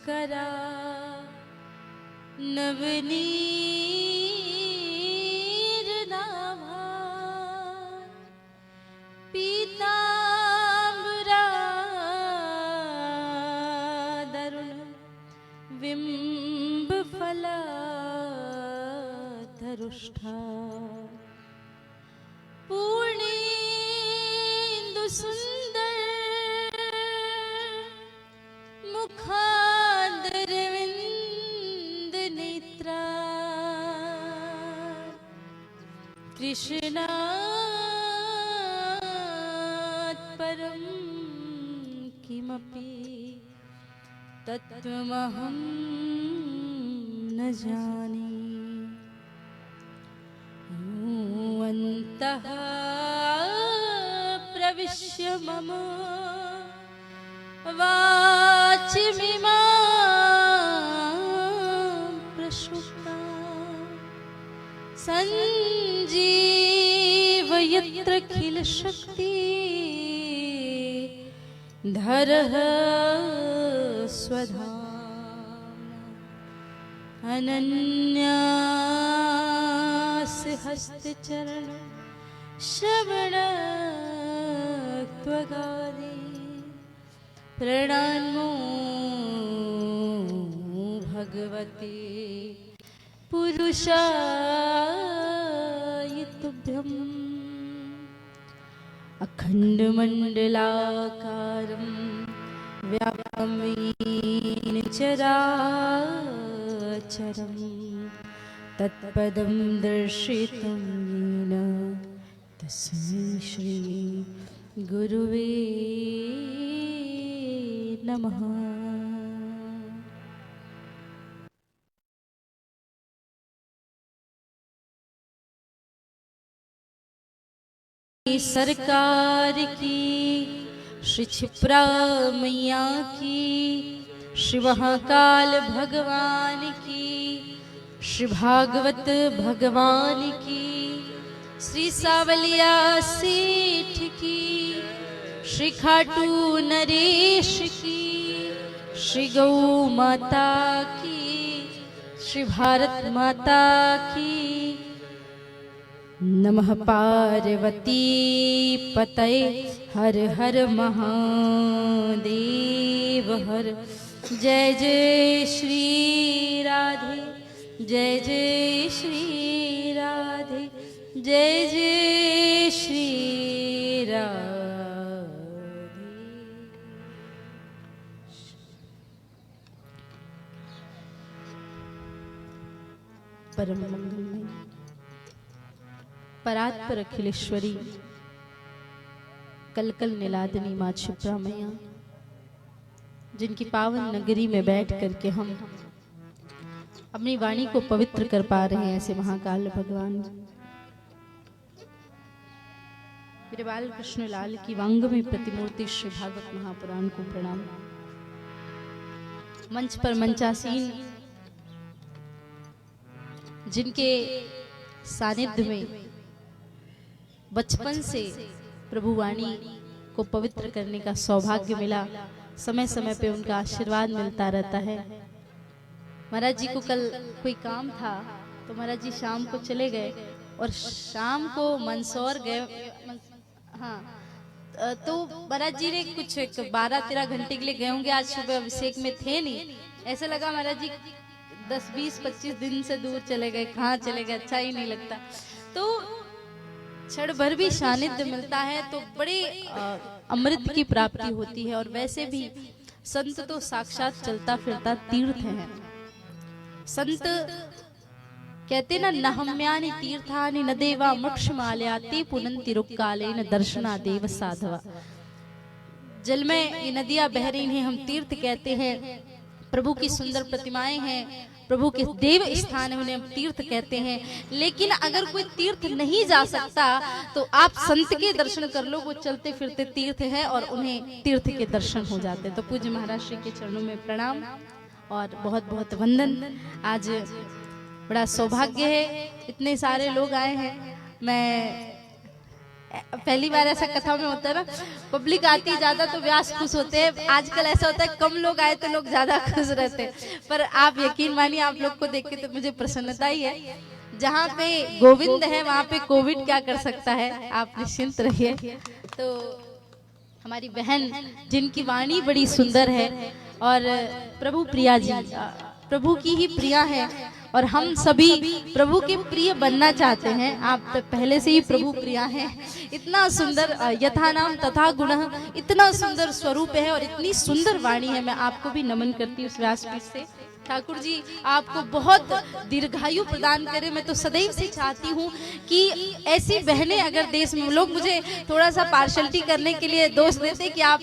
करा नवनीर नाभा पीतांबरा दरुण बिंब फला धरुष्ठा पूर्णेन्दु सुंदर मुखादरविंद नेत्रा कृष्णात् परं किमपि तत्त्वमहं न जाने अन्तः प्रविश्य मम वाचिमिमां प्रसुप्तां संजीवयत्यखिल शक्ति धरः स्वधाम अनन्यास हस्तचरण श्रवण त्वगादि प्रणामो भगवते पुरुषाय तुभ्यं अखण्डमण्डलाकारं व्याप्तं येन चराचरं तत्पदं दर्शितं येन तस्मै श्री गुरुवे नमः। सरकार की श्री क्षिप्रा मैया की, श्री महाकाल भगवान की, श्री भागवत भगवान की, श्री सावलिया सेठ की, श्री खाटू नरेश की, श्री गौ माता की, श्री भारत माता की। नमः पार्वती पतये हर हर महादेव हर। जय जय श्री राधे, जय जय श्री राधे, जय जय श्री राधे। परम मंगलमय परात्पर अखिलेश्वरी कलकल नीलादनी माँ क्षिप्रा मैया, जिनकी पावन नगरी में बैठ करके हम अपनी वाणी को पवित्र कर पा रहे हैं, ऐसे महाकाल भगवान मेरे बाल कृष्ण लाल की वांग में प्रतिमूर्ति श्री भागवत महापुराण को प्रणाम। मंच पर मंचासीन जिनके सानिध्य में बचपन से प्रभु वाणी को पवित्र करने का सौभाग्य मिला, समय समय पे उनका आशीर्वाद मिलता रहता है। महाराज जी को कल कोई काम था तो महाराज जी शाम को चले गए और शाम को मंदसौर गए। हाँ, तो महाराज जी ने कुछ 12-13 घंटे के लिए गए होंगे। आज सुबह अभिषेक में थे नहीं, ऐसे लगा महाराज जी 10-20-25 दिन से दूर चले गए, कहाँ चले गए, अच्छा ही नहीं लगता। तो क्षण भर भी सानिध्य मिलता है तो बड़े अमृत की प्राप्ति होती है। और वैसे भी संत तो साक्षात चलता फिरता तीर्थ है। संत कहते ना, नहम्यानि तीर्थानि न देवा मोक्षमाल्या ते पुनन्ति रुक्कालेन दर्शनादेव साधवा। जल में ये नदियां बह रही हैं, हम तीर्थ कहते हैं। प्रभु की सुंदर प्रतिमाएं हैं, प्रभु के देव स्थान है, उन्हें हम तीर्थ कहते हैं। लेकिन अगर कोई तीर्थ नहीं जा सकता तो आप संत के दर्शन कर लो, वो चलते फिरते तीर्थ है और उन्हें तीर्थ के दर्शन हो जाते। तो पूज्य महाराज श्री के चरणों में प्रणाम और बहुत बहुत वंदन। आज बड़ा सौभाग्य है, इतने सारे लोग आए हैं। मैं पहली बार ऐसा कथा में होता है ना, पब्लिक आती है ज्यादा तो व्यास खुश होते हैं। आजकल ऐसा होता है कम लोग आए तो लोग ज्यादा खुश रहते हैं, पर आप यकीन मानिए आप लोग को देख के तो मुझे प्रसन्नता ही है। जहाँ पे गोविंद है वहाँ पे कोविड क्या कर सकता है, आप निश्चिंत रहिए। तो हमारी बहन जिनकी वाणी बड़ी सुंदर है और प्रभु प्रिया जी प्रभु की ही प्रिया है और हम सभी प्रभु के प्रिय बनना चाहते हैं। आप पहले से ही प्रभु प्रिया हैं। इतना सुंदर यथा नाम तथा गुणः, इतना सुंदर स्वरूप है और इतनी सुंदर वाणी है। मैं आपको भी नमन करती हूँ इस व्यासपीठ से। ठाकुर जी आपको बहुत दीर्घायु प्रदान करे। मैं तो सदैव से चाहती हूँ कि ऐसी बहनें अगर देश में, लोग मुझे थोड़ा सा पार्शलिटी करने के लिए दोष देते कि आप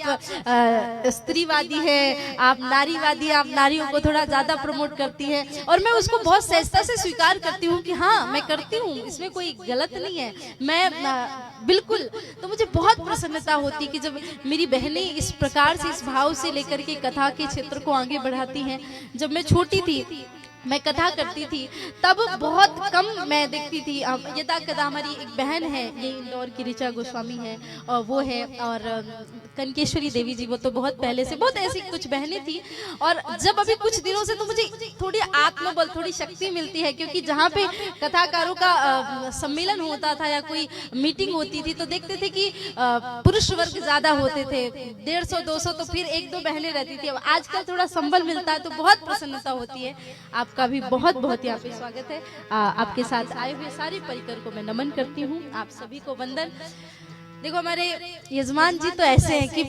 स्त्रीवादी हैं, आप नारीवादी हैं, आप नारियों को थोड़ा ज्यादा प्रमोट करती हैं, और मैं उसको बहुत सहजता से स्वीकार करती हूँ कि हाँ मैं करती हूँ, इसमें कोई गलत नहीं है। मैं बिल्कुल, तो मुझे बहुत प्रसन्नता होती कि जब मेरी बहनें इस प्रकार से, इस भाव से लेकर के कथा के क्षेत्र को आगे बढ़ाती हैं। जब मैं छोटी थी मैं कथा करती थी तब बहुत कम मैं देखती थी। यदा कदा हमारी एक बहन है, ये इंदौर की ऋचा गोस्वामी है और वो है, और कनकेश्वरी देवी जी, वो तो बहुत पहले से, बहुत ऐसी कुछ बहनें थी। और जब अभी कुछ दिनों से तो मुझे थोड़ी आत्मबल, थोड़ी शक्ति मिलती है, क्योंकि जहाँ पे कथाकारों का सम्मेलन होता था या कोई मीटिंग होती थी तो देखते थे कि पुरुष वर्ग ज्यादा होते थे, 150-200, तो फिर 1-2 बहनें रहती थी। अब आजकल थोड़ा संबल मिलता है तो बहुत प्रसन्नता होती है। आपका भी बहुत बहुत यहाँ पे स्वागत है। आपके साथ आए हुए सारे परिकर को मैं नमन करती हूँ, आप सभी को वंदन। देखो हमारे यजमान जी तो ऐसे हैं कि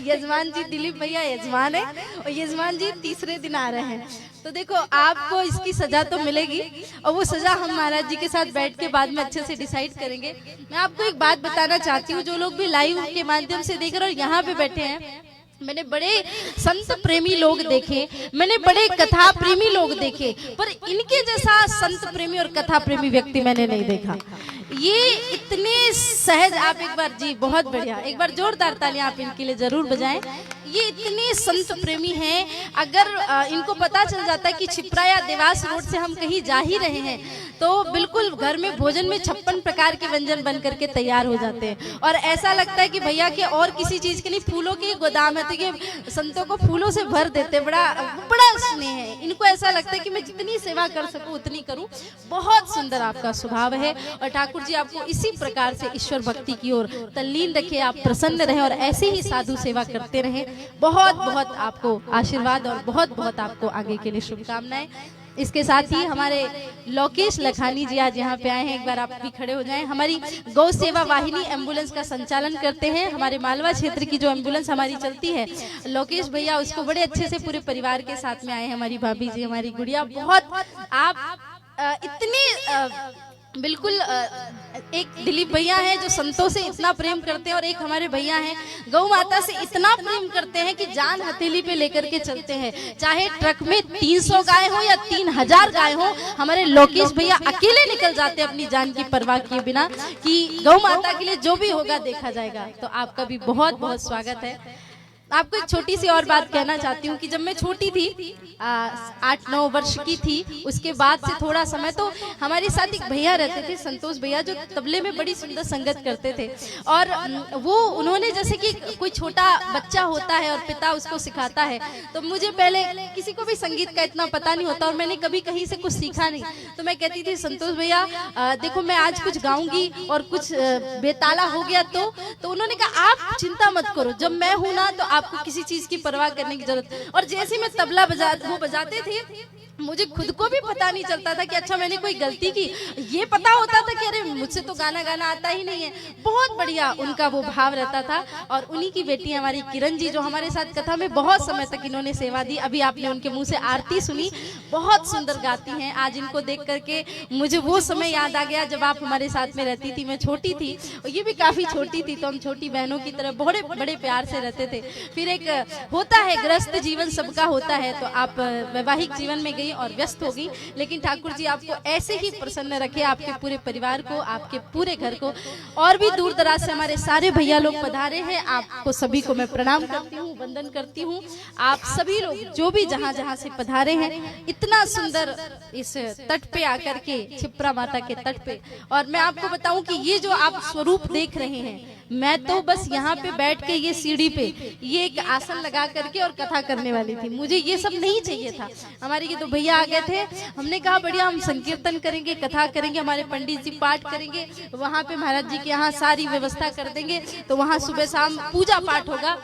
यजमान जी, दिलीप भैया यजमान है और यजमान जी तीसरे दिन आ रहे हैं। तो देखो आपको इसकी सजा तो मिलेगी और वो सजा हम महाराज जी के साथ बैठ के बाद में अच्छे से डिसाइड करेंगे। मैं आपको एक बात बताना चाहती हूँ, जो लोग भी लाइव के माध्यम से देख रहे और यहाँ पे बैठे हैं, मैंने बड़े संत प्रेमी लोग देखे, मैंने बड़े कथा प्रेमी लोग देखे, पर इनके जैसा संत प्रेमी और कथा प्रेमी व्यक्ति मैंने नहीं देखा। ये इतने सहज, आप एक बार जी, बहुत बढ़िया, एक बार जोरदार तालियां आप इनके लिए जरूर बजाएं। ये इतने संत प्रेमी हैं, अगर इनको पता चल जाता है कि छिपरा या देवास रोड से हम कहीं जा ही रहे हैं तो बिल्कुल घर में भोजन में 56 प्रकार के व्यंजन बन करके तैयार हो जाते हैं। और ऐसा लगता है कि भैया के और किसी चीज के नहीं, फूलों के गोदाम है तो ये संतों को फूलों से भर देते। बड़ा बड़ा स्नेह है इनको, ऐसा लगता है कि मैं जितनी सेवा कर सकूं उतनी करूं। बहुत सुंदर आपका स्वभाव है और ठाकुर जी आपको इसी प्रकार से ईश्वर भक्ति की ओर तल्लीन रखे, आप प्रसन्न रहे और ऐसे ही साधु सेवा करते रहे। बहुत बहुत आपको आशीर्वाद और बहुत बहुत आपको आगे के लिए शुभकामनाएं। इसके साथ ही हमारे लोकेश लखानी जी आज यहाँ पे आए हैं, एक बार आप भी खड़े हो जाएं। हमारी गौ सेवा वाहिनी एम्बुलेंस का संचालन करते हैं, हमारे मालवा क्षेत्र की जो एम्बुलेंस हमारी चलती है, लोकेश भैया उसको बड़े अच्छे से पूरे परिवार के साथ में आए हैं। हमारी भाभी जी, हमारी गुड़िया, बहुत आप इतनी बिल्कुल एक दिलीप भैया हैं जो संतों से इतना प्रेम करते हैं और एक हमारे भैया हैं गौ माता से इतना प्रेम करते हैं कि जान हथेली पे लेकर के चलते हैं। चाहे ट्रक में 300 गाय हो या 3000 गाय हो, हमारे लोकेश भैया अकेले निकल जाते हैं अपनी जान की परवाह किए बिना कि गौ माता के लिए जो भी होगा देखा जाएगा। तो आपका भी बहुत बहुत स्वागत है। आपको एक छोटी सी और बात कहना चाहती हूँ कि जब मैं छोटी थी, 8-9 वर्ष की थी, उसके बाद से थोड़ा समय तो हमारे साथ एक भैया रहते थे, संतोष भैया, जो तबले में बड़ी सुंदर संगत करते थे। और वो उन्होंने, जैसे कि कोई छोटा बच्चा होता है और पिता उसको सिखाता है, तो मुझे पहले किसी को भी संगीत का इतना पता नहीं होता और मैंने कभी कहीं से कुछ सीखा नहीं, तो मैं कहती थी संतोष भैया देखो मैं आज कुछ गाऊंगी और कुछ बेताला हो गया तो उन्होंने कहा आप चिंता मत करो, जब मैं हूं ना तो आपको किसी चीज की परवाह करने की जरूरत। और जैसे मैं तबला बजाते थे, मुझे खुद को भी पता नहीं चलता था कि अच्छा मैंने कोई गलती की। ये पता होता था कि अरे मुझसे तो गाना आता ही नहीं है। बहुत बढ़िया उनका वो भाव रहता था। और उन्हीं की बेटी हमारी किरण जी, जो हमारे साथ कथा में बहुत समय तक इन्होंने सेवा दी, अभी आपने उनके मुंह से आरती सुनी, बहुत सुंदर गाती हैं। आज इनको देख करके मुझे वो समय याद आ गया जब आप हमारे साथ में रहती थी। मैं छोटी थी और ये भी काफी छोटी थी, तो हम छोटी बहनों की तरह बड़े बड़े प्यार से रहते थे। फिर एक होता है गृहस्थ जीवन सबका होता है, तो आप वैवाहिक जीवन में गई गई और व्यस्त हो गई, लेकिन ठाकुर जी आपको ऐसे ही प्रसन्न रखे, आपके पूरे परिवार को, आपके पूरे घर को। और भी दूर दराज से हमारे सारे भैया लोग पधारे हैं, आपको सभी को मैं प्रणाम करती हूँ, वंदन करती हूँ। आप सभी लोग जो भी जहाँ जहाँ से पधारे हैं, इतना सुंदर इस तट पे आकर के, क्षिप्रा माता के तट पे। और मैं आपको बताऊं कि ये जो आप स्वरूप देख रहे हैं, मैं तो बस यहाँ पे बैठ के ये सीढ़ी पे ये एक आसन लगा करके और कथा करने वाली थी, मुझे ये सब नहीं चाहिए था। हमारे ये तो भैया आ गए थे, हमने कहा बढ़िया हम संकीर्तन करेंगे, कथा करेंगे, हमारे पंडित जी पाठ करेंगे, वहाँ पे महाराज जी के यहाँ सारी व्यवस्था कर देंगे, तो वहाँ सुबह शाम पूजा पाठ होगा।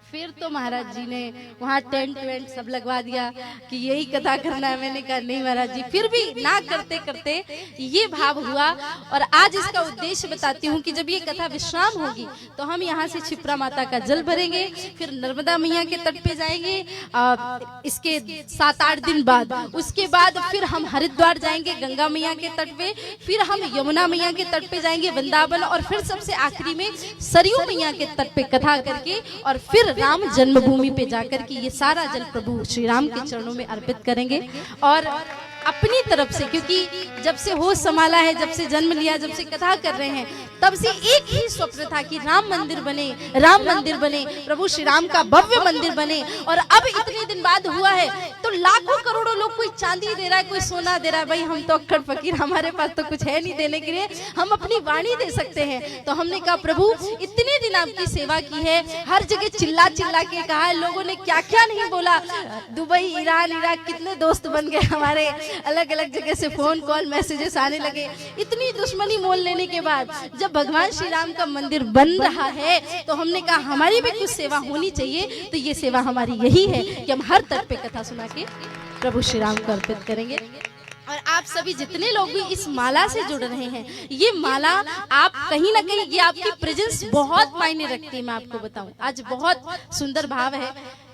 फिर तो महाराज जी ने वहाँ टेंट वेंट सब लगवा दिया कि यही कथा करना है। मैंने कहा नहीं महाराज जी, फिर भी ना करते करते ये भाव हुआ। और आज इसका उद्देश्य बताती हूँ कि जब ये कथा विश्राम होगी तो हम यहाँ से क्षिप्रा माता का जल भरेंगे, फिर नर्मदा मैया के तट पे जाएंगे इसके 7-8 दिन बाद। उसके बाद फिर हम हरिद्वार जाएंगे गंगा मैया के तट पे, फिर हम यमुना मैया के तट पे जाएंगे वृंदावन, और फिर सबसे आखिरी में सरयू मैया के तट पे कथा करके और फिर राम जन्मभूमि पे जाकर के ये सारा जल प्रभु श्री राम के चरणों में अर्पित करेंगे। और अपनी तरफ से, क्योंकि जब से होश संभाला है, जब से जन्म लिया, जब से कथा कर रहे हैं, तब से एक ही स्वप्न था कि राम मंदिर बने, राम मंदिर बने, प्रभु श्री राम का भव्य मंदिर बने। और अब इतने दिन बाद हुआ है तो लाखों करोड़ों लोग, कोई चांदी दे रहा है, कोई सोना दे रहा है, भाई हम तो अक्खड़ फकीर, हमारे पास तो कुछ है नहीं देने के लिए, हम अपनी वाणी दे सकते हैं। तो हमने कहा प्रभु इतने दिन आपकी सेवा की है, हर जगह चिल्ला चिल्ला के कहा है, लोगों ने क्या क्या नहीं बोला, दुबई, ईरान, इराक, कितने दोस्त बन गए हमारे, अलग अलग जगह से फोन कॉल मैसेजेस आने लगे। इतनी दुश्मनी मोल लेने के बाद जब भगवान श्री राम का मंदिर बन रहा है तो हमने कहा हमारी भी कुछ सेवा होनी चाहिए। तो ये सेवा हमारी यही है कि हम हर तट पे कथा सुना के प्रभु श्री राम को अर्पित करेंगे। और आप सभी जितने लोग भी इस माला से जुड़ रहे हैं, ये माला आप कहीं ना कहीं, ये आपकी प्रेजेंस बहुत मायने रखती है। मैं आपको बताऊं आज बहुत सुंदर भाव है,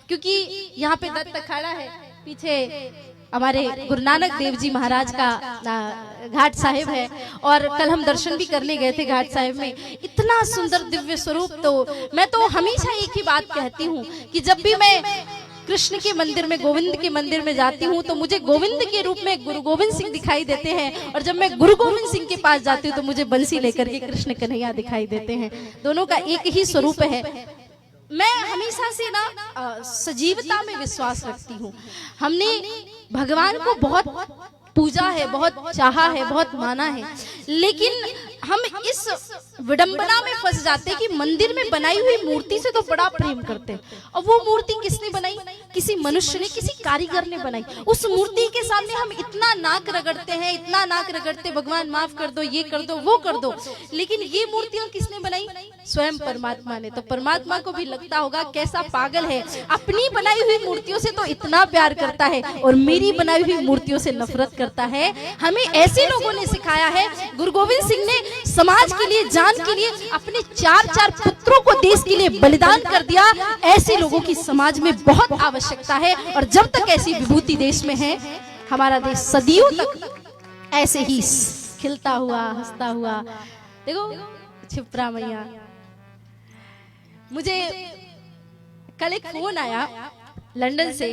क्योंकि यहाँ पे दत्त अखाड़ा है, पीछे हमारे गुरु नानक देव जी महाराज का घाट साहिब है, और कल हम दर्शन भी करने गए थे घाट साहिब में। इतना सुंदर दिव्य स्वरूप। तो मैं तो हमेशा एक ही बात कहती हूँ कि जब भी मैं कृष्ण के मंदिर में, गोविंद के मंदिर में जाती हूँ तो मुझे गोविंद के रूप में गुरु गोविंद सिंह दिखाई देते हैं, और जब मैं गुरु गोविंद सिंह के पास जाती हूँ तो मुझे बंसी लेकर के कृष्ण कन्हैया दिखाई देते हैं। दोनों का एक ही स्वरूप है। मैं हमेशा से ना सजीवता में विश्वास रखती हूँ। हमने भगवान को बहुत पूजा है, बहुत चाहा है, बहुत माना है, लेकिन हम इस विडंबना में फंस जाते हैं कि मंदिर में बनाई हुई मूर्ति से तो बड़ा प्रेम करते हैं। और वो मूर्ति किसने बनाई? किसी मनुष्य ने, किसी कारीगर ने बनाई। उस मूर्ति के सामने हम इतना नाक रगड़ते हैं, इतना नाक रगड़ते, भगवान माफ कर दो, ये कर दो, वो कर दो। लेकिन ये मूर्तियां किसने बनाई? स्वयं परमात्मा ने। तो परमात्मा को भी लगता होगा कैसा पागल है, अपनी बनाई हुई मूर्तियों से तो इतना प्यार करता है और मेरी बनाई हुई मूर्तियों से नफरत करता है। हमें ऐसे लोगों ने सिखाया है। गुरु गोविंद सिंह ने समाज के लिए, जान के लिए अपने 4 पुत्रों को देश के लिए बलिदान कर दिया। ऐसे लोगों की समाज में बहुत आवश्यकता है, और जब तक ऐसी विभूति देश में है, हमारा देश सदियों तक ऐसे ही खिलता हुआ, हंसता हुआ। देखो क्षिप्रा मैया, मुझे कल एक फोन आया लंदन से,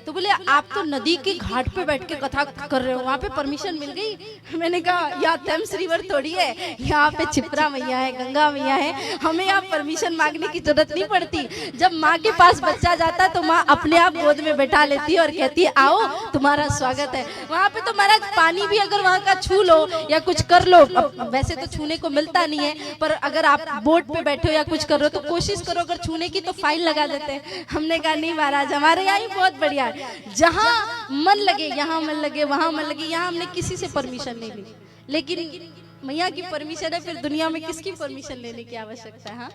तो बोले आप तो नदी के घाट पे बैठ के कथा कर रहे हो, वहाँ पे परमिशन मिल गई? मैंने कहा यहाँ थेम्स रिवर थोड़ी है, यहाँ पे क्षिप्रा मैया है, गंगा मैया है, हमें यहाँ परमिशन मांगने की जरूरत नहीं पड़ती। जब माँ के पास बच्चा जाता है तो माँ अपने आप गोद में बैठा लेती है और कहती है आओ तुम्हारा स्वागत है। वहाँ पे तो महाराज पानी भी अगर वहाँ का छू लो या कुछ कर लो, वैसे तो छूने को मिलता नहीं है, पर अगर आप बोट पे बैठे हो या कुछ कर रहे हो तो कोशिश करो, अगर छूने की तो फाइन लगा देते हैं। हमने कहा नहीं महाराज, हमारे यहाँ ही बहुत बढ़िया है, जहाँ मन लगे, यहाँ मन लगे, वहां मन लगे, यहाँ हमने किसी से परमिशन नहीं ली। लेकिन मैया की परमिशन है, फिर दुनिया में किसकी परमिशन लेने की आवश्यकता है? हाँ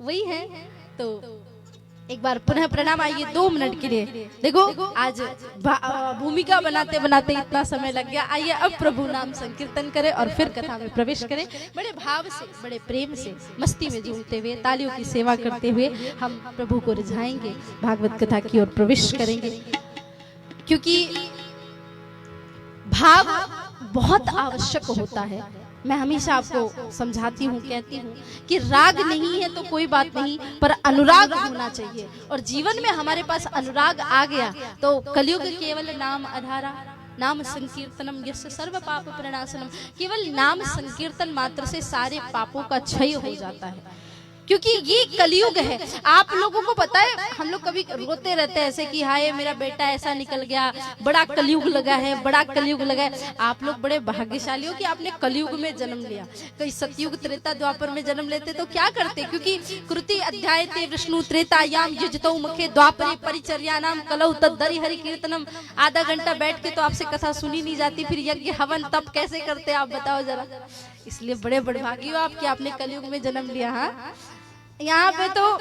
वही है। तो एक बार पुनः प्रणाम। आइए 2 मिनट के लिए। देखो आज भूमिका बनाते बनाते इतना समय लग गया। आइए अब प्रभु नाम संकीर्तन करें और फिर कथा में प्रवेश करें। बड़े भाव से, बड़े प्रेम से, मस्ती में झूमते हुए, तालियों की सेवा करते हुए हम प्रभु को रिझाएंगे, भागवत कथा की ओर प्रवेश करेंगे। क्योंकि भाव बहुत आवश्यक होता है। मैं हमेशा आपको समझाती हूँ, कहती हूँ कि राग नहीं है तो कोई बात नहीं, पर अनुराग होना चाहिए। और जीवन में हमारे पास अनुराग आ गया तो कलयुग केवल नाम आधारा, नाम संकीर्तनम यस्य सर्व पाप प्रणाशनम। केवल नाम संकीर्तन मात्र से सारे पापों का क्षय हो जाता है, क्योंकि ये कलयुग है। आप लोगों को पता है, हम लोग कभी रोते रहते हैं ऐसे कि हाय मेरा बेटा ऐसा निकल गया, बड़ा कलयुग लगा है, बड़ा कलयुग लगा है। आप लोग बड़े भाग्यशाली हो कि आपने कलयुग में जन्म लिया। कई सतयुग त्रेता द्वापर में जन्म लेते तो क्या करते, क्योंकि कृति अध्याय ते विष्णु त्रेतायाम युजतौ मुखे द्वापरे परिचर्यानाम कलौ तद्धरि हरि कीर्तनम। आधा घंटा बैठ के तो आपसे कथा सुनी नहीं जाती, फिर यज्ञ हवन तप कैसे करते आप बताओ जरा। इसलिए बड़े भागी हो आप कि आपने कलयुग में जन्म लिया। हाँ, यहाँ पे तो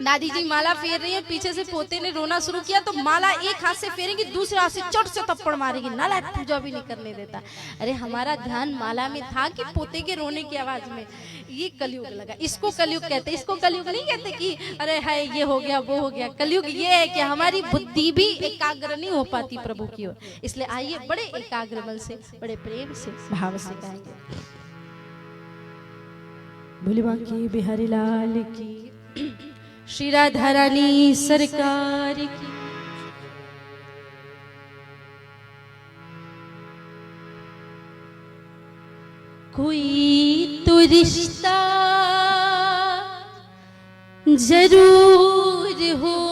दादी जी माला फेर रही है, पीछे से पोते ने रोना शुरू किया तो माला एक हाथ से फेरेंगी, दूसरे हाथ से चोट से थप्पड़ मारेगी, नालायक पूजा भी नहीं करने देता। अरे हमारा ध्यान माला में था कि पोते के रोने की आवाज में। ये कलयुग लगा, इसको कलयुग कहते। इसको कलयुग नहीं कहते कि अरे है ये हो गया वो हो गया। कलयुग ये है कि हमारी बुद्धि भी एकाग्र नहीं हो पाती प्रभु की ओर। इसलिए आइए बड़े एकाग्र मन से, बड़े प्रेम से, भाव से गाएंगे। भोले बांके बिहारी लाल की, श्री राधा रानी सरकार की। कोई तो रिश्ता जरूर होगा,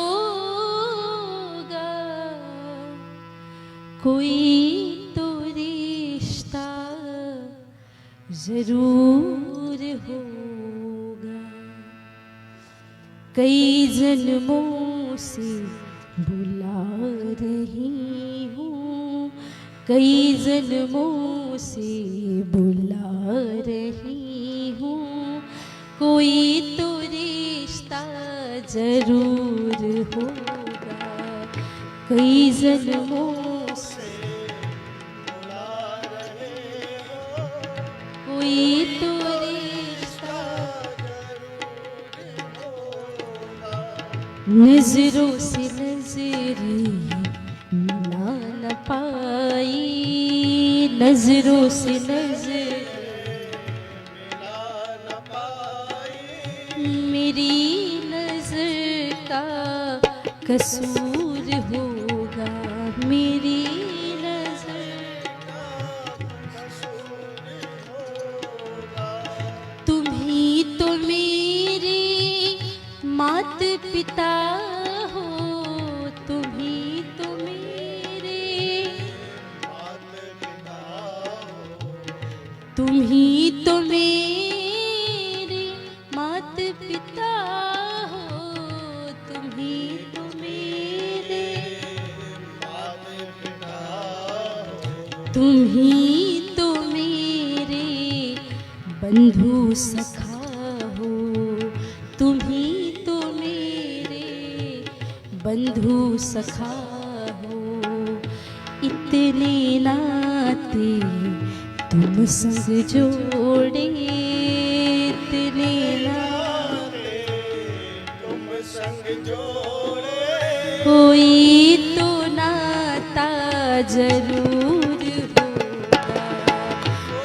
कोई तो रिश्ता जरूर होगा। कई जन्मों से बुला रही हूँ, कई जन्मों से बुला रही हूँ, कोई तो रिश्ता जरूर होगा। कई जन्मों से बुला रहे हो, कोई तो नजरों से नजरें मिला न पाई, नजरों से नजरें मिला न पाई, मेरी नजर का कसूर होगा, मेरी नजर का कसूर होगा। तुम ही तो मेरे मात पिता हो, तुम ही तो मेरे मात पिता हो, तुम ही तो मेरे मात पिता हो, तुम ही तो मेरे मात पिता हो, तुम ही तो मेरे बंधु सखा हो, तुम ही बंधु सखा हो। इतने नाते तुम संग जोड़े, इतने नाते तुम संग जोड़े, कोई तो नाता जरूर होगा,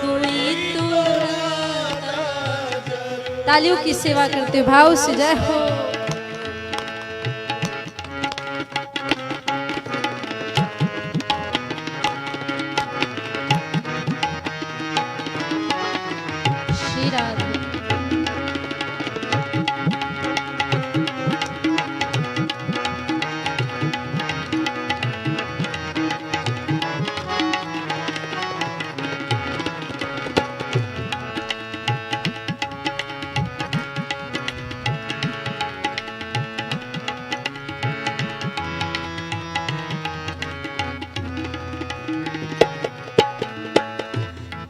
कोई तो नाता जरूर। तालियों की सेवा करते भाव से जय हो।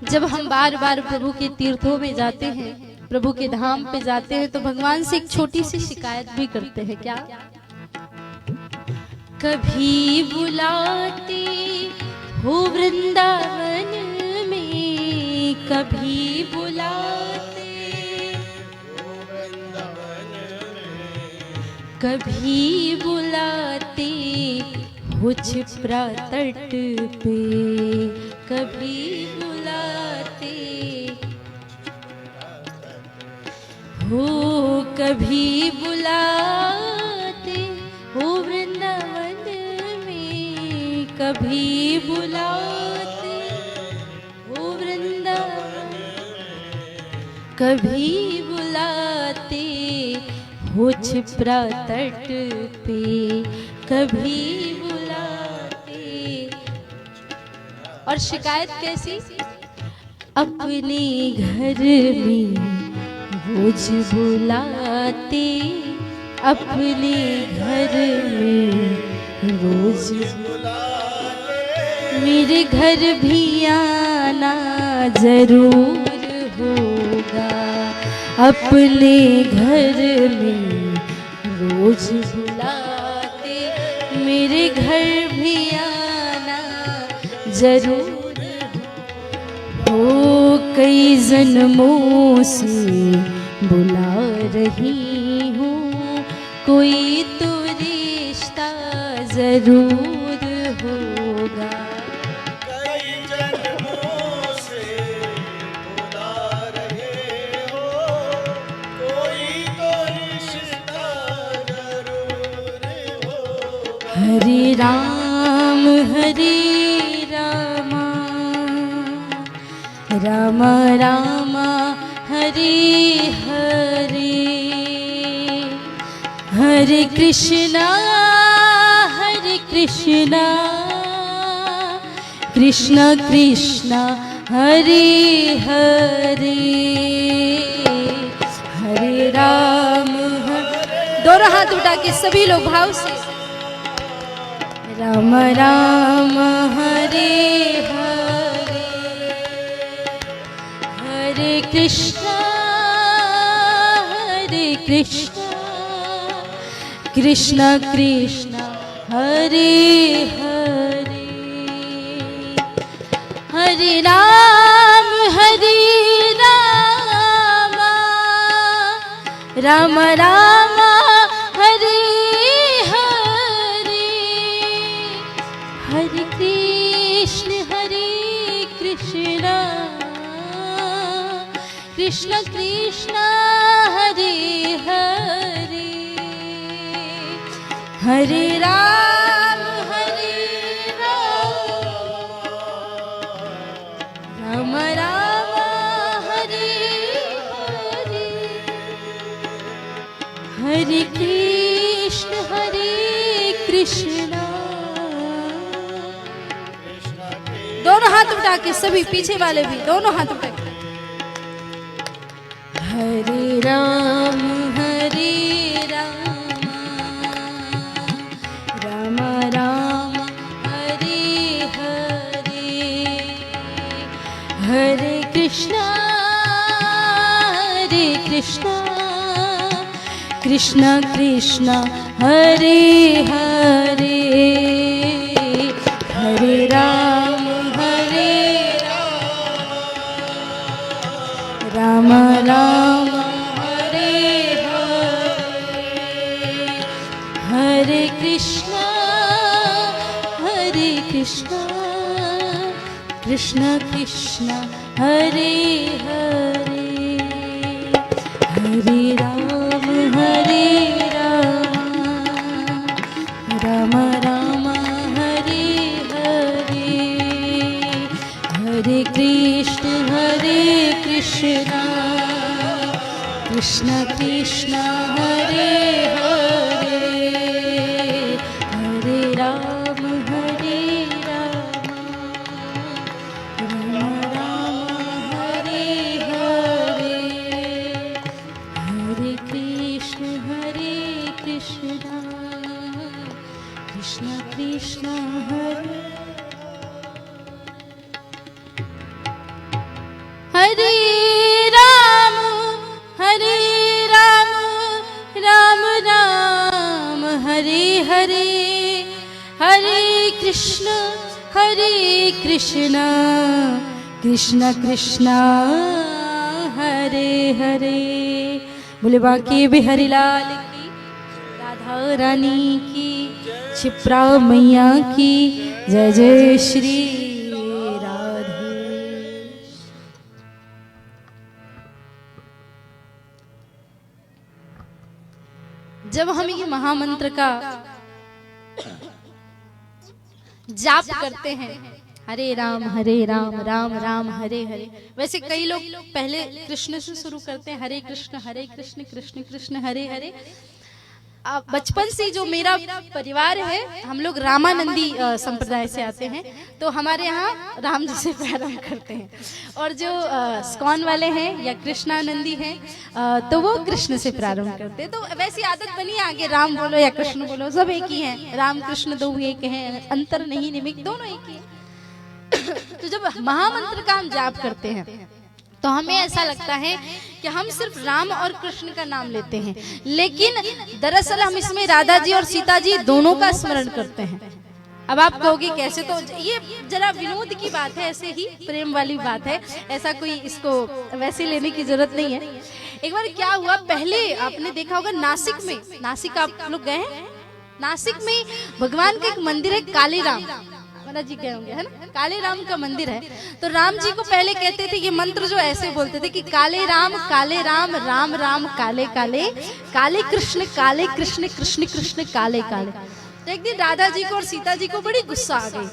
जब हम बार बार प्रभु के तीर्थों में जाते हैं, प्रभु के धाम पे जाते हैं, तो भगवान से एक छोटी सी शिकायत भी करते हैं। क्या? कभी बुलाते हो वृंदावन में, कभी बुलाते हो वृंदावन में, कभी बुलाते हो छिपरा तट पे कभी बुलाते हो, कभी बुलाते हो वृंदावन में, कभी बुलाते हो वृंदावन, कभी बुलाते हो छिपरा तट पे कभी बुलाते। और शिकायत कैसी? अपने घर में रोज बुलाते, अपने घर में रोज बुलाते, मेरे घर भी आना जरूर होगा, अपने घर में रोज बुलाते, मेरे घर भी आना जरूर हो। कई जन्मों से बुला रही हूँ, कोई तो रिश्ता जरूर होगा। कई जन्मों से बुला रहे हो, कोई तो रिश्ता जरूर होगा। हरे राम राम राम हरे हरे, हरे कृष्णा कृष्ण कृष्ण हरे हरे, हरे राम दोनों हाथ उठा के सभी लोग भाव से राम राम हरे हरे, हरे कृष्णा कृष्ण कृष्ण हरे हरे, हरे राम राम राम हरे हरे, हरे कृष्ण कृष्ण कृष्ण हरे हरे, हरे राम राम राम हरे हरे, हरे कृष्ण दोनों हाथ उठा के सभी पीछे वाले भी दोनों हाथ उठा के हरे राम राम राम हरे हरे, हरे कृष्णा कृष्ण कृष्ण हरे हरे, हरे राम राम राम हरे हरे, हरे कृष्णा कृष्ण कृष्ण हरे हरे, हरे राम राम राम हरे हरे, हरे कृष्ण कृष्ण कृष्ण हरे हरे, हरे राम राम राम हरे हरे, हरे कृष्ण कृष्ण कृष्ण हरे, हरे राम राम राम हरे हरे, हरे कृष्ण कृष्ण कृष्ण हरे हरे। बोले बाकी बिहारी लाल की, राधा रानी की क्षिप्रा मैया की जय जय श्री राधे। जब हम ये महामंत्र का जाप करते हैं, हरे राम राम राम हरे हरे, वैसे कई लोग पहले कृष्ण से शुरू करते हैं, हरे कृष्ण कृष्ण कृष्ण हरे हरे। बचपन से जो मेरा परिवार है, हम लोग रामानंदी संप्रदाय से आते हैं, तो हमारे यहाँ राम जी से प्रारंभ करते हैं, और जो स्कॉन वाले हैं या कृष्णानंदी हैं तो वो कृष्ण से प्रारंभ करते हैं। तो वैसी आदत बनी है, आगे राम बोलो या कृष्ण बोलो, सब एक ही हैं, राम कृष्ण दो एक हैं, अंतर नहीं निमित्त, दोनों एक ही हैं। तो जब महामंत्र का हम जाप करते हैं तो हमें ऐसा लगता है कि हम सिर्फ राम और कृष्ण का नाम लेते हैं, लेकिन दरअसल हम इसमें राधा जी और सीता जी दोनों का स्मरण करते हैं। अब आप कहोगे कैसे, तो ये जरा विनोद की बात है, ऐसे ही प्रेम वाली बात है, ऐसा कोई इसको वैसे लेने की जरूरत नहीं है। एक बार क्या हुआ, पहले आपने देखा होगा नासिक में, नासिक आप लोग गए हैं, नासिक में भगवान का एक मंदिर है काली राम, जी गए होंगे, है ना, काले राम का मंदिर है। तो राम जी को पहले कहते थे, ये मंत्र जो ऐसे बोलते थे कि काले राम राम राम काले काले, काले कृष्ण कृष्ण कृष्ण काले काले। तो एक दिन राधा जी को और सीता जी को बड़ी गुस्सा आ गई,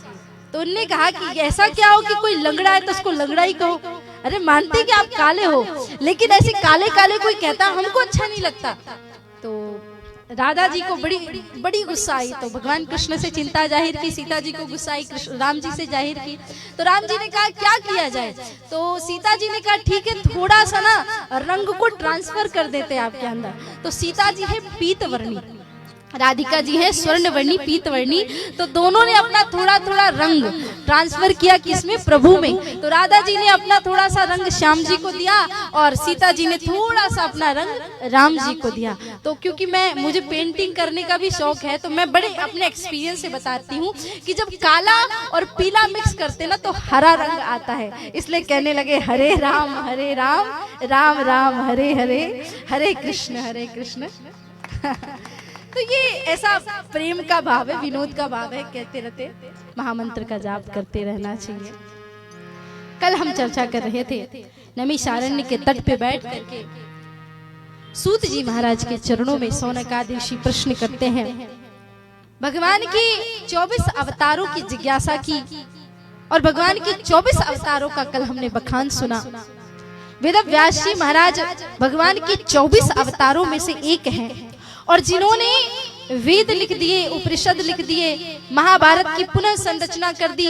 तो उनने कहा कि ऐसा क्या हो कि कोई लंगड़ा है तो उसको लंगड़ा ही कहो, अरे मानते कि आप काले हो, लेकिन ऐसे काले काले कोई कहता हमको अच्छा नहीं लगता। तो राधा जी को बड़ी गुस्सा आई, तो भगवान कृष्ण से चिंता जाहिर की, सीता जी को गुस्सा आई, राम जी से जाहिर की। तो राम जी ने कहा क्या किया जाए, तो सीता जी ने कहा ठीक है, थोड़ा सा ना रंग को ट्रांसफर कर देते हैं आपके अंदर। तो सीता जी है पीतवर्णी, राधिका जी है स्वर्णवर्णी पीतवर्णी, तो दोनों ने अपना थोड़ा थोड़ा रंग ट्रांसफर किया किसमें, प्रभु में। तो राधा जी ने अपना थोड़ा सा रंग श्याम जी को दिया और सीता जी ने थोड़ा सा अपना रंग राम जी को दिया। तो क्योंकि मुझे पेंटिंग करने का भी शौक है, तो मैं बड़े अपने एक्सपीरियंस से बताती हूँ कि जब काला और पीला मिक्स करते ना तो हरा रंग आता है, इसलिए कहने लगे हरे राम राम राम हरे हरे, हरे कृष्ण। तो ये ऐसा प्रेम का भाव है, विनोद का भाव है, कहते रहते महामंत्र का जाप करते रहना चाहिए। कल हम चर्चा कर रहे थे, नैमिषारण्य के तट पे बैठ करके सूत जी महाराज के चरणों में शौनकादिशी प्रश्न करते हैं, भगवान की 24 अवतारों की जिज्ञासा की, और भगवान की 24 अवतारों का कल हमने बखान सुना। वेदव्यास जी महाराज भगवान की 24 अवतारों में से एक हैं, और जिन्होंने वेद लिख दिए, उपनिषद लिख दिए, महाभारत की पुनः संरचना कर दी,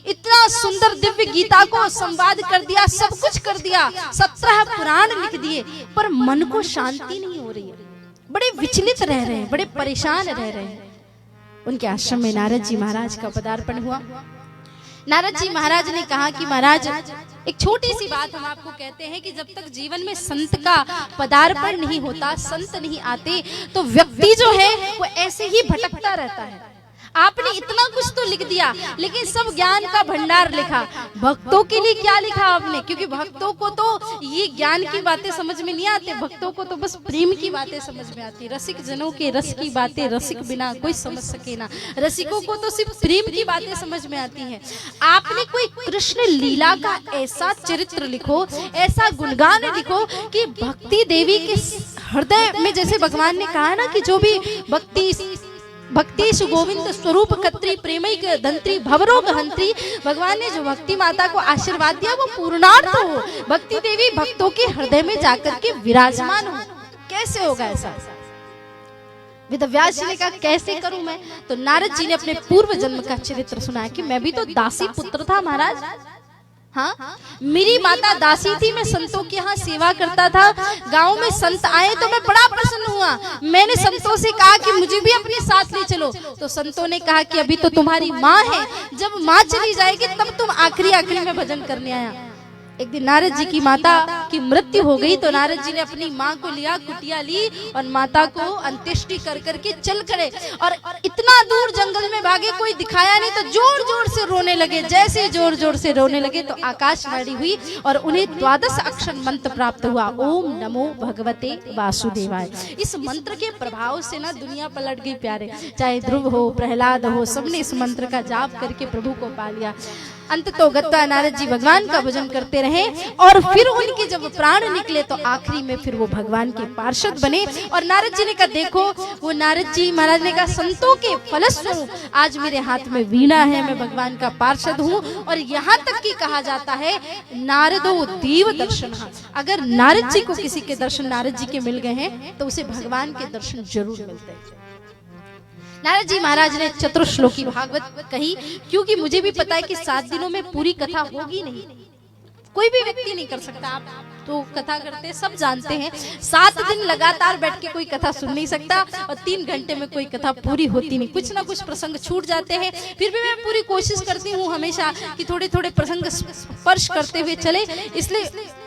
इतना सुंदर दिव्य गीता को संवाद कर दिया, सब कुछ कर दिया, 17 पुराण लिख दिए, पर मन को शांति नहीं हो रही है, बड़े विचलित रह रहे हैं, बड़े परेशान रह रहे हैं। उनके आश्रम में नारद जी महाराज का पदार्पण हुआ। नारद जी महाराज ने कहा कि महाराज एक छोटी सी बात हम आपको कहते हैं कि जब तक जीवन में संत का पदार्पण नहीं होता, संत नहीं आते, तो व्यक्ति जो है वो ऐसे ही भटकता रहता है। आपने इतना कुछ तो लिख दिया, लेकिन सब ज्ञान का भंडार लिखा, भक्तों के लिए क्या लिखा आपने, क्योंकि भक्तों को तो ये ज्ञान की बातें समझ में नहीं आती, भक्तों को तो बस प्रेम की बातें समझ में आती, रसिक जनों के रस की बातें रसिक बिना कोई समझ सके ना, रसिकों को तो सिर्फ प्रेम की बातें समझ में आती हैं। आपने कोई कृष्ण लीला का ऐसा चरित्र लिखो, ऐसा गुणगान लिखो कि भक्ति देवी के हृदय में, जैसे भगवान ने कहा ना कि जो भी भक्ति गोविंद स्वरूप कत्री प्रेमिक धंत्री भवरोग हंत्री, भगवान ने जो भक्ति माता को आशीर्वाद दिया वो पूर्णार्थ हो, भक्ति देवी भक्तों के हृदय में जाकर के विराजमान हो। कैसे होगा ऐसा? वेदव्यास जी ने कहा कैसे करूं मैं? तो नारद जी ने अपने पूर्व जन्म का चरित्र सुनाया कि मैं भी तो दासी पुत्र था महाराज, हाँ मेरी माता दासी थी, मैं संतों के यहाँ सेवा करता था, गांव में संत आए तो मैं बड़ा प्रसन्न हुआ, मैंने संतों से कहा कि मुझे भी अपने साथ ले चलो, तो संतों ने कहा कि अभी तो तुम्हारी माँ है, जब माँ चली जाएगी तब तुम आखिरी में भजन करने आया। एक दिन नारद जी की माता की मृत्यु हो गई तो नारद जी ने अपनी माँ को लिया, कुटिया ली और माता को अंत्येष्टि कर करके चल करे और इतना दूर जंगल में भागे, कोई दिखाया नहीं तो जोर जोर से रोने लगे। जैसे जोर जोर से रोने लगे तो आकाशवाणी हुई और उन्हें 12 अक्षर मंत्र प्राप्त हुआ, ओम नमो भगवते वासुदेवाय। इस मंत्र के प्रभाव से ना दुनिया पलट गई प्यारे, चाहे ध्रुव हो, प्रहलाद हो, सबने इस मंत्र का जाप करके प्रभु को पा लिया। अंत तो गत्वा नारद जी भगवान का भजन करते रहे और फिर उनके जब प्राण निकले तो आखिरी में फिर वो भगवान के पार्षद बने। और नारद जी ने कहा, देखो वो नारद जी महाराज ने कहा, संतों के फलस्वरूप आज मेरे हाथ में वीणा है, मैं भगवान का पार्षद हूँ। और यहाँ तक कि कहा जाता है नारदो देव दर्शन, अगर नारद जी को किसी के दर्शन नारद जी के मिल गए हैं तो उसे भगवान के दर्शन जरूर मिलते हैं। नारद जी महाराज ने चतुर्श्लोकी भागवत कही, क्योंकि मुझे भी पता है कि 7 दिनों में पूरी कथा होगी नहीं, कोई भी व्यक्ति नहीं कर सकता। आप तो कथा करते हैं, सब जानते हैं 7 दिन लगातार बैठ के कोई कथा सुन नहीं सकता और 3 घंटे में कोई कथा पूरी होती नहीं, कुछ ना कुछ प्रसंग छूट जाते हैं। फिर भी मैं पूरी कोशिश करती हूँ हमेशा कि थोड़े थोड़े प्रसंग स्पर्श करते हुए चले, इसलिए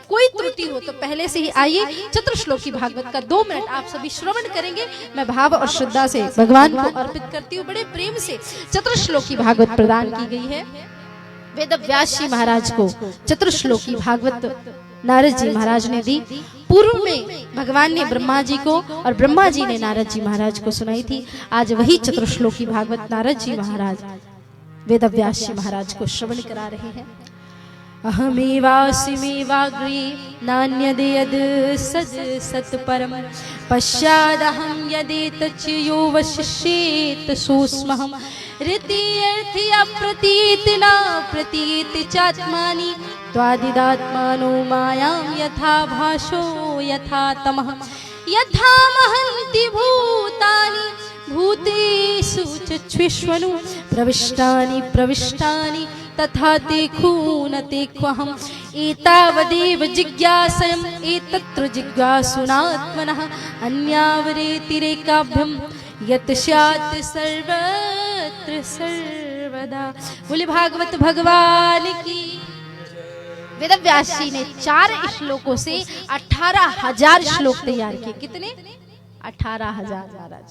कोई त्रुटि हो तो पहले से ही आइए चतुर्श्लोकी भागवत का 2 मिनट आप सभी श्रवण करेंगे। मैं भाव और श्रद्धा से भगवान को अर्पित करती हूँ। बड़े प्रेम से चतुर्श्लोकी भागवत प्रदान की गई है। वेद व्यास जी महाराज को चतुर्श्लोकी भागवत नारद जी महाराज ने दी। पूर्व में भगवान ने ब्रह्मा जी को और ब्रह्मा जी ने नारद जी महाराज को सुनाई थी। आज वही चतुर्श्लोकी भागवत नारद जी महाराज वेद व्यास जी महाराज को श्रवण करा रहे हैं। अहमेवासिमेवाग्रे नान्यदेयद् सज सत्परम पश्चादहं यदेतच्च यो वशिष्येत सोऽस्महम् ऋतियर्थि अप्रतीतिना प्रतीति चात्मानि त्वादिदात्मानो मायां यथा भासो यथा तमः यथा महन्ति भूतानि भूतेषु चक्षुष्वनु प्रविष्टानि प्रविष्टानि तथा ते खून ते क्वहम् एतावदेव जिज्ञासयम् एतत्र जिज्ञासुनात्मनः अन्यावरेतिरेकाभ्यं यत् स्यात् सर्वत्र सर्वदा। बोले भागवत भगवान की। वेद व्यास जी ने 4 श्लोकों से 18,000 श्लोक तैयार किए। कितने? 18,000 महाराज।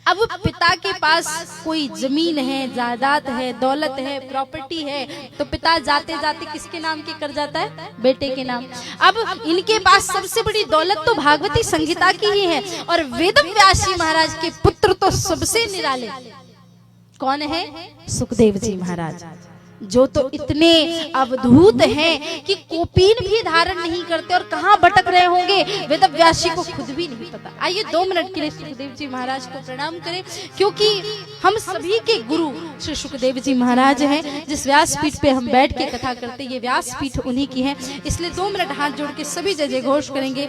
अब पिता के पास कोई जमीन है, जायदाद है, दौलत है, प्रॉपर्टी है, तो पिता जाते जाते किसके नाम के कर जाता है? बेटे के नाम। अब इनके पास सबसे बड़ी दौलत तो भागवती संहिता की ही है और वेद व्यास जी महाराज के पुत्र तो सबसे निराले कौन है? सुखदेव जी महाराज, जो तो इतने अवधूत हैं कि कोपीन भी धारण नहीं करते और कहाँ भटक रहे होंगे वेद व्यास जी को खुद भी नहीं पता। आइए 2 मिनट के लिए सुखदेव जी महाराज को प्रणाम करें, क्योंकि हम सभी के गुरु श्री सुखदेव जी महाराज हैं। जिस व्यासपीठ पे हम बैठ के कथा करते ये व्यासपीठ उन्हीं की है, इसलिए 2 मिनट हाथ जोड़ के सभी जय घोष करेंगे।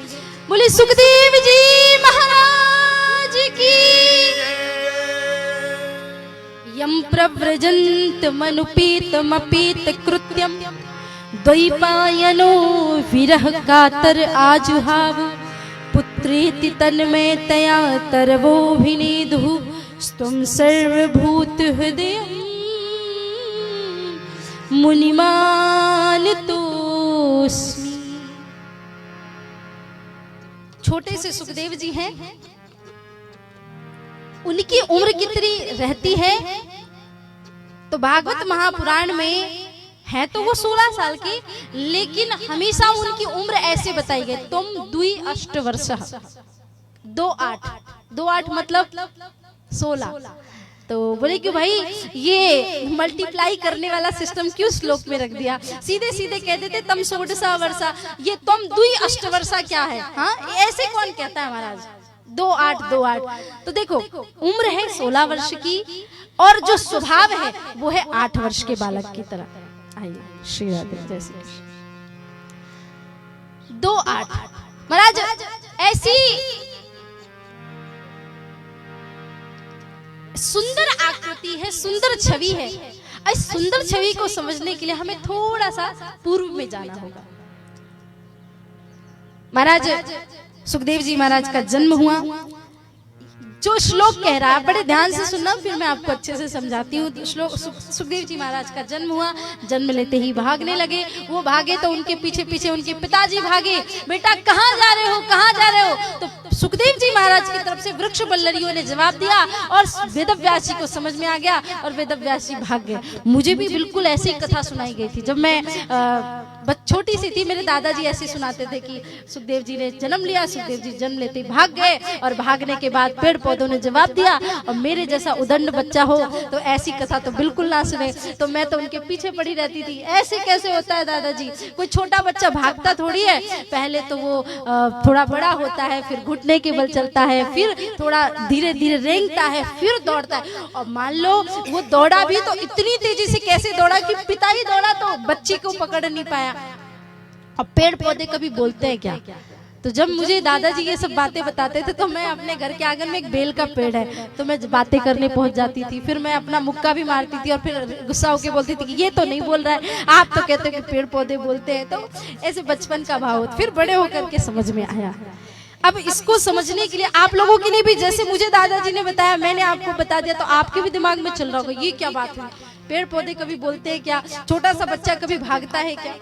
बोले सुखदेव जी महाराज की। यम प्रव्रजन्त मनुपेतमपेत कृत्यम द्वैपायनो विरह कातर आजुहाव पुत्रेति तन्मयतया तरवोभिनेदुः स्तुम सर्वभूत हृदय मुनिमान तोस्मि। छोटे से सुखदेव जी हैं, उनकी उम्र कितनी रहती है तो भागवत महापुराण में है तो वो 16 साल की, लेकिन हमेशा उनकी उम्र ऐसे बताई गई, तुम 2 अष्ट वर्ष 2 मतलब 16। तो बोले कि भाई ये मल्टीप्लाई करने वाला सिस्टम क्यों श्लोक में रख दिया? सीधे सीधे कह देते तम 16 वर्षा, ये तुम 2 अष्ट वर्षा क्या है? हाँ, ऐसे कौन कहता है महाराज? 2 8 तो देखो उम्र है 16 वर्ष की और जो स्वभाव है वो है 8 वर्ष के बालक की तरह। आइए श्री राधे जय श्री कृष्ण। 2 8 महाराज ऐसी सुंदर आकृति है, सुंदर छवि है। इस सुंदर छवि को समझने के लिए हमें थोड़ा सा पूर्व में जाना होगा। महाराज सुखदेव जी महाराज का जन्म हुआ जो श्लोक कह रहा है, बड़े ध्यान से सुनना, फिर मैं आपको अच्छे से समझाती हूँ। श्लोक सुखदेव जी महाराज का जन्म हुआ, जन्म लेते ही भागने लगे। वो भागे तो उनके पीछे पीछे उनके पिताजी भागे, बेटा कहाँ जा रहे हो, कहाँ जा रहे हो। तो सुखदेव जी महाराज की तरफ से वृक्ष बल्लरियों ने जवाब दिया और वेदव्यास जी को समझ में आ गया और वेदव्यास जी भाग गए। मुझे भी बिल्कुल ऐसी कथा सुनाई गई थी जब मैं छोटी सी थी। मेरे दादाजी ऐसे सुनाते थे कि सुखदेव जी ने जन्म लिया, सुखदेव जी जन्म लेते भाग गए और भागने के बाद पेड़ पौधों ने जवाब दिया। और मेरे जैसा उदंड बच्चा हो तो ऐसी कथा तो बिल्कुल ना सुने, तो मैं तो उनके पीछे पड़ी रहती थी। ऐसे कैसे होता है दादाजी, कोई छोटा बच्चा भागता थोड़ी है, पहले तो वो थोड़ा बड़ा होता है, फिर घुटने के बल चलता है, फिर थोड़ा धीरे धीरे रेंगता है, फिर दौड़ता है। और मान लो वो दौड़ा भी तो इतनी तेजी से कैसे दौड़ा कि पिता ही दौड़ा तो बच्ची को पकड़ नहीं पाया। और पेड़ पौधे कभी बोलते हैं क्या? तो जब मुझे दादाजी ये सब बातें बताते थे तो मैं अपने घर के आंगन में एक बेल का पेड़ है तो मैं बातें करने पहुंच जाती थी। फिर मैं अपना मुक्का भी मारती थी और फिर गुस्सा होकर बोलती थी कि ये तो नहीं बोल रहा है, आप तो कहते हो कि पेड़ पौधे बोलते हैं। तो ऐसे बचपन का भाव। फिर बड़े होकर के समझ में आया। अब इसको समझने के लिए आप लोगों के लिए भी, जैसे मुझे दादाजी ने बताया, मैंने आपको बता दिया, तो आपके भी दिमाग में चल रहा होगा ये क्या बात है, पेड़ पौधे कभी बोलते हैं क्या, छोटा सा बच्चा कभी भागता है क्या।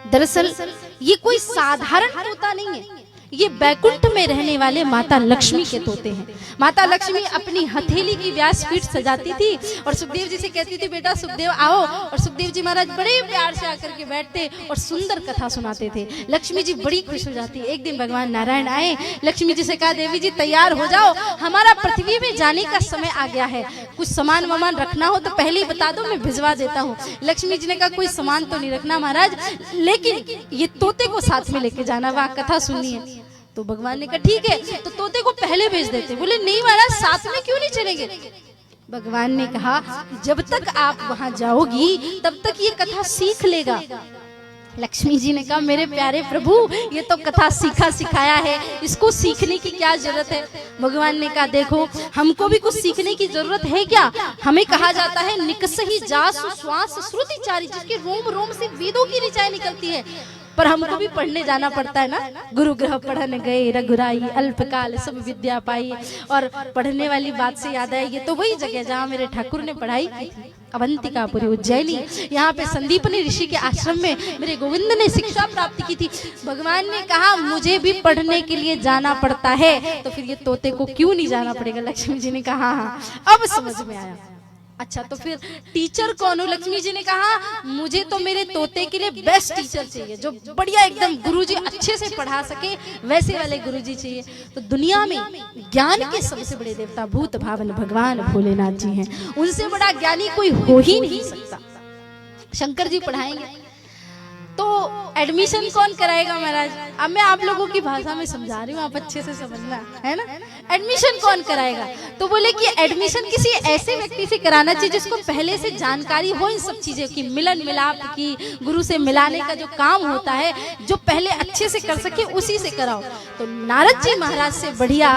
दरअसल ये कोई साधारण तोता नहीं है, ये बैकुंठ में रहने वाले माता लक्ष्मी के तोते हैं। माता लक्ष्मी अपनी हथेली की व्यासपीठ सजाती थी और सुखदेव जी से कहती थी बेटा सुखदेव आओ, और सुखदेव जी महाराज बड़े प्यार से आकर के बैठते और सुंदर कथा सुनाते थे। लक्ष्मी जी बड़ी खुश हो जाती। एक दिन भगवान नारायण आए, लक्ष्मी जी से कहा देवी जी तैयार हो जाओ, हमारा पृथ्वी में जाने का समय आ गया है, कुछ सामान वामान रखना हो तो पहले ही बता दो, मैं भिजवा देता हूँ। लक्ष्मी जी ने कहा कोई सामान तो नहीं रखना महाराज, लेकिन ये तोते को साथ में लेके जाना, वहाँ कथा सुननी है। तो भगवान ने कहा ठीक है, तो तोते को पहले भेज देते। बोले नहीं महाराज साथ में क्यों नहीं चलेंगे। भगवान ने कहा जब तक आप वहां जाओगी तब तक ये कथा सीख लेगा। लक्ष्मी जी ने कहा मेरे प्यारे प्रभु ये तो कथा सीखा सिखाया है, इसको सीखने की क्या जरूरत है। भगवान ने कहा देखो हमको भी कुछ सीखने की जरूरत है क्या। हमें कहा जाता है निकसही जासु श्वास श्रुति चारी, जिसके रोम रोम से वेदों की ऋचाएं निकलती है, पर हमको भी पढ़ने जाना पड़ता है ना। गुरु ग्रह पढ़न गए रघुराई, अल्पकाल सब विद्या पाई। और पढ़ने वाली बात से याद है, ये तो वही जगह जहाँ मेरे ठाकुर ने पढ़ाई की थी, अवंतिकापुरी उज्जैनी। यहाँ पे संदीपनी ऋषि के आश्रम में मेरे गोविंद ने शिक्षा प्राप्त की थी। भगवान ने कहा मुझे भी पढ़ने के लिए जाना पड़ता है, तो फिर ये तोते को क्यों नहीं जाना पड़ेगा। लक्ष्मी जी ने कहा हाँ अब समझ में आया। अच्छा तो फिर टीचर कौन हो। लक्ष्मी जी ने कहा मुझे तो मेरे तोते के लिए बेस्ट टीचर चाहिए, जो बढ़िया एकदम गुरुजी अच्छे से पढ़ा सके, वैसे वाले गुरुजी चाहिए। तो दुनिया में ज्ञान के सबसे बड़े देवता भूत भावन भगवान भोलेनाथ जी हैं, उनसे बड़ा ज्ञानी कोई हो ही नहीं सकता। शंकर जी पढ़ाएंगे तो एडमिशन कौन कराएगा महाराज। अब मैं आप लोगों की भाषा में समझा रही हूँ, आप अच्छे से समझना है ना। एडमिशन कौन कराएगा, तो बोले कि एडमिशन किसी ऐसे व्यक्ति से कराना चाहिए जिसको पहले से जानकारी हो इन सब चीजों की, मिलन मिलाप की, गुरु से मिलाने का जो काम होता है, जो पहले अच्छे से कर सके उसी से कराओ। तो नारद जी महाराज से बढ़िया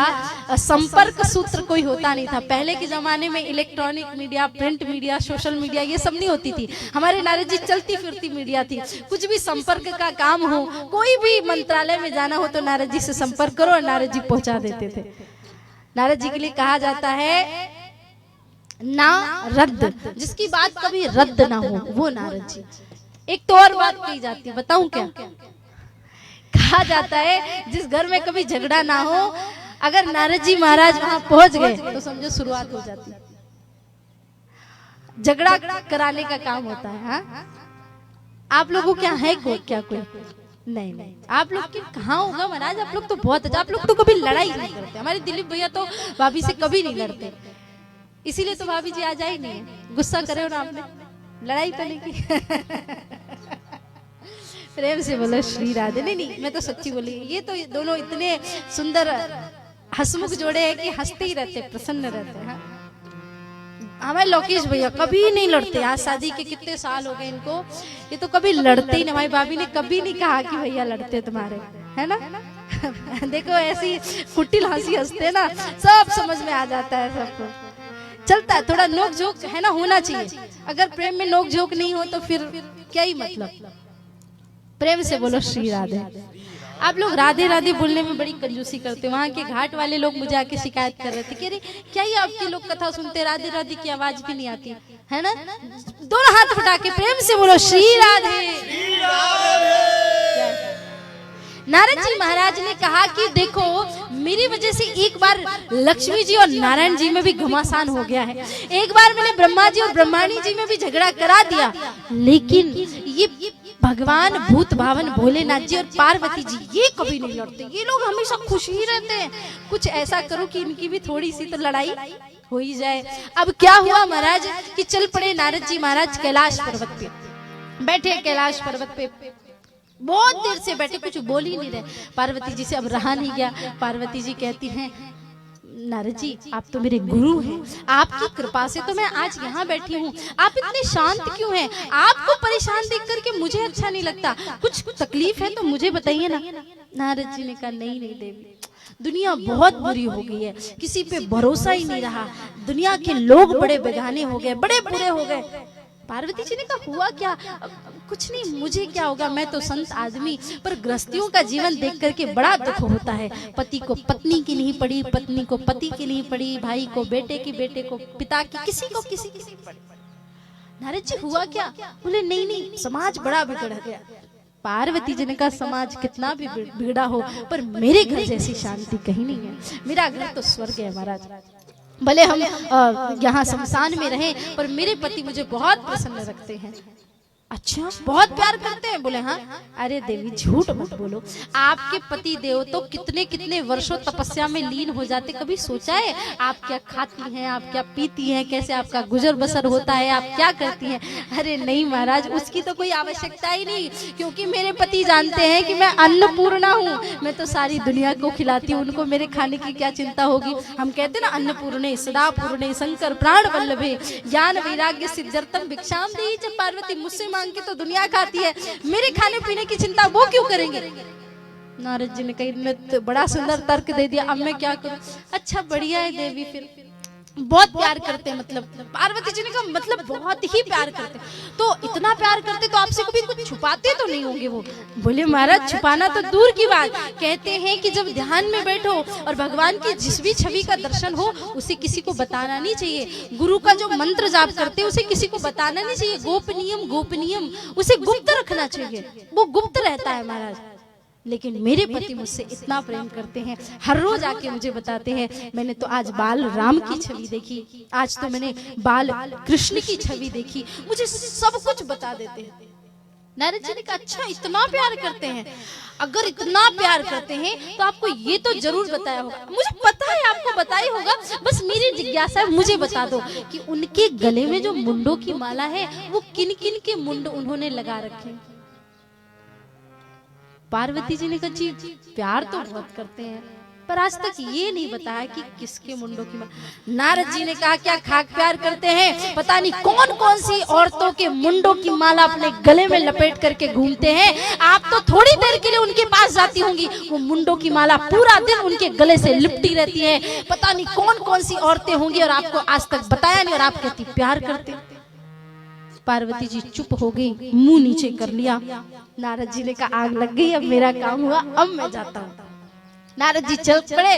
संपर्क सूत्र कोई होता नहीं था। पहले के जमाने में electronic media, print media, social media ये सब नहीं होती थी। हमारे नारद जी चलती फिरती मीडिया थी। कुछ भी संपर्क का काम हो, कोई भी मंत्रालय में जाना हो तो नारद जी से संपर्क करो और नारद जी पहुंचा देते थे। नारद जी के लिए कहा जाता है ना रद्द, जिसकी बात कभी रद्द ना हो वो नारद जी। एक तो और बात कही जाती है, बताऊं क्या। कहा जाता है जिस घर में कभी झगड़ा ना हो, अगर नारद जी महाराज वहां पहुंच गए तो समझो शुरुआत हो जाती है। झगड़ा कराने का काम होता है। हाँ आप लोगों क्या है क्या कोई नहीं नहीं, आप लोग की कहाँ होगा महाराज। आप लोग तो बहुत अच्छा, आप लोग तो कभी लड़ाई नहीं करते। हमारे दिलीप भैया तो भाभी से कभी नहीं लड़ते, इसीलिए तो भाभी जी आ जाए नहीं। गुस्सा करे हो ना आपने, लड़ाई तो नहीं की। प्रेम से बोलो श्री राधे। नहीं नहीं मैं तो सच्ची बोली, ये तो दोनों इतने सुंदर हंसमुख जोड़े हैं कि हंसते ही रहते, प्रसन्न रहते हैं। हमारे लोकेश भैया कभी नहीं लड़ते। आज शादी के कितने साल हो गए इनको, ये तो कभी लड़ते ही नहीं। हमारी भाभी ने कभी नहीं कहा कि भैया लड़ते तुम्हारे, है ना। देखो ऐसी कुटिल हंसी हंसते ना, सब समझ में आ जाता है सबको। चलता है थोड़ा नोक झोंक है ना, होना चाहिए। अगर प्रेम में नोक झोंक नहीं हो तो फिर क्या ही मतलब। प्रेम से बोलो श्री राधे। आप लोग राधे राधे बोलने में बड़ी कंजूसी करते हैं। वहाँ के घाट वाले लोग मुझे आके शिकायत कर रहे थे कि अरे क्या ये आपके लोग कथा सुनते, राधे राधे की आवाज भी नहीं आती है ना। दोनों हाथ उठा के प्रेम से बोलो श्री राधे। नारद जी महाराज ने कहा कि देखो मेरी वजह से एक बार लक्ष्मी जी और नारायण जी में भी घमासान हो गया है, एक बार मैंने ब्रह्मा जी और ब्रह्माणी जी में भी झगड़ा करा दिया, लेकिन ये भगवान भूत भावन भोलेनाथ जी और पार्वती जी ये कभी नहीं लड़ते, ये लोग हमेशा खुश ही रहते हैं। कुछ ऐसा करो कि इनकी भी थोड़ी सी तो लड़ाई हो ही जाए। अब क्या हुआ महाराज कि चल पड़े नारद जी महाराज कैलाश पर्वत पे बैठे। कैलाश पर्वत पे बहुत देर से बैठे, कुछ बोल ही नहीं रहे। पार्वती जी से अब रहा नहीं गया। पार्वती जी कहती हैं नारद जी आप तो मेरे गुरु हैं, आपकी कृपा से तो मैं आज यहाँ बैठी हूँ, आप इतने शांत क्यों हैं? आपको परेशान देख करके मुझे अच्छा नहीं लगता, कुछ तकलीफ है तो मुझे बताइए ना। नारद जी ने कहा नहीं नहीं देवी, दुनिया बहुत बुरी हो गई है, किसी पे भरोसा ही नहीं रहा, दुनिया के लोग बड़े बेगाने हो गए, बड़े बुरे हो गए। पार्वती जी ने कहा हुआ क्या? कुछ नहीं, मुझे क्या होगा, मैं तो संत आदमी, पर गृहस्थियों का जीवन देख करके बड़ा दुख होता है। पति को पत्नी की नहीं पड़ी, पत्नी को पति की नहीं पड़ी, भाई को बेटे की, बेटे को पिता की, किसी को किसी की पड़ी। नारद जी हुआ क्या? बोले नहीं नहीं समाज बड़ा बिगड़ गया। पार्वती जी ने कहा समाज कितना भी बिगड़ा हो पर मेरे घर जैसी शांति कहीं नहीं है, मेरा घर तो स्वर्ग है महाराज। भले हम यहाँ शमशान में रहें पर मेरे पति मुझे बहुत प्रसन्न रखते हैं। अच्छा बहुत प्यार करते हैं? बोले हाँ। अरे देवी झूठ मत बोलो, आपके पति देव तो कितने कितने वर्षों तपस्या में लीन हो जाते, कभी सोचा है आप क्या खाती हैं, आप क्या पीती हैं, कैसे आपका गुजर बसर होता है, आप क्या करती हैं? अरे नहीं महाराज उसकी तो कोई आवश्यकता ही नहीं, क्योंकि मेरे पति जानते हैं कि मैं अन्नपूर्णा हूँ, मैं तो सारी दुनिया को खिलाती हूँ, उनको मेरे खाने की क्या चिंता होगी। हम कहते हैं ना अन्नपूर्णे सदा पूर्णे शंकर प्राण वल्लभे ज्ञान वैराग्य सिद्ध्यर्थम भिक्षाम देहि। जब पार्वती मुझसे मांग के तो दुनिया खाती है, मेरे खाने पीने की चिंता वो क्यों करेंगे? नारद जी ने कही तो बड़ा सुंदर तर्क दे दिया, अब मैं क्या करूं? अच्छा बढ़िया है देवी, फिर बहुत प्यार करते हैं, मतलब पार्वती जी ने कहा मतलब बहुत ही प्यार करते, तो इतना प्यार करते तो आपसे कभी कुछ छुपाते तो नहीं होंगे वो? बोले महाराज छुपाना तो दूर की बात, कहते हैं कि जब ध्यान में बैठो और भगवान की जिस भी छवि का दर्शन हो उसे किसी को बताना नहीं चाहिए। गुरु का जो मंत्र जाप करते उसे किसी को बताना नहीं चाहिए, गोपनीयम गोपनीयम, उसे गुप्त रखना चाहिए, वो गुप्त रहता है महाराज। लेकिन मेरे पति मुझसे इतना प्रेम करते हैं, हर रोज आके मुझे बताते हैं मैंने तो आज बाल राम की छवि देखी, आज तो मैंने बाल कृष्ण की छवि देखी, मुझे सब कुछ बता देते हैं। नारद जी ने कहा अच्छा इतना प्यार करते हैं, अगर इतना प्यार करते हैं तो आपको ये तो जरूर बताया होगा। मुझे पता है आपको बताया होगा, बस मेरी जिज्ञासा है, मुझे बता दो कि उनके गले में जो मुंडों की माला है वो किन किन के मुंड उन्होंने लगा रखे? पार्वती जी ने कहा जी प्यार तो बहुत करते हैं पर आज तक ये नहीं बताया कि किसके मुंडों की माला। नारद जी ने कहा क्या खाक प्यार करते हैं, पता नहीं कौन कौन सी औरतों के मुंडों की माला अपने गले में लपेट करके घूमते हैं। आप तो थोड़ी देर के लिए उनके पास जाती होंगी, वो मुंडों की माला पूरा दिन उनके गले से लिपटी रहती है, पता नहीं कौन कौन सी औरतें होंगी और आपको आज तक बताया नहीं और आप कहती प्यार करते। पार्वती जी चुप हो गई, मुंह नीचे कर लिया। नारद जी ने कहा आग लग गई, अब मेरा काम हुआ, अब मैं जाता हूँ। नारद जी चल पड़े,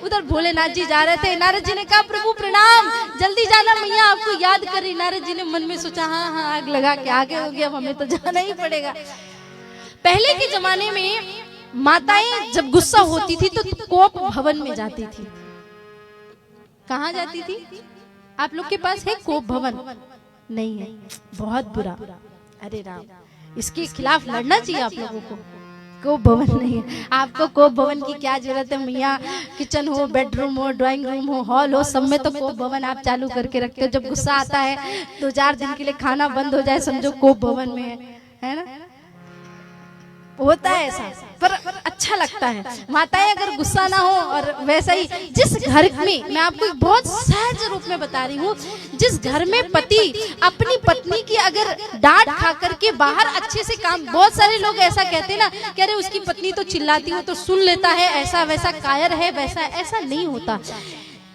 उधर भोलेनाथ जी जा रहे थे। नारद जी ने कहा प्रभु प्रणाम, जल्दी जाना मैया आपको याद कर रही। नारद जी ने मन में सोचा हाँ हाँ आग लगा के आगे हो गया, अब हमें तो जाना ही पड़ेगा। पहले के जमाने में माताएं जब गुस्सा होती थी तो कोप भवन में जाती थी। कहाँ जाती थी? आप लोग के पास है कोप भवन? नहीं है, बहुत बुरा। अरे राम, इसके खिलाफ लड़ना चाहिए आप लोगों को। कोप भवन नहीं है, आपको कोप भवन की क्या जरूरत है मैया? किचन हो, बेडरूम हो, ड्राइंग रूम हो, हॉल हो, सब में तो कोप भवन आप चालू करके रखते हो। जब गुस्सा आता है 2-4 दिन के लिए खाना बंद हो जाए समझो कोप भवन में है ना? होता है ऐसा, पर अच्छा लगता है। माताएं अगर गुस्सा ना हो, और वैसा ही जिस घर में, मैं आपको बहुत सहज रूप में बता रही हूँ, जिस घर में पति अपनी पत्नी की अगर डांट खा करके बाहर अच्छे से काम, बहुत सारे लोग ऐसा कहते हैं ना कि अरे उसकी पत्नी तो चिल्लाती हो तो सुन लेता है, ऐसा वैसा कायर है, वैसा ऐसा नहीं होता।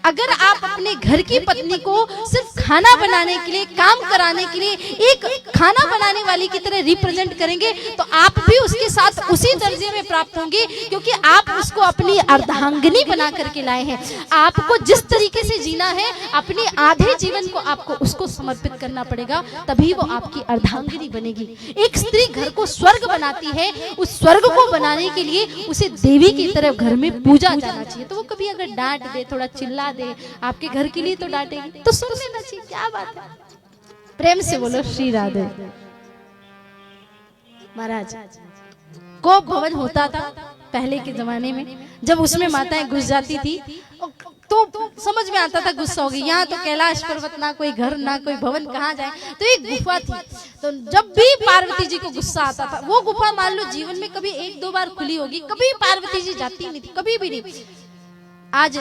अगर आप अपने घर की पत्नी को सिर्फ खाना बनाने के लिए, काम कराने के लिए एक खाना बनाने वाली की तरह रिप्रेजेंट करेंगे तो आप भी उसके साथ उसी दर्जे में प्राप्त होंगे, क्योंकि आप उसको अपनी अर्धांगिनी बना करके लाए हैं। आपको जिस तरीके से जीना है, अपने आधे जीवन को आपको उसको समर्पित करना पड़ेगा, तभी वो आपकी अर्धांगिनी बनेगी। एक स्त्री घर को स्वर्ग बनाती है, उस स्वर्ग को बनाने के लिए उसे देवी की तरह घर में पूजा जाना चाहिए। तो वो कभी अगर डांट दे, थोड़ा चिल्ला दे आपके घर के लिए, तो डांटेगी तो सुन लेना चाहिए। क्या बात है, प्रेम से बोलो श्री राधे। महाराज गोप भवन होता था पहले के जमाने में, जब उसमें माताएं घुस जाती थी तो समझ में आता था गुस्सा होगी। यहाँ तो कैलाश पर्वत, ना कोई घर ना कोई भवन, कहाँ जाए। तो एक गुफा थी, तो जब भी पार्वती जी को गुस्सा आता था, वो गुफा मान लो जीवन में कभी 1-2 बार खुली होगी, कभी पार्वती जी जाती नहीं थी, कभी भी नहीं। आज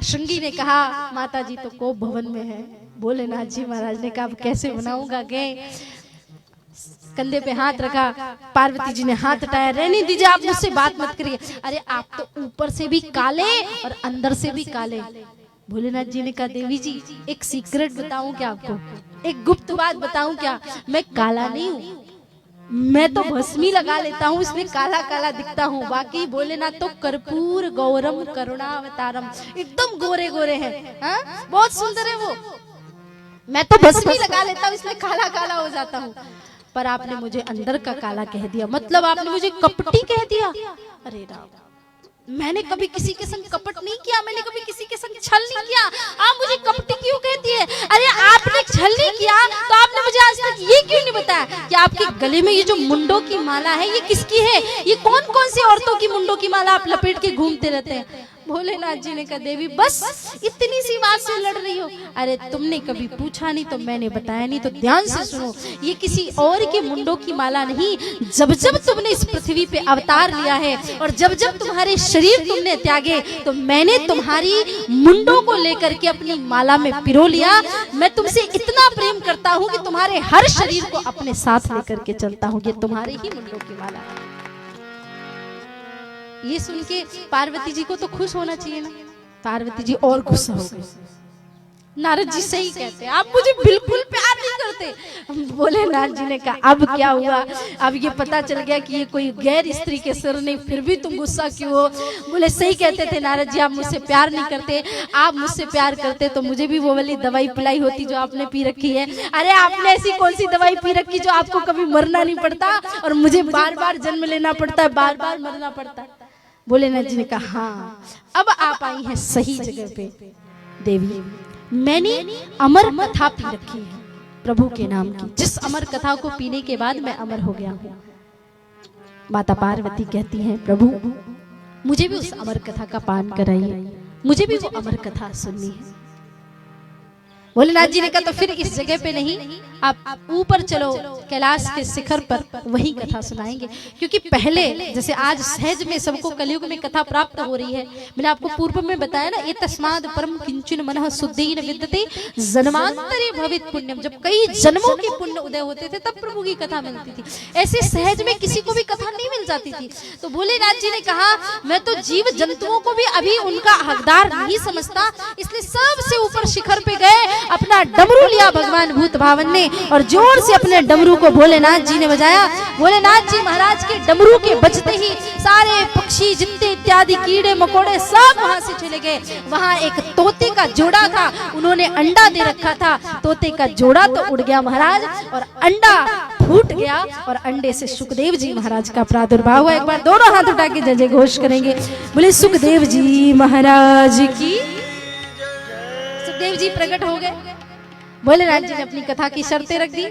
श्रृंगी ने कहा माता जी तो कोप भवन में है। भोलेनाथ जी महाराज ने कहा अब कैसे बनाऊंगा, गए कंधे पे हाथ रखा, पार्वती जी ने हाथ हटाया, रहने दीजिए आप मुझसे बात मत करिए। अरे आप तो ऊपर से भी काले और अंदर से भी काले। भोलेनाथ जी ने कहा देवी जी एक सीक्रेट बताऊं क्या आपको, एक गुप्त बात बताऊं क्या, मैं काला नहीं हूँ, मैं तो भस्मी लगा लेता हूँ इसलिए काला काला दिखता हूँ। बाकी भोलेनाथ तो कर्पूर गौरम करुणावतारम, एकदम गोरे गोरे हैं, हाँ? बहुत सुंदर है वो। मैं तो भस्मी लगा लेता हूँ इसलिए काला काला हो जाता हूँ। पर आपने मुझे अंदर का काला कह दिया, मतलब आपने मुझे कपटी कह दिया। अरे राम, मैंने कभी किसी के संग कपट नहीं किया, मैंने कभी किसी के संग छल नहीं किया, आप मुझे कपटी क्यों कहती है? अरे आपने छल नहीं किया तो आपने मुझे आज तक ये क्यों नहीं बताया कि आपके गले में ये जो मुंडों की माला है ये किसकी है? ये कौन कौन सी औरतों की मुंडों की माला आप लपेट के घूमते रहते हैं? भोलेनाथ जी ने कहा देवी बस इतनी सी बात से लड़ रही हो? अरे तुमने कभी पूछा नहीं तो मैंने बताया नहीं, तो ध्यान से सुनो, ये किसी और के मुंडों की माला नहीं। जब जब तुमने इस पृथ्वी पे अवतार लिया है और जब जब तुम्हारे शरीर तुमने त्यागे, तो मैंने तुम्हारी मुंडों को लेकर के अपनी माला में पिरो लिया। मैं तुमसे इतना प्रेम करता हूँ कि तुम्हारे हर शरीर को अपने साथ लेकर के चलता हूँ। ये तुम्हारे ही मुंडों की माला है। ये सुन के पार्वती जी को तो खुश होना चाहिए ना, पार्वती जी और गुस्सा हो गई। नारद जी सही कहते हैं, आप मुझे बिल्कुल प्यार नहीं करते। भोलेनाथ जी ने कहा अब क्या हुआ, अब ये पता चल गया कि ये कोई गैर स्त्री के सिर नहीं, फिर भी तुम गुस्सा क्यों हो? बोले सही कहते थे नारद जी, आप मुझसे प्यार नहीं करते, आप मुझसे प्यार करते तो मुझे भी वो वाली दवाई पिलाई होती जो आपने पी रखी है। अरे आपने ऐसी कौन सी दवाई पी रखी जो आपको कभी मरना नहीं पड़ता और मुझे बार बार जन्म लेना पड़ता है, बार बार मरना पड़ता है। भोलेनाथ जी ने कहा हाँ अब आप आई हैं सही जगह पे देवी। मैंने अमर कथा पी रखी है प्रभु के नाम की, जिस अमर कथा को पीने के बाद मैं अमर हो गया हूँ। माता पार्वती कहती हैं प्रभु मुझे भी उस अमर कथा का पान कराइए, मुझे भी वो अमर कथा सुननी है। भोलेनाथ जी ने कहा तो फिर इस जगह पे नहीं, आप ऊपर चलो कैलाश के शिखर पर, वही कथा सुनाएंगे। क्योंकि पहले जैसे आज सहज में सबको कलयुग में कथा प्राप्त हो रही है, मैंने आपको पूर्व में बताया ना, ये तस्माद परम किंचन मनः शुद्धेन विद्यते जन्मांतरे भवित पुण्यम। जब कई जन्मों के पुण्य उदय होते थे तब प्रभु की कथा मिलती थी, ऐसे सहज में किसी को भी कथा नहीं मिल जाती थी। तो भोलेनाथ जी ने कहा मैं तो जीव जंतुओं को भी अभी उनका हकदार नहीं समझता, इसलिए सबसे ऊपर शिखर पे गए, अपना डमरू लिया भगवान भूत भावन ने और जोर से अपने डमरू को भोलेनाथ जी ने बजाया। भोलेनाथ जी महाराज के डमरू के बजते ही सारे पक्षी जितने इत्यादि कीड़े मकोड़े सब वहां से चले गए। वहां एक तोते का जोड़ा था, उन्होंने अंडा दे रखा था, तोते का जोड़ा तो उड़ गया महाराज और अंडा फूट गया और अंडे से सुखदेव जी महाराज का प्रादुर्भाव हुआ। एक बार दोनों हाथ उठा के जय जय घोष करेंगे, बोले सुखदेव जी महाराज की। सुखदेव जी प्रकट हो गए। भोलेनाथ जी ने अपनी कथा की शर्तें रख दी।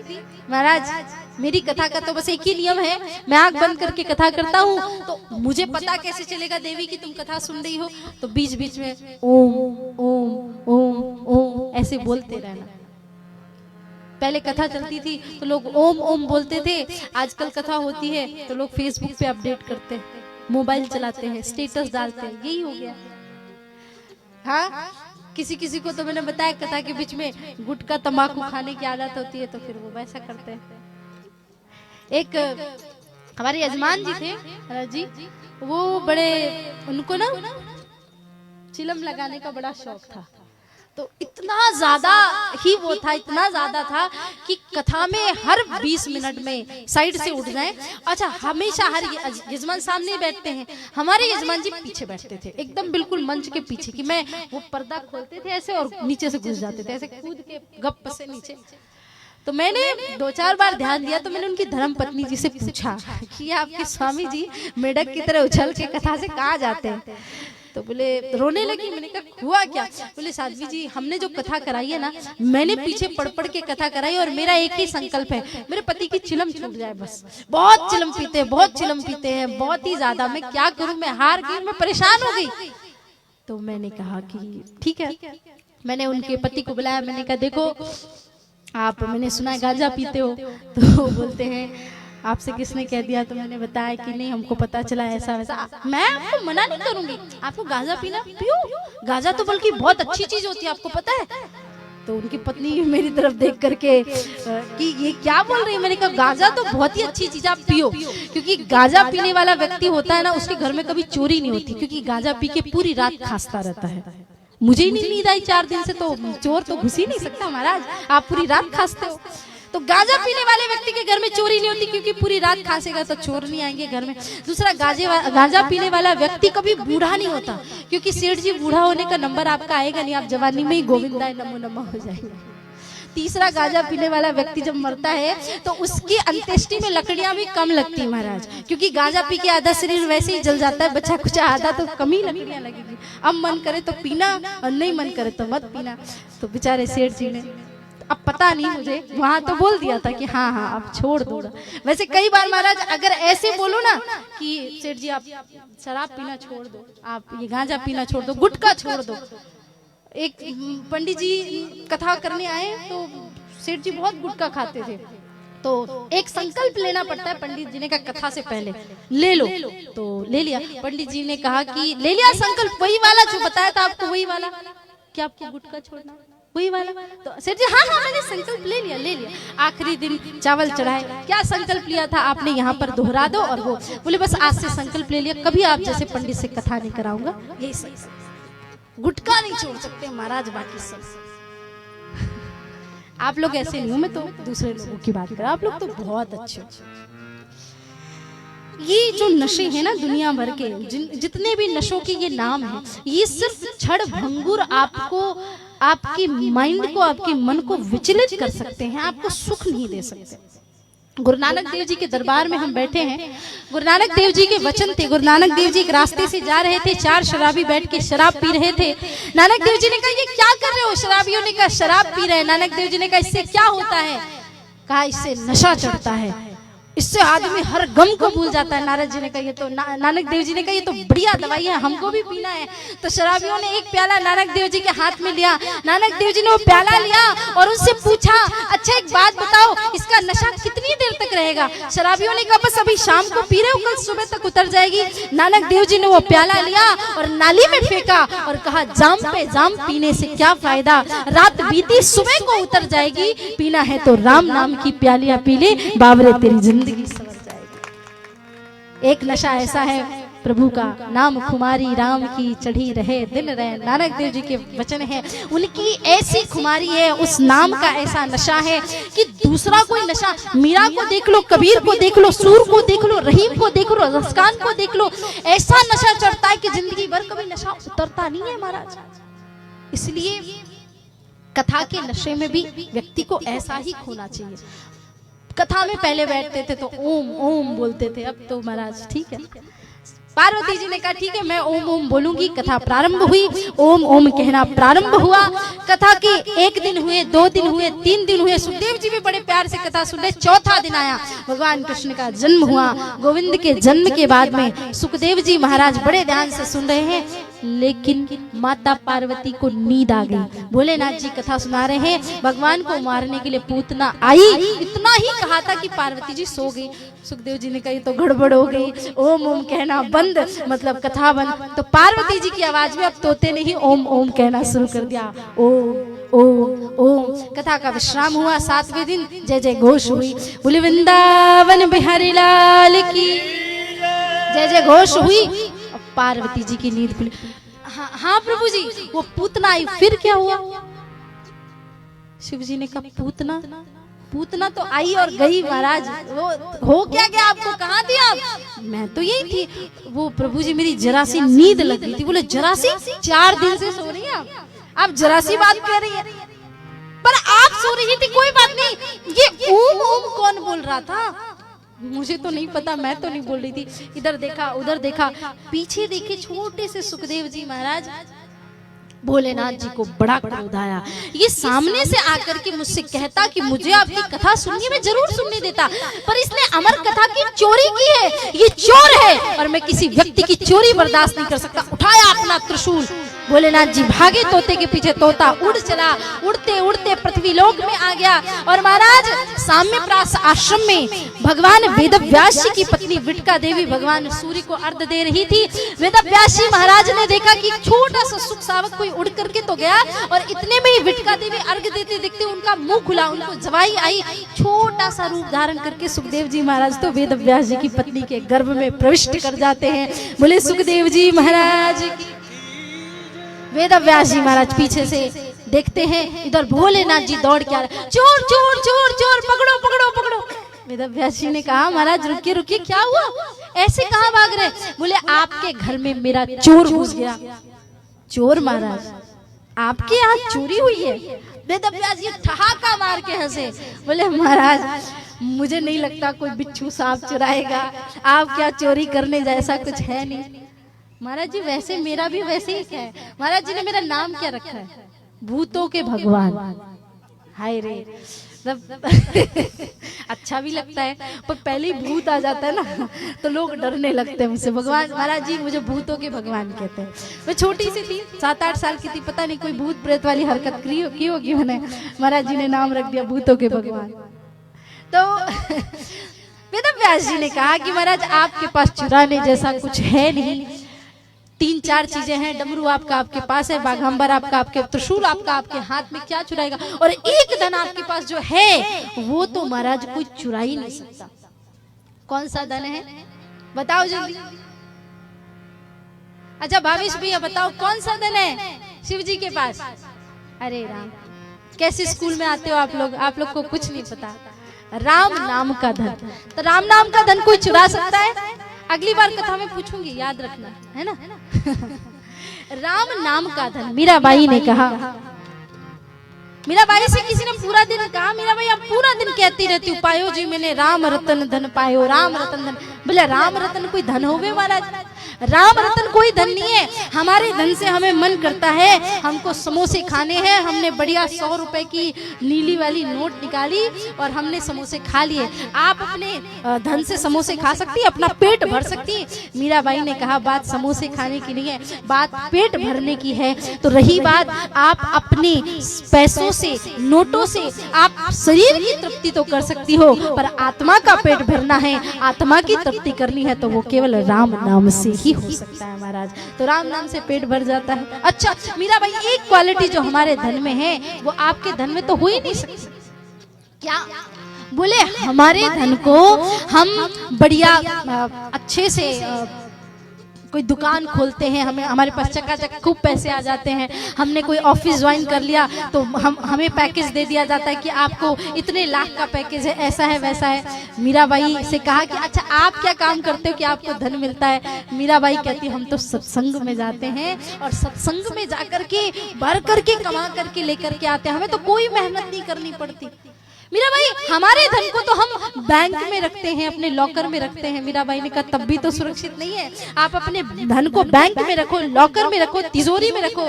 महाराज मेरी कथा का तो बस एक ही नियम है, मैं आंख बंद करके कथा करता हूँ तो मुझे पता कैसे चलेगा देवी की तुम कथा सुन रही हो? तो बीच बीच में ओम ओम ओम ओम ऐसे बोलते रहना। पहले कथा चलती थी तो लोग ओम ओम बोलते थे, आजकल कथा होती है तो लोग फेसबुक पे अपडेट करते हैं, मोबाइल चलाते हैं, स्टेटस डालते हैं, यही हो गया। हाँ किसी किसी को तो मैंने बताया कथा के बीच में गुटखा तंबाकू खाने की आदत होती है तो फिर वो वैसा करते हैं। एक हमारे यजमान जी थे जी, वो बड़े उनको ना चिलम लगाने का बड़ा शौक था। तो इतना ज्यादा ही वो था, इतना ज्यादा था कि कथा में हर 20 मिनट में साइड से उठ जाए। अच्छा, हमेशा हर यजमान सामने बैठते हैं, हमारे यजमान जी पीछे बैठते थे, एकदम बिल्कुल मंच के पीछे, कि मैं वो पर्दा खोलते थे ऐसे और नीचे से घुस जाते थे ऐसे कूद के गप से नीचे। तो मैंने 2-4 बार ध्यान दिया, तो मैंने उनकी धर्म पत्नी जी से पूछा कि आपके स्वामी जी मेढक की तरह उछल के कथा से कहाँ जाते हैं? तो बोले, रोने लगी। मैंने कहा हुआ क्या? बोले, साध्वी जी हमने जो कथा कराई है ना, मैंने पीछे पढ़ पढ़ के कथा कराई और मेरा एक ही संकल्प है, मेरे पति की चिलम छूट जाए बस। बहुत चिलम पीते हैं, बहुत चिलम पीते हैं, बहुत ही ज्यादा। मैं क्या करूं, मैं हार गई, मैं परेशान हो गई। तो मैंने कहा कि ठीक है। मैंने उनके पति को बुलाया, मैंने कहा देखो आप, मैंने सुना है गांजा पीते हो। तो बोलते हैं आपसे किसने कह दिया? तो मैंने बताया कि नहीं, हमको पता चला ऐसा वैसा। मैं आपको मना नहीं करूंगी, आपको गांजा पीना पियो, गांजा तो बल्कि बहुत अच्छी चीज होती है, आपको पता है। तो उनकी पत्नी मेरी तरफ देख करके कि ये क्या बोल रही है? मैंने कहा गांजा तो बहुत ही अच्छी चीज, आप पियो, क्योंकि गांजा पीने वाला व्यक्ति होता है ना, उसके घर में कभी चोरी नहीं होती, क्योंकि गांजा पी के पूरी रात खांसता रहता है। मुझे ही नहीं नींद आई 4 दिन से, तो चोर तो घुस ही नहीं सकता महाराज, आप पूरी रात खांसते हो। तो गांजा पीने वाले व्यक्ति के घर में चोरी नहीं होती, क्योंकि पूरी रात खांसेगा तो चोर नहीं आएंगे घर में। दूसरा, गांजा पीने वाला व्यक्ति कभी बूढ़ा नहीं होता, क्योंकि सेठ जी बूढ़ा होने का नंबर आपका आएगा नहीं, आप जवानी में ही गोविंदाय नमो नमः हो जाएंगे। तीसरा, गांजा पीने वाला व्यक्ति जब मरता है तो उसकी अंत्येष्टि में लकड़ियां भी कम लगती है महाराज, क्योंकि गांजा पी के आधा शरीर वैसे ही जल जाता है, बचा कुछ आधा तो कम ही लकड़ियां लगेगी। अब मन करे तो पीना और नहीं मन करे तो मत पीना। तो बेचारे सेठ जी ने, अब पता नहीं मुझे, वहां तो बोल दिया था कि हाँ हाँ आप छोड़ दो। वैसे कई बार महाराज अगर ऐसे बोलो ना कि सेठ जी आप शराब पीना छोड़ दो, आप ये गांजा पीना छोड़ दो, गुटखा छोड़ दो। एक पंडित जी कथा करने आए तो सेठ जी बहुत गुटखा खाते थे, तो एक संकल्प लेना पड़ता है। पंडित जी ने कहा कथा से पहले ले लो, तो ले लिया। पंडित जी ने कहा कि ले लिया संकल्प, वही वाला जो बताया था आपको, वही वाला, क्या आपको गुटखा छोड़ना वही वाला? तो सेठ जी हाँ मैंने संकल्प ले लिया। आखिरी दिन चावल चढ़ाए, क्या संकल्प लिया था आपने, यहाँ पर दोहरा दो। और वो बोले बस आज से संकल्प ले लिया, कभी आप जैसे पंडित से कथा नहीं कराऊंगा, यही सही। गुटखा नहीं छोड़ सकते महाराज, बाकी सब। आप लोग ऐसे नहीं हो, मैं तो दूसरे लोगों की बात कर रहा, आप लोग तो बहुत अच्छे हो। ये जो नशे हैं ना दुनिया भर के, जितने भी नशों के ये नाम हैं, ये सिर्फ क्षण भंगुर आपको, आपके माइंड को, आपके मन को विचलित कर सकते हैं, आपको सुख नहीं दे सकते। गुरु नानक देव जी के दरबार में हम बैठे हैं, गुरु नानक देव जी के वचन थे। गुरु नानक देव जी एक रास्ते से जा रहे थे, 4 शराबी बैठ के शराब पी रहे थे। नानक देव जी ने कहा ये क्या कर रहे हो? शराबियों ने कहा शराब पी रहे हैं। नानक देव जी ने कहा इससे क्या होता है? कहा इससे नशा चढ़ता है, इससे आदमी हर गम को भूल जाता है। नारद जी ने कहा ये तो नानक देव जी ने कहा ये तो बढ़िया दवाई है, हमको भी पीना है। तो शराबियों ने एक प्याला नानक देव जी के हाथ में लिया। नानक देव जी ने वो प्याला लिया और उनसे पूछा अच्छा एक बात बताओ, इसका नशा कितनी देर तक रहेगा? शराबियों ने कहा बस अभी शाम को पी रहे हो, कल सुबह तक उतर जाएगी। नानक देव जी ने वो प्याला लिया और नाली में फेंका और कहा जाम पे जाम पीने से क्या फायदा, रात बीती सुबह को उतर जाएगी, पीना है तो राम नाम की प्यालियां पी ले, बाबरे तेरी जिंदगी संवर जाएगी। एक नशा ऐसा है प्रभु का नाम खुमारी राम की चढ़ी रहे दिन रहे। नानक देव जी के वचन है, उनकी ऐसी खुमारी है, उस नाम का ऐसा नशा है कि दूसरा कोई नशा, मीरा को देख लो, कबीर को देख लो, सूर को देख लो, रहीम को देख लो, रसकान को देख लो, ऐसा नशा चढ़ता है कि जिंदगी भर कभी नशा उतरता नहीं है महाराज। इसलिए कथा के नशे में भी व्यक्ति को ऐसा ही खोना चाहिए। कथा में पहले बैठते थे तो ओम ओम बोलते थे, अब तो महाराज ठीक है। पार्वती जी ने कहा ठीक है मैं ओम ओम बोलूंगी। कथा प्रारंभ हुई, ओम ओम कहना प्रारंभ हुआ। कथा के 1 दिन हुए, 2 दिन हुए, 3 दिन हुए। सुखदेव जी भी बड़े प्यार से कथा सुन रहे। 4था दिन आया, भगवान कृष्ण का जन्म हुआ। गोविंद के जन्म के बाद में सुखदेव जी महाराज बड़े ध्यान से सुन रहे हैं, लेकिन माता पार्वती को नींद आ गई। भोलेनाथ जी कथा सुना रहे हैं, भगवान को मारने के लिए पूतना आई, इतना ही कहा था कि पार्वती जी सो गई। सुखदेव जी ने कहा तो गड़बड़ हो गई, ओम ओम कहना बंद, मतलब कथा बंद। तो पार्वती जी की आवाज में अब तोते ने ही ओम ओम कहना शुरू कर दिया, ओम ओम ओम। कथा का विश्राम हुआ। 7वें दिन जय जय घोष हुई, बोले वृंदावन बिहारी लाल की जय जय घोष हुई। पार्वती जी की नींद खुली। हाँ प्रभु जी, वो पूतना आई, फिर क्या हुआ? शिव जी ने कहा पूतना? पूतना तो आई और गई महाराज, वो हो क्या गया आपको, कहाँ थी आप? मैं तो यही थी। वो प्रभु जी मेरी जरा सी नींद लग गई थी। बोले जरा सी? 4 दिन से सो रही हैं आप जरा सी बात कह रही है, पर आप सो रही थी, कोई बात नहीं। ये ओम ओम कौन बोल रहा था? मुझे तो नहीं पता, मैं तो नहीं बोल रही थी। इधर देखा उधर देखा, पीछे देखे छोटे से सुखदेव जी महाराज। भोलेनाथ जी को बड़ा क्रोध आया। ये सामने से आकर के मुझसे कहता कि मुझे आपकी कथा सुननी, मैं जरूर सुनने देता, पर इसने अमर कथा की चोरी की है, ये चोर है और मैं किसी व्यक्ति की चोरी बर्दाश्त नहीं कर सकता। उठाया अपना त्रिशूल, भोलेनाथ जी भागे तोते के पीछे, तोता उड़ चला, उड़ते उड़ते पृथ्वी लोक में आ गया। और महाराज साम्यप्रास आश्रम में भगवान वेदव्यास जी की पत्नी विटका देवी भगवान सूर्य को अर्घ दे रही थी। वेदव्यास जी महाराज ने देखा कि छोटा सा सुख सावक कोई उड़ करके तो गया, और इतने में ही विटका देवी अर्घ देते देखते उनका मुंह खुला, उनको जवाई आई, छोटा सा रूप धारण करके सुखदेव जी महाराज तो वेदव्यास जी की पत्नी के गर्भ में प्रविष्ट कर जाते हैं। बोले सुखदेव जी महाराज की। वेदव्यास जी महाराज पीछे से देखते हैं, इधर भोलेनाथ जी दौड़ के आ रहे, चोर चोर चोर चोर, पकड़ो पकड़ो पकड़ो। वेदव्यास जी ने कहा महाराज रुकिए रुकिए, क्या हुआ, ऐसे कहाँ भाग रहे? बोले आपके घर में मेरा चोर घुस गया। चोर महाराज, आपके यहाँ चोरी हुई है? वेदव्यास जी ठहाका मार के हंसे। बोले महाराज मुझे नहीं लगता कोई बिच्छू सांप चुराएगा, आप क्या चोरी करने जैसा कुछ है नहीं। महाराज जी वैसे मेरा भी वैसे ही क्या है। महाराज जी ने मेरा नाम क्या रखा है? भूतों के भगवान। हाय रे, अच्छा भी लगता है, पर पहले ही भूत आ जाता है ना तो लोग डरने लगते हैं मुझसे। भगवान महाराज जी मुझे भूतों के भगवान कहते हैं। मैं छोटी सी थी, 7-8 साल की थी, पता नहीं कोई भूत प्रेत वाली हरकत की होगी मैंने, महाराज जी ने नाम रख दिया भूतों के भगवान। तो वेदव्यास जी ने कहा कि महाराज आपके पास चुराने जैसा कुछ है नहीं, 3-4 चीजें हैं, डमरू आपका आपके पास है, बाघंबर आपका आपके, त्रिशूल आपका आपके हाथ में, क्या चुराएगा? और एक धन आपके पास जो है वो तो महाराज कोई चुरा ही नहीं सकता। कौन सा धन है बताओ जल्दी। अच्छा भावेश भैया बताओ कौन सा धन है शिव जी के पास? अरे राम, कैसे स्कूल में आते हो आप लोग को कुछ नहीं पता। राम नाम का धन। तो राम नाम का धन कोई चुरा सकता है? अगली बार कथा में पूछूंगी, याद रखना है ना। राम नाम का धन। मीराबाई ने कहा, मीराबाई से किसी ने पूरा दिन कहा, मीराबाई आप पूरा दिन कहती रहती हूँ पायो जी मैंने राम रतन धन पायो, राम रतन धन। बोले राम रतन कोई धन होवे महाराज? राम रतन कोई धन नहीं है। हमारे धन से हमें मन करता है, हमको समोसे खाने हैं, हमने बढ़िया 100 रुपए की नीली वाली नोट निकाली और हमने समोसे खा लिए। आप अपने धन से समोसे खा सकती है, अपना पेट भर सकती है? मीराबाई ने कहा बात समोसे खाने की नहीं है, बात पेट भरने की है। तो रही बात, आप अपने पैसों से, नोटों से आप शरीर की तृप्ति तो कर सकती हो, पर आत्मा का पेट भरना है, आत्मा की तृप्ति करनी है तो वो केवल राम नाम से ही हो सकता है महाराज। तो राम नाम से पेट भर जाता है। अच्छा मीराबाई, एक क्वालिटी जो हमारे धन में है वो आपके धन में तो हो ही नहीं सकती। क्या? बोले हमारे धन को हम बढ़िया अच्छे से कोई दुकान खोलते हैं, हमारे पास चकाचक खूब पैसे आ जाते हैं, हमने कोई ऑफिस ज्वाइन कर लिया तो हमें पैकेज दे दिया जाता है कि आपको इतने लाख का पैकेज है, ऐसा है वैसा है। मीराबाई से कहा कि अच्छा आप क्या काम करते हो कि आपको धन मिलता है? मीराबाई कहती हम तो सत्संग में जाते हैं और सत्संग में जाकर के भर करके कमा करके लेकर के आते हैं, हमें तो कोई मेहनत नहीं करनी पड़ती। मीराबाई हमारे धन को तो हम बैंक में रखते हैं, अपने लॉकर में रखते हैं। मीराबाई ने कहा तब भी तो सुरक्षित नहीं है, आप अपने धन को बैंक में रखो, लॉकर में रखो, तिजोरी में रखो।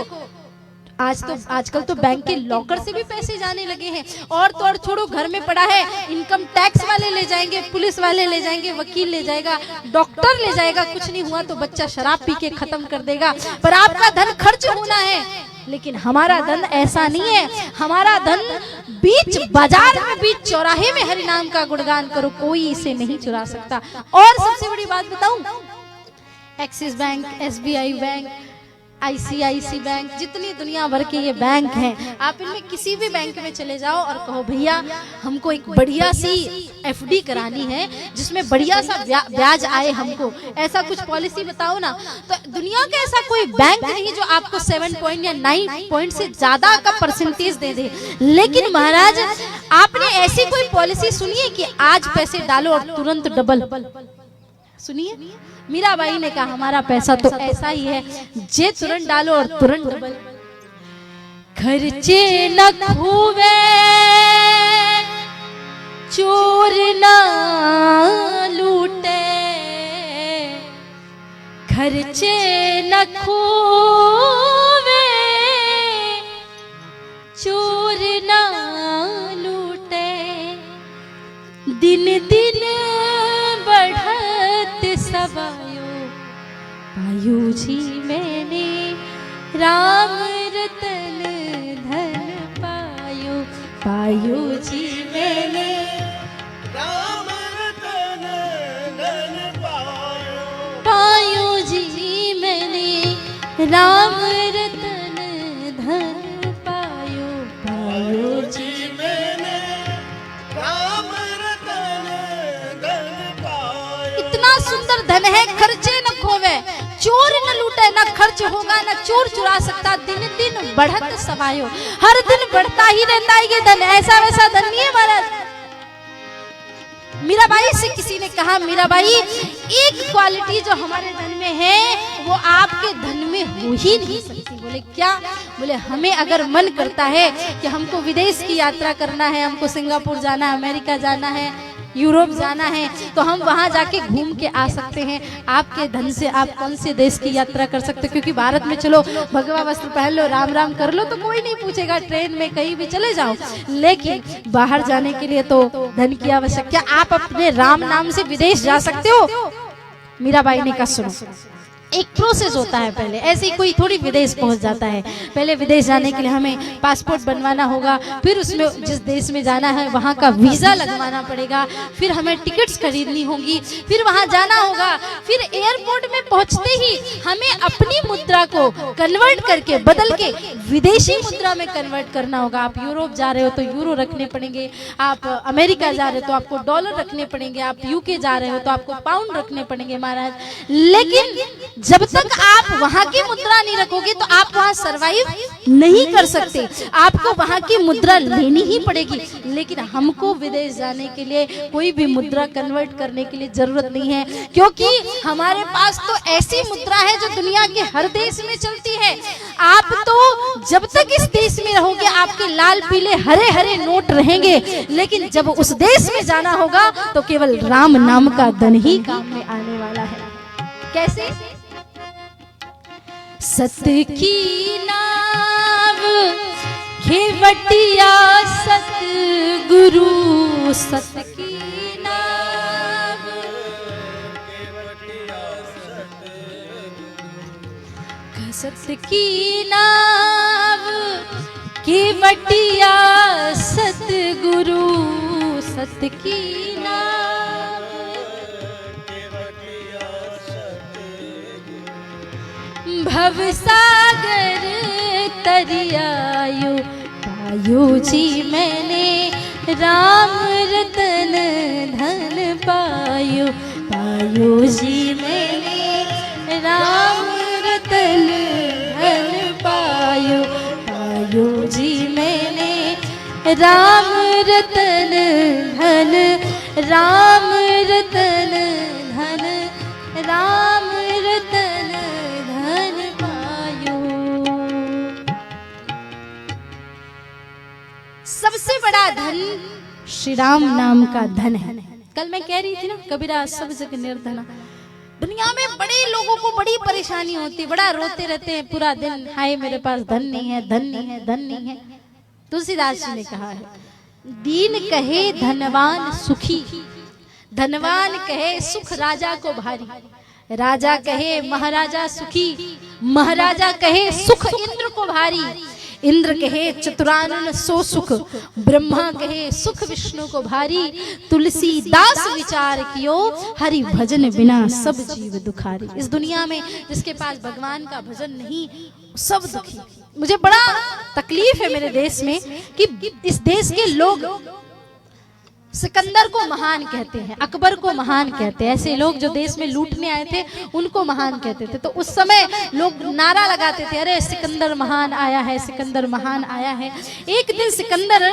आजकल तो बैंक के लॉकर से भी पैसे जाने लगे हैं। और तो और छोड़ो, घर में पड़ा है, इनकम टैक्स वाले ले जाएंगे, पुलिस वाले ले जाएंगे, वकील ले जाएगा, डॉक्टर ले जाएगा, कुछ नहीं हुआ तो बच्चा शराब पी के खत्म कर देगा, पर आपका धन खर्च होना है। लेकिन हमारा धन ऐसा नहीं है, हमारा धन बीच बाजार में, बीच चौराहे में हरि नाम का गुणगान करो, कोई इसे नहीं चुरा सकता। और सबसे बड़ी बात बताऊं, axis bank, SBI bank, ICICI bank, जितनी दुनिया भर के ये बैंक हैं, आप इनमें किसी भी बैंक में चले जाओ और कहो भैया हमको एक बढ़िया सी FD करानी है जिसमें बढ़िया सा ब्याज आए हमको, ऐसा कुछ पॉलिसी बताओ ना। तो दुनिया का ऐसा कोई बैंक नहीं जो आपको 7 पॉइंट या 9 पॉइंट से ज्यादा का परसेंटेज दे दे। लेकिन महाराज आपने ऐसी कोई पॉलिसी सुनी है कि आज पैसे डालो और तुरंत डबल? सुनिए, मीराबाई ने कहा हमारा पैसा तो ऐसा ही है, जे तुरंत डालो और तुरंत डबल। खर्चे न खूबे चोर न लूटे, खर्चे न खूबे चोर न लूटे, दिन दिन बढ़त सवायो पायो जी मैंने राम रतन धन पायो, पायो जी मैंने राम रतन धन पायो, पायो जी मैंने राम रतन धन पायो, पायो जी मैंने राम रतन धन पायो। इतना सुंदर धन है, खर्चे न खोवे, चोर न लूटे, न खर्च होगा न चोर चुरा सकता, दिन दिन बढ़त सवायो, हर दिन बढ़ता ही रहता है ये धन, ऐसा वैसा धन नहीं है महाराज। मीराबाई से किसी ने कहा मीराबाई एक क्वालिटी जो हमारे धन में है वो आपके धन में हो ही नहीं सकती। बोले क्या? बोले हमें अगर मन करता है कि हमको विदेश की यात्रा करना है, हमको सिंगापुर जाना है, अमेरिका जाना है, यूरोप जाना है, तो हम वहां जाके घूम के आ सकते हैं। आपके धन से आप कौन से देश की यात्रा कर सकते हो? क्योंकि भारत में चलो भगवा वस्त्र पहन लो, राम राम कर लो तो कोई नहीं पूछेगा, ट्रेन में कहीं भी चले जाओ। लेकिन बाहर जाने के लिए तो धन की आवश्यकता। क्या आप अपने राम नाम से विदेश जा सकते हो? मीराबाई ने कहा सुनो, एक प्रोसेस होता है, पहले ऐसे ही कोई थोड़ी विदेश पहुंच जाता है। पहले विदेश जाने के लिए हमें पासपोर्ट बनवाना होगा, फिर उसमें जिस देश में जाना है वहां का वीजा लगवाना पड़ेगा, फिर हमें टिकट्स खरीदनी होगी, फिर वहां जाना होगा, फिर एयरपोर्ट में पहुंचते ही हमें अपनी मुद्रा को कन्वर्ट करके बदल के विदेशी मुद्रा में कन्वर्ट करना होगा। आप यूरोप जा रहे हो तो यूरो रखने पड़ेंगे, आप अमेरिका जा रहे हो तो आपको डॉलर रखने पड़ेंगे, आप यूके जा रहे हो तो आपको पाउंड रखने पड़ेंगे महाराज। लेकिन जब तक आप वहां की मुद्रा नहीं रखोगे तो आप वहां सरवाइव नहीं कर सकते, आपको वहां की मुद्रा लेनी ही पड़ेगी। लेकिन हमको विदेश जाने के लिए कोई भी मुद्रा कन्वर्ट करने के लिए जरूरत नहीं है, क्योंकि हमारे पास तो ऐसी मुद्रा है जो दुनिया के हर देश में चलती है। आप तो जब तक इस देश में रहोगे आपके लाल पीले हरे हरे नोट रहेंगे, लेकिन जब उस देश में जाना होगा तो केवल राम नाम का धन ही काम में आने वाला है। कैसे? सत की नाव घेवटिया सतगुरु, सत की नाव सत की नाव घेवटिया सतगुरु, सत की नाव भवसागर तरियायो पायो जी मैंने राम रतन धन पायो, पायो जी मैंने राम रतन धन पायो, पायो जी मैंने राम रतन धन, राम रतन धन, राम रतन धन पायो। सबसे बड़ा धन श्री राम नाम का धन है। कल मैं कह रही थी ना, कबीरा सब जग निर्धना। दुनिया में बड़े लोगों को बड़ी परेशानी होती है, बड़ा रोते रहते हैं पूरा दिन, हाय मेरे पास धन नहीं है, धन नहीं है, धन नहीं है। तुलसीदास जी ने कहा है, दीन कहे धनवान सुखी, धनवान कहे सुख राजा को भारी, राजा कहे महाराजा सुखी, महाराजा कहे सुख इंद्र को भारी। इंद्र कहे चतुरानन सो सुख, ब्रह्मा कहे सुख विष्णु को भारी, तुलसीदास विचार कियो, हरि भजन बिना सब जीव दुखारी। इस दुनिया में जिसके पास भगवान का भजन नहीं, सब दुखी। मुझे बड़ा तकलीफ है मेरे देश में कि इस देश के लोग सिकंदर को महान कहते हैं, अकबर को महान कहते हैं। ऐसे लोग जो देश में लूटने आए थे उनको महान कहते थे। तो उस समय लोग नारा लगाते थे, अरे सिकंदर महान आया है, सिकंदर महान आया है। एक दिन सिकंदर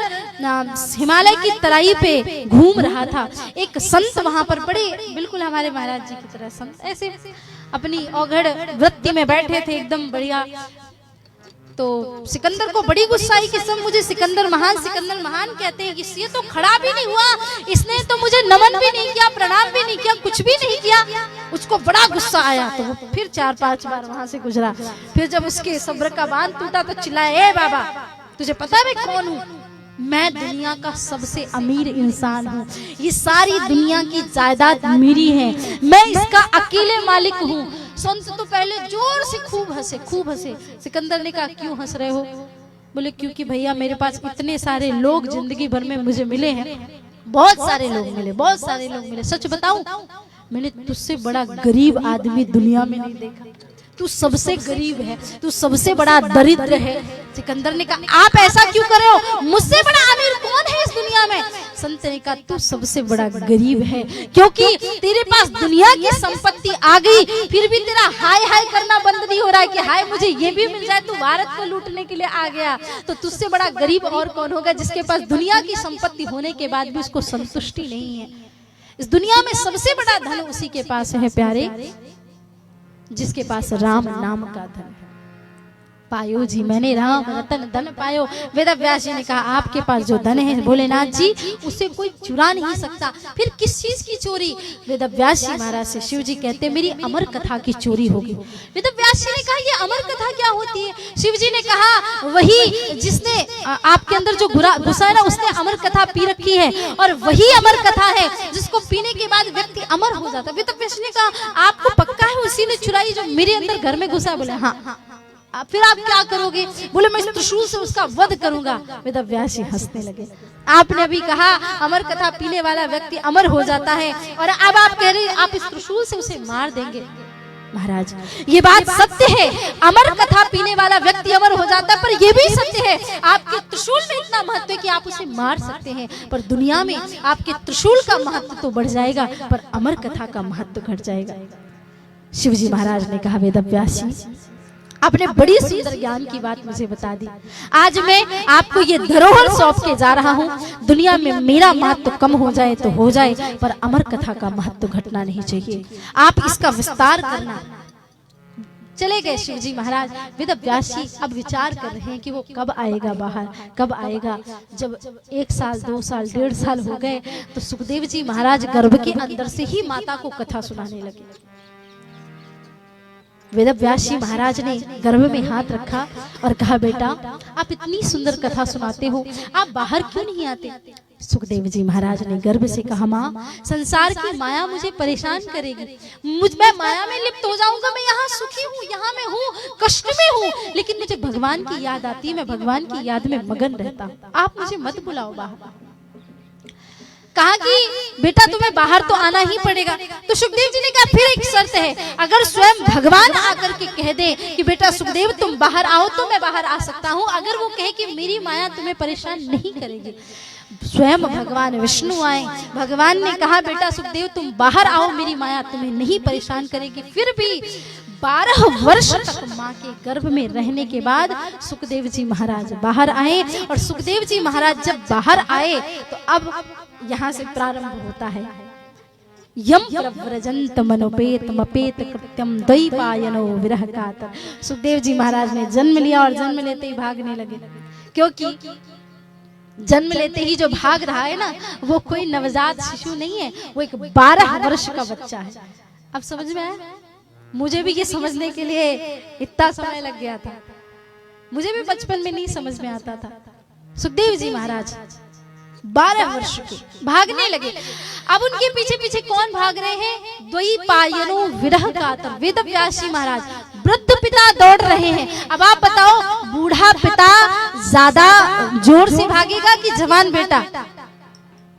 हिमालय की तराई पे घूम रहा था। एक संत वहां पर बड़े, बिल्कुल हमारे महाराज जी की तरह संत, ऐसे अपनी औघड़ वृत्ति में बैठे थे, एकदम बढ़िया। तो सिकंदर को बड़ी गुस्सा आई कि सब मुझे सिकंदर महान कहते हैं, ये तो खड़ा भी नहीं हुआ, इसने तो मुझे नमन भी नहीं किया, प्रणाम भी नहीं किया, कुछ भी नहीं किया। उसको बड़ा गुस्सा आया। तो वो फिर 4-5 बार वहां से गुजरा। फिर जब उसके सब्र का बांध टूटा तो चिल्लाया, ए बाबा तुझे पता है मैं कौन हूँ? मैं दुनिया का सबसे अमीर इंसान हूँ, ये सारी दुनिया की जायदाद मेरी है, मैं इसका अकेले मालिक हूँ। संत तो पहले जोर से खूब हंसे। सिकंदर ने कहा क्यों हंस रहे हो? बोले क्योंकि भैया मेरे पास इतने सारे लोग जिंदगी भर में मुझे मिले हैं, बहुत सारे लोग मिले। सच बताऊं, मैंने तुझसे बड़ा गरीब आदमी दुनिया में नहीं देखा। तू सबसे गरीब है, तू सबसे बड़ा दरिद्र है। सिकंदर ने कहा आप ऐसा क्यों कर रहे हो? मुझसे बड़ा अमीर कौन है इस दुनिया में? संत ने कहा तू सबसे बड़ा गरीब है, क्योंकि तेरे पास दुनिया की संपत्ति आ गई, फिर भी तेरा हाय हाय करना बंद नहीं हो रहा है कि हाय मुझे ये भी मिल जाए। तू भारत को लूटने के लिए आ गया। तो तुझसे बड़ा गरीब और कौन होगा जिसके पास दुनिया की संपत्ति होने के बाद भी उसको संतुष्टि नहीं है। इस दुनिया में सबसे बड़ा धन उसी के पास है प्यारे, जिसके पास राम नाम का धन है। पायो जी मैंने राम रतन धन पायो। वेद व्यास जी ने कहा आपके पास जो धन है भोलेनाथ जी, उसे कोई चुरा नहीं सकता। फिर किस चीज की चोरी? वेद व्यास जी महाराज से शिव जी कहते मेरी अमर कथा की चोरी होगी। वेद व्यास जी ने कहा ये अमर कथा क्या होती है? शिव जी ने कहा वही जिसने आपके अंदर जो घुसा है ना, उसने अमर कथा पी रखी है, और वही अमर कथा है जिसको पीने के बाद व्यक्ति अमर हो जाता है। वेद व्यास ने कहा आपको पक्का है उसी ने चुराई जो मेरे अंदर घर में घुसा? बोले हाँ। फिर आप क्या करोगे? बोले मैं त्रिशूल से उसका वध करूंगा। वेद व्यास जी हंसने लगे। आपने अभी कहा अमर कथा पीने वाला व्यक्ति अमर हो जाता है, और अब आप कह रहे आप इस त्रिशूल से उसे मार देंगे। महाराज ये बात सत्य है, अमर कथा पीने वाला व्यक्ति अमर हो जाता है, पर यह भी सत्य है आपके त्रिशूल में इतना महत्व है कि आप उसे मार सकते हैं, पर दुनिया में आपके त्रिशूल का महत्व तो बढ़ जाएगा पर अमर कथा का महत्व घट जाएगा। शिवजी महाराज ने कहा वेद व्यास जी आपने बड़ी सुंदर ज्ञान की बात मुझे बता दी। आज मैं आपको ये धरोहर सौंप के जा रहा हूँ। दुनिया में मेरा महत्व कम हो जाए तो हो जाए, पर अमर कथा का महत्व घटना नहीं चाहिए। आप इसका विस्तार करना। चले गए शिवजी महाराज। वेद व्यास जी अब विचार कर रहे हैं कि वो कब आएगा बाहर, कब आएगा। जब 1 साल 2 साल 1.5 साल हो गए तो सुखदेव जी महाराज गर्भ के अंदर से ही माता को कथा सुनाने लगे। वेद व्यास जी महाराज ने गर्भ में हाथ रखा और कहा बेटा आप इतनी सुंदर कथा सुनाते हो, आप बाहर क्यों नहीं आते? सुखदेव जी महाराज ने गर्भ से कहा माँ संसार की माया मुझे परेशान करेगी, मैं माया में लिप्त हो जाऊंगा। मैं यहाँ सुखी हूँ, यहाँ मैं हूँ, कष्ट में हूँ, लेकिन मुझे भगवान की याद आती है, मैं भगवान की याद में मगन रहता हूँ। आप मुझे मत बुलाओ बाहर। कहा कि बेटा तुम्हें बाहर तो आना ही पड़ेगा। तो सुखदेव जी ने कहा फिर एक शर्त है, अगर स्वयं भगवान आकर के कह दे कि बेटा सुखदेव तुम बाहर आओ तो मैं बाहर आ सकता हूँ। अगर वो कहे कि मेरी माया तुम्हें परेशान नहीं करेगी, स्वयं भगवान विष्णु आए, भगवान ने कहा बेटा सुखदेव तुम बाहर आओ, मेरी माया तुम्हें नहीं परेशान करेगी। फिर भी 12 वर्ष तक माँ के गर्भ में रहने के बाद सुखदेव जी महाराज बाहर आए। और सुखदेव जी महाराज जब बाहर आए तो अब यहाँ से प्रारंभ होता है यम प्रव्रजंत मनोपेत मपेत कृत्यम द्वैपायनो विरह कातर। सुखदेव जी महाराज ने जन्म लिया और जन्म लेते ही भागने लगे, क्योंकि जन्म लेते ही जो भाग रहा है ना वो कोई नवजात शिशु नहीं है, वो एक 12 वर्ष का बच्चा है। अब समझ में आया? मुझे भी ये समझने के लिए इतना समय लग गया था, मुझे भी बचपन में नहीं समझ में आता था। सुखदेव जी महाराज 12 वर्ष के भागने लगे। अब उनके पीछे पीछे कौन भाग रहे हैं? द्वैपायनो विरह कातर। वेद व्यास जी महाराज वृद्ध पिता दौड़ रहे हैं। अब आप बताओ, बूढ़ा पिता ज्यादा जोर से भागेगा कि जवान बेटा?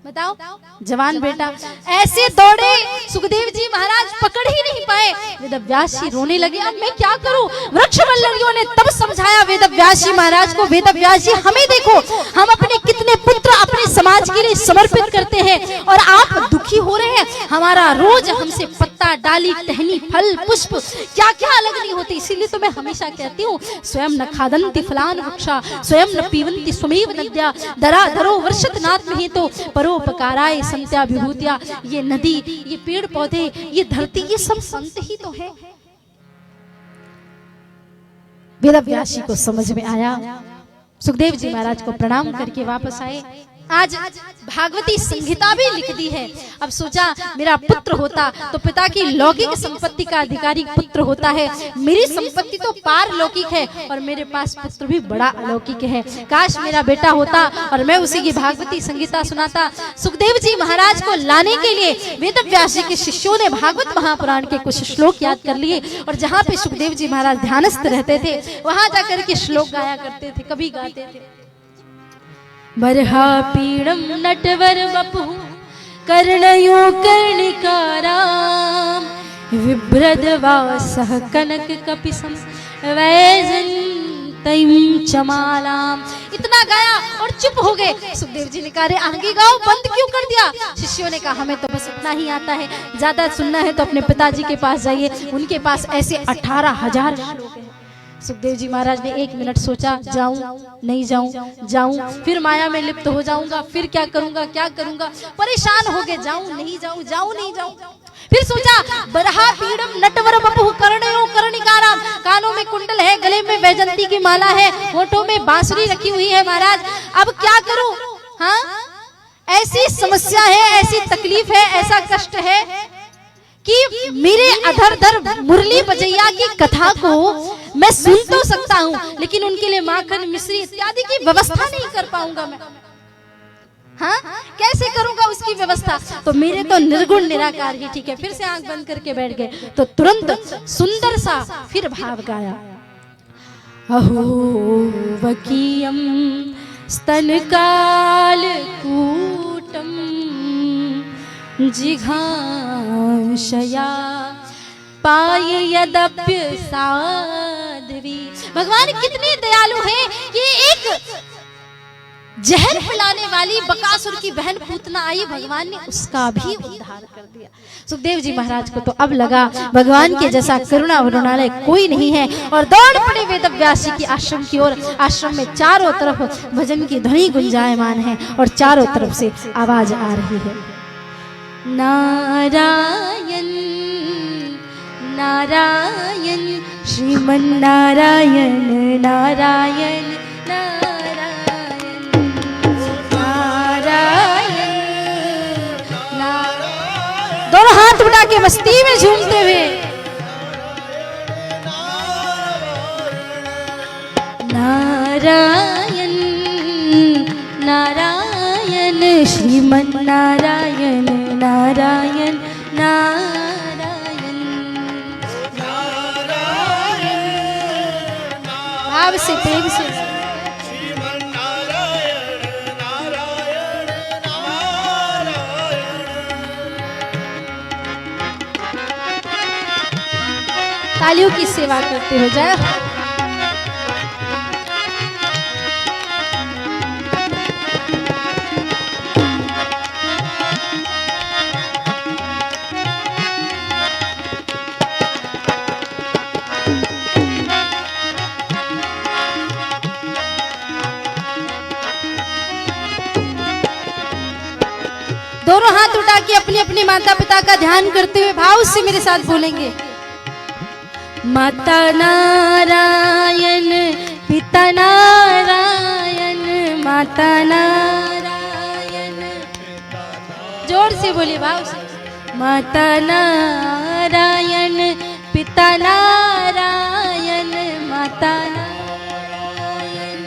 बताओ, जवान बेटा। ऐसे दौड़े, सुखदेव जी महाराज पकड़ ही नहीं पाए। वेदव्यास जी रोने लगे, अब मैं क्या करूं? वृक्ष वल्लरियों ने तब समझाया वेदव्यास जी महाराज को, वेदव्यास जी हमें देखो, हम अपने कितने पुत्र अपने समाज के लिए समर्पित करते हैं और आप दुखी हो रहे हैं। हमारा रोज हमसे पत्ता, डाली, टहनी, फल, पुष्प क्या क्या अलग नहीं होती। इसीलिए तो मैं हमेशा कहती हूँ, स्वयं न खादन्ति फलान वृक्षा, स्वयं न पीवन्ति स्वमेव नद्या, दरा धरो वर्षत नाथ में तो परोपकाराय संत्या विभूतिया। ये नदी, ये पेड़ पौधे, ये धरती, ये सब संत ही तो है। वेदव्यास जी को समझ में आया। सुखदेव जी महाराज को प्रणाम करके वापस आए। आज भागवती संहिता भी लिख दी है। अब सोचा, मेरा पुत्र होता तो पिता की लौकिक संपत्ति का अधिकारी पुत्र होता है, मेरी संपत्ति तो पारलौकिक है और मेरे पास पुत्र भी बड़ा अलौकिक है। काश मेरा बेटा होता और मैं उसी की भागवती संहिता सुनाता। सुखदेव जी महाराज को लाने के लिए वेदव्यास जी के शिष्यों ने भागवत महापुराण के कुछ श्लोक याद कर लिए और जहाँ पे सुखदेव जी महाराज ध्यानस्थ रहते थे वहां जाकर के श्लोक गाया करते थे। कभी गाते थे, बरहा पीड़म नटवर वपुः कर्णयो कर्णिकाराम विभ्रदवासः कनक कपिसं वैजयन्तीं चमालाम। इतना गाया और चुप हो गए। सुखदेव जी ने कहा, अरे आगे गाओ, बंद क्यों कर दिया? शिष्यों ने कहा, हमें तो बस इतना ही आता है, ज्यादा सुनना है तो अपने पिताजी के पास जाइए, उनके पास ऐसे 18,000 श्लोक हैं। सुखदेव जी महाराज ने 1 मिनट सोचा, जाऊं नहीं जाऊं, जाऊं फिर माया में लिप्त हो जाऊंगा, फिर क्या करूंगा क्या करूंगा, परेशान हो गए, जाऊं नहीं जाऊं, जाऊं नहीं जाऊं। फिर सोचा, बरहा पीड़म नटवर वपुः कर्णयो कर्णिकाराम, कानों में कुंडल है, गले में वैजंती की माला है, होठों में बांसुरी रखी हुई है महाराज, अब क्या करूं? हाँ, ऐसी समस्या है, ऐसी तकलीफ है, ऐसा कष्ट है कि मेरे अधर मुरली बजैया की कथा को मैं सुन तो सकता हूँ, लेकिन उनके लिए माखन, मिश्री इत्यादि की व्यवस्था नहीं कर पाऊंगा मैं। हाँ, कैसे करूंगा उसकी व्यवस्था? तो मेरे तो निर्गुण निराकार ही ठीक है। फिर से आंख बंद करके बैठ गए तो तुरंत सुंदर सा फिर भाव गाया, अहो वकीयम स्तनकाल कूटम जिघांशया पाय यदप्य साध्वी। भगवान कितने दयालु हैं कि एक जहर पिलाने वाली बकासुर की बहन पूतना आई, भगवान ने उसका भी उद्धार कर दिया। सुखदेव जी महाराज को तो अब लगा भगवान के जैसा करुणा वरुणालय कोई नहीं है और दौड़ पड़े वेदव्यास जी की आश्रम की ओर। आश्रम में चारों तरफ भजन की ध्वनि गुंजायमान है और चारों तरफ से आवाज आ रही है, नारायण नारायण श्रीमन्नारायण नारायण दोनों हाथ उठा के मस्ती में झूमते हुए, नारायण नारायण श्रीमन्नारायण नारायण नारायण। भाव से, प्रेम से, तालियों की सेवा करते हो जाए। दोनों हाथ उठा के अपने अपने माता पिता का ध्यान करते हुए भाव से मेरे साथ बोलेंगे, माता नारायण पिता नारायण माता नारायण। जोर से बोले भाव से, माता नारायण पिता नारायण माता नारायण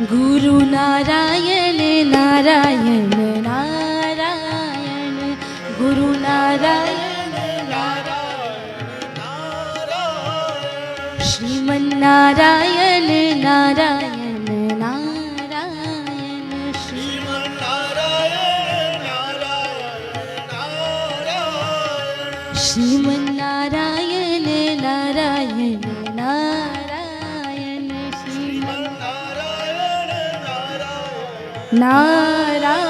गुरु नारायण नारायण नारायण गुरु नारायण नारायण नारायण नारायण नारायण श्रीमन्नारायण नारायण नारायण श्रीमन्नारायण नारायण नारायण श्रीमन्नारायण नारायण नारायण।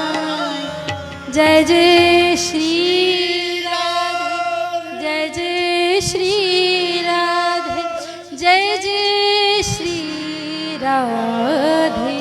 जय जय श्री राधे, जय जय श्री राधे, जय जय श्री राधे।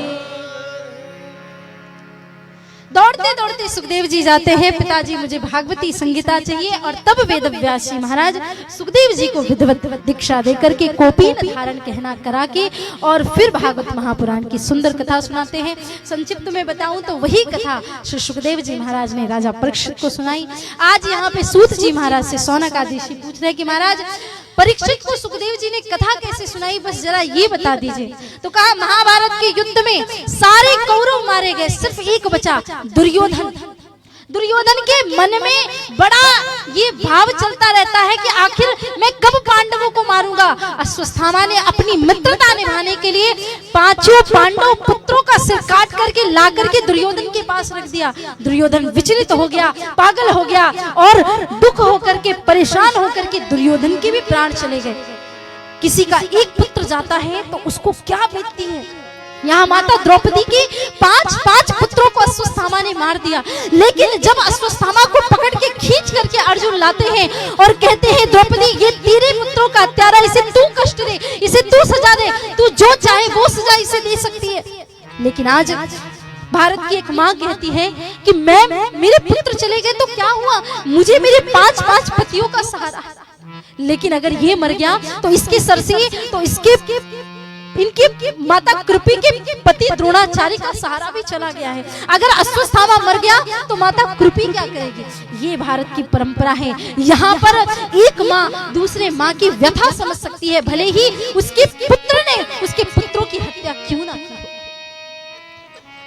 दौड़ते दौड़ते सुखदेव जी जाते हैं, पिताजी मुझे भागवती संगीता चाहिए। और तब वेदव्यास जी महाराज सुखदेव जी को विधिवत दीक्षा देकर के कोपीन धारण कहना करा के और फिर भागवत महापुराण की सुंदर कथा सुनाते हैं। संक्षिप्त में बताऊं तो वही कथा श्री सुखदेव जी महाराज ने राजा परीक्षित को सुनाई। आज यहाँ पे सूत जी महाराज से सौनक आदि ऋषि पूछ रहे कि महाराज परीक्षित को सुखदेव जी ने कथा कैसे सुनाई, बस जरा ये बता दीजिए। तो कहा महाभारत के युद्ध में सारे कौरव मारे गए, सिर्फ एक बचा दुर्योधन। दुर्योधन के मन में बड़ा ये भाव चलता रहता है कि आखिर मैं कब पांडवों को मारूंगा। अश्वत्थामा ने अपनी मित्रता निभाने के लिए पांचों पांडव पुत्रों का सिर काट करके ला करके दुर्योधन के पास रख दिया। दुर्योधन विचलित हो गया, पागल हो गया और दुख होकर के परेशान होकर के दुर्योधन के भी प्राण चले गए। किसी का एक पुत्र जाता है तो उसको क्या बीतती है। यहाँ माता द्रौपदी के पांच पुत्रों को अश्वत्थामा ने मार दिया। लेकिन जब अश्वत्थामा को पकड़ के खींच करके अर्जुन लाते हैं और कहते हैं द्रौपदी ये तेरे पुत्रों का हत्यारा, इसे तू कष्ट दे, इसे तू सजा दे, तू जो चाहे वो सजा इसे दे सकती है। लेकिन आज भारत की एक माँ कहती है कि मेरे पुत्र चले गए तो क्या हुआ, मुझे मेरे पांच पतियों का सहारा। लेकिन अगर ये मर गया तो इसके सर से तो इनकी माता कृपी के पति द्रोणाचार्य का सहारा भी चला गया है। अगर अश्वत्थामा मर गया तो माता कृपी क्या करेगी। ये भारत की परंपरा है। यहाँ पर एक माँ दूसरे माँ की व्यथा समझ सकती है, भले ही उसके पुत्र ने उसके पुत्रों की हत्या क्यों ना की हो।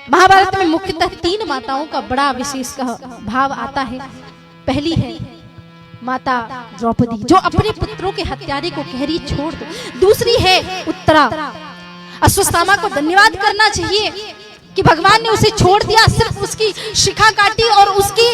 महाभारत में मुख्यतः 3 माताओं का बड़ा विशेष भाव आता है। पहली है माता द्रौपदी जो अपने पुत्रों के हत्यारे को कह रही छोड़ दो। दूसरी है उत्तरा। अश्वत्थामा को धन्यवाद करना चाहिए कि भगवान ने उसे छोड़ दिया, सिर्फ उसकी शिखा काटी और उसकी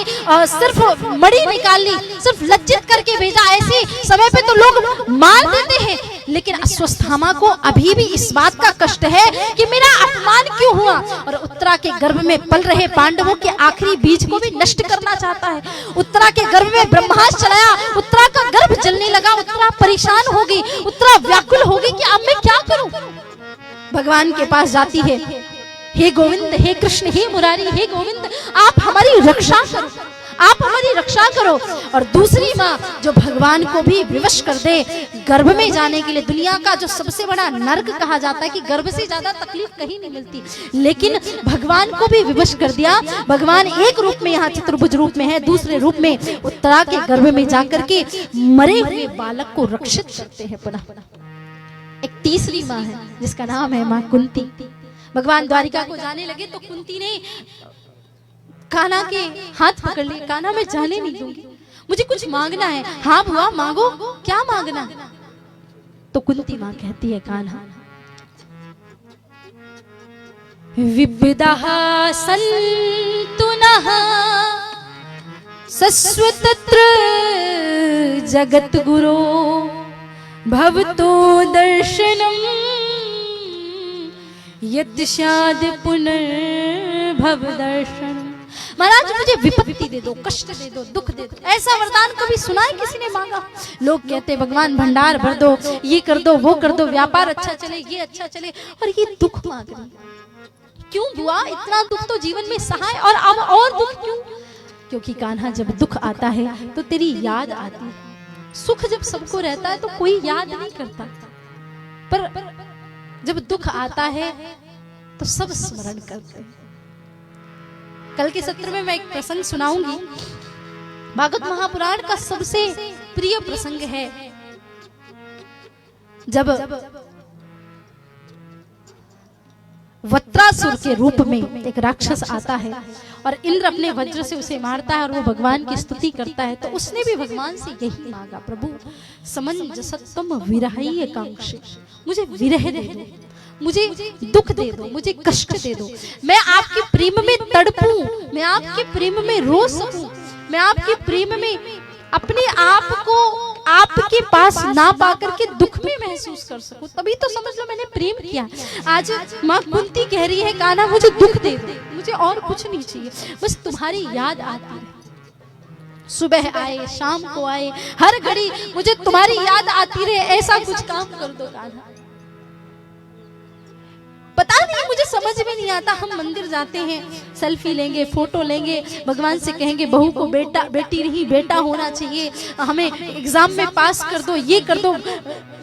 सिर्फ मणि निकाल ली, सिर्फ लज्जित करके भेजा। ऐसे समय पे तो लोग मार देते हैं, लेकिन अश्वत्थामा को अभी भी इस बात का कष्ट है कि मेरा अपमान क्यों हुआ। और उत्तरा के गर्भ में पल रहे पांडवों के आखिरी बीज को भी नष्ट करना चाहता है। उत्तरा के गर्भ में ब्रह्मास्त्र चलाया, उत्तरा का गर्भ जलने लगा, उत्तरा परेशान हो गई, उत्तरा व्याकुल हो गई कि अब मैं क्या करूं। भगवान के पास जाती है, हे गोविंद, हे कृष्ण, हे मुरारी, हे गोविंद, आप हमारी रक्षा करो, आप हमारी रक्षा करो। और दूसरी माँ जो भगवान को भी विवश कर दे गर्भ में जाने के लिए। दुनिया का जो सबसे बड़ा नर्क कहा जाता है कि गर्भ से ज्यादा तकलीफ कहीं नहीं मिलती, लेकिन भगवान को भी विवश कर दिया। भगवान एक रूप में यहाँ चतुर्भुज रूप में है, दूसरे रूप में उत्तरा के गर्भ में जाकर के मरे हुए बालक को रक्षित करते हैं। पुनः एक तीसरी माँ है जिसका नाम है माँ कुंती। भगवान द्वारिका को जाने लगे तो कुंती ने कान्हा के हाथ पकड़ लिए। कान्हा मैं जाने नहीं दूंगी, मुझे कुछ मांगना है। हाँ बुआ मांगो, क्या मांगना है। तो कुंती माँ कहती है कान्हा विविधः सन्तु नः सस्वतत्र जगत गुरो भवतो दर्शनम् यद् स्याद् पुनर्भव दर्शनम्। महाराज मुझे विपत्ति दे दो, कष्ट दे दो, दुख दे दो। ऐसा वरदान कभी सुना है किसी ने मांगा। लोग कहते भगवान भंडार भर दो, ये कर दो, वो कर दो, व्यापार अच्छा चले, ये अच्छा चले, और ये दुख मांग रही। क्यों बुआ, इतना दुख तो जीवन में सहा है, और अब और दुख क्यों। क्योंकि कान्हा जब दुख आता है तो तेरी याद आती है। सुख जब सबको रहता है तो कोई याद नहीं करता, पर जब दुख आता है तो सब स्मरण करते हैं। कल के सत्र में मैं एक प्रसंग सुनाऊंगी। भागवत महापुराण का सबसे प्रिय प्रसंग है जब वत्रासुर के रूप में एक राक्षस आता है और इंद्र अपने वज्र से उसे मारता है और वो भगवान की स्तुति करता है। तो उसने भी भगवान से यही मांगा, प्रभु समंजसत्वम विरहय कांक्षे, मुझे विरह दे दो, मुझे दुख दे दो, मुझे कष्ट दे दो, मैं आपके प्रेम में तड़पूं, मैं आपके प्रेम में रो सकूं, मैं आपके प्रेम में अपने आप को आपके पास ना पाकर के दुख में महसूस कर सकूं, तभी तो समझ लो मैंने प्रेम किया। आज माँ कुंती कह रही है कान्हा मुझे दुख दे दो, मुझे और कुछ नहीं चाहिए, बस तुम्हारी याद आती रहे, सुबह आए शाम को आए, हर घड़ी मुझे तुम्हारी याद आती रहे, ऐसा कुछ काम कर दो कान्हा। पता नहीं, मुझे समझ में नहीं आता, हम मंदिर जाते हैं, सेल्फी लेंगे, फोटो लेंगे, भगवान से कहेंगे बहू को बेटा बेटी नहीं बेटा होना चाहिए, हमें एग्जाम में पास कर दो, ये कर दो,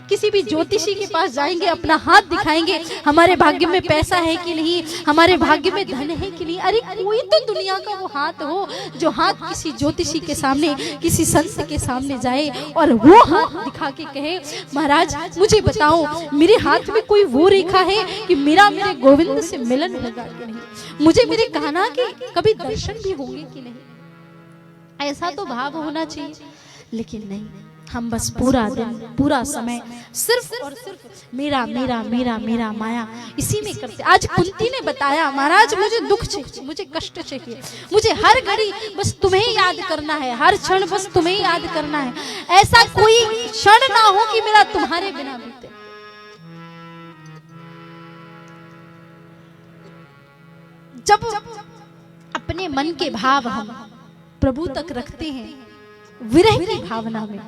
किसी भी ज्योतिषी के पास जाएंगे, अपना हाथ दिखाएंगे, हमारे भाग्य में पैसा है कि नहीं, हमारे भाग्य में धन है कि नहीं। अरे कोई तो दुनिया का वो हाथ हो जो हाथ किसी ज्योतिषी के सामने, किसी संत के सामने जाए और वो हाथ दिखा के कहे महाराज मुझे बताओ मेरे हाथ में कोई वो रेखा है कि मेरे गोविंद से मिलन होगा कि नहीं, मुझे मेरे कान्हा के कभी दर्शन भी होंगे कि नहीं। ऐसा तो भाव होना चाहिए, लेकिन नहीं, हम बस पूरा दिन पूरा समय सिर्फ और सिर्फ मेरा मेरा मेरा मेरा माया इसी में करते। आज कुंती ने बताया महाराज मुझे दुख चाहिए, मुझे कष्ट चाहिए, मुझे हर घड़ी बस तुम्हें याद करना है, हर क्षण बस तुम्हें याद करना है, ऐसा कोई क्षण ना हो कि मेरा तुम्हारे बिना बीते। जब अपने मन के भाव हम प्रभु तक रखते हैं विरह की भावना में,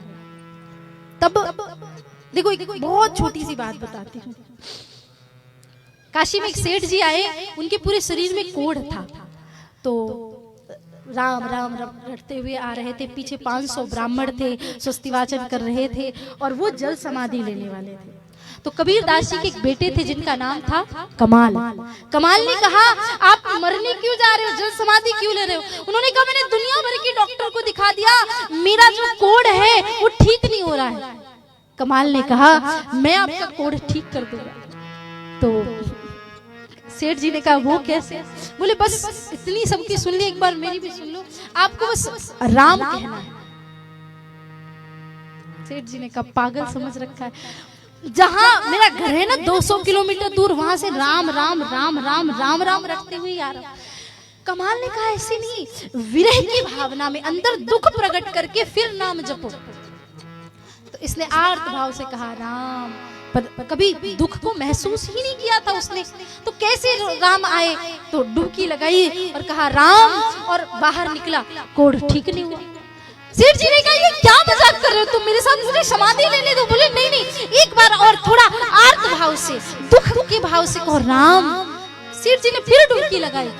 तब देखो एक बहुत छोटी सी बात बताती हूँ। काशी में एक सेठ जी आए, उनके पूरे शरीर में कोढ़ था, तो राम राम रटते हुए आ रहे थे, पीछे 500 ब्राह्मण थे, स्वस्ति वाचन कर रहे थे और वो जल समाधि लेने वाले थे। तो कबीर दास जी के एक बेटे थे जिनका नाम था कमाल। कमाल ने कहा आप मरने क्यों जा रहे हो, जल समाधि क्यों ले रहे हो? उन्होंने कहा मैंने दुनिया भर के डॉक्टर को दिखा दिया, मेरा जो कोढ़ है वो ठीक नहीं हो रहा है। कमाल ने कहा मैं आपका कोढ़ ठीक कर दूंगा। तो सेठ जी ने कहा वो कैसे? बोले बस इतनी सबकी सुन ली, एक बार मेरी भी सुन लो, आपको बस राम कहना है। सेठ जी ने कहा पागल समझ रखा है, जहां मेरा घर है ना 200 किलोमीटर दूर, वहां से राम राम राम राम राम राम रखते हुए यार। कमाल ने कहा ऐसे नहीं, विरह की भावना में अंदर दुख प्रकट करके फिर नाम जपो। तो इसने आर्त भाव से कहा राम, पर कभी दुख को महसूस ही नहीं किया था उसने, तो कैसे राम आए? तो डुबकी लगाई और कहा राम, और बाहर निकला, कोढ़ ठीक नहीं हुआ। सेठ जी ने कहा ये क्या मजाक कर रहे हो तुम मेरे साथ, मुझे समाधि लेने दो। बोले नहीं नहीं, एक बार और थोड़ा आर्त भाव से, दुख के भाव से कहो राम। सेठ जी ने फिर डुबकी लगाई,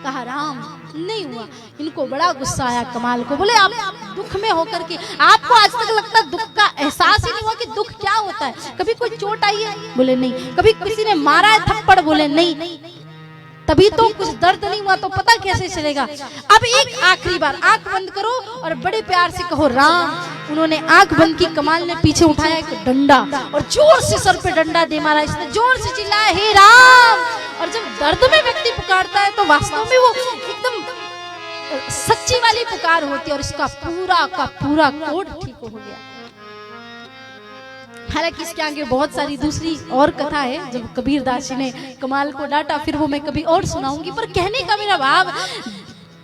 कहा राम, नहीं हुआ। इनको बड़ा गुस्सा आया कमाल को। बोले आप दुख में होकर के, आपको आज तक लगता दुख का एहसास ही नहीं हुआ कि दुख क्या होता है? कभी कोई चोट आई है? बोले नहीं। कभी किसी ने मारा है थप्पड़? बोले नहीं। तभी तो कुछ दर्द नहीं हुआ, तो पता कैसे चलेगा? अब एक आखिरी बार आंख बंद करो और बड़े प्यार से कहो राम। उन्होंने आंख बंद की, कमाल ने पीछे उठाया एक डंडा और जोर से सर पे डंडा दे मारा। इसने जोर से चिल्लाया हे राम। और जब दर्द में व्यक्ति पुकारता है तो वास्तव में वो एकदम सच्ची वाली पुकार होती है, और इसका पूरा का पूरा कोढ़ ठीक हो गया। हालांकि इसके आगे बहुत सारी दूसरी और कथा है, जब कबीर दास जी ने कमाल को डांटा, फिर वो मैं कभी और सुनाऊंगी। पर कहने का मेरा भाव,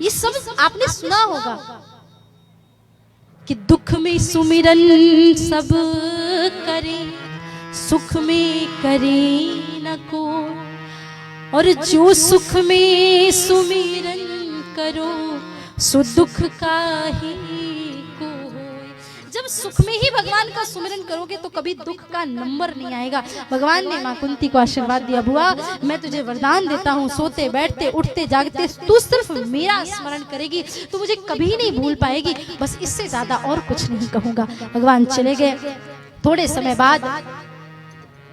ये सब आपने सुना होगा कि दुख में सुमिरन सब करे, सुख में करे न को, और जो सुख में सुमिरन करो सो दुख काहे को होए। जब सुख में ही भगवान का सुमिरन करोगे तो कभी दुख का नंबर नहीं आएगा। भगवान ने मां कुंती को आशीर्वाद दिया, बुआ मैं तुझे वरदान देता हूँ, सोते बैठते उठते जागते तू सिर्फ मेरा स्मरण करेगी तो मुझे कभी नहीं भूल पाएगी, बस इससे ज्यादा और कुछ नहीं कहूंगा। भगवान चले गए। थोड़े समय बाद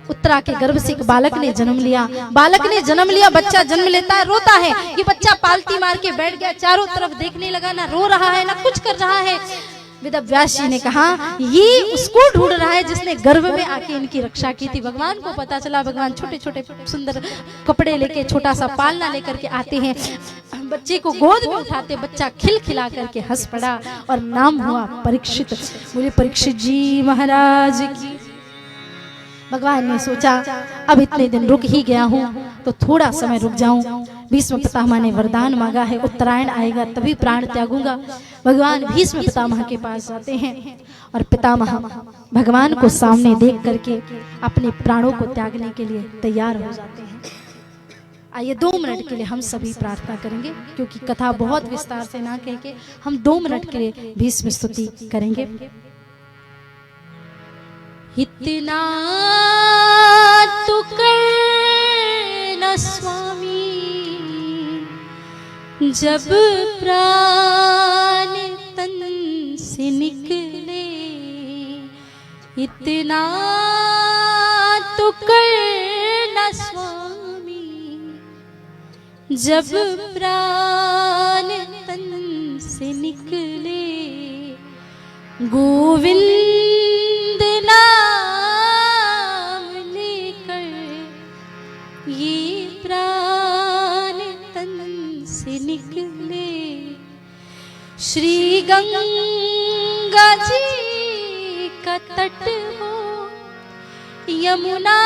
उत्तरा के गर्भ से एक बालक ने जन्म लिया। बालक ने जन्म लिया, बच्चा जन्म लेता है, रोता है। ये बच्चा पालती मार के बैठ गया, चारों तरफ देखने लगा, ना रो रहा है ना कुछ कर रहा है। वेद व्यास जी ने कहा ये उसको ढूंढ रहा है जिसने गर्भ में आके इनकी रक्षा की थी। भगवान को पता चला, भगवान छोटे छोटे सुंदर कपड़े लेके, छोटा सा पालना लेकर के आते हैं, बच्चे को गोद में उठाते, बच्चा खिलखिला करके हंस पड़ा और नाम हुआ परीक्षित। बोले परीक्षित जी महाराज की। भगवान ने सोचा अब इतने दिन रुक ही गया हूँ तो थोड़ा समय रुक जाऊं। भीष्म पितामह ने वरदान मांगा है, उत्तरायण आएगा तभी प्राण त्यागूंगा। भगवान भीष्म पितामह के पास जाते हैं और पितामह भगवान को सामने देख करके अपने प्राणों को त्यागने के लिए तैयार हो जाते हैं। आइए 2 मिनट के लिए हम सभी प्रार्थना करेंगे, क्योंकि कथा बहुत विस्तार से ना कह के हम 2 मिनट के लिए भीष्म स्तुति करेंगे। इतना तो करना स्वामी जब प्राण तन से निकले, इतना तो करना स्वामी जब प्राण तन से निकले, गोविंद नाम लेकर ये प्राण तन से निकले। श्री गंगा जी का तट हो, यमुना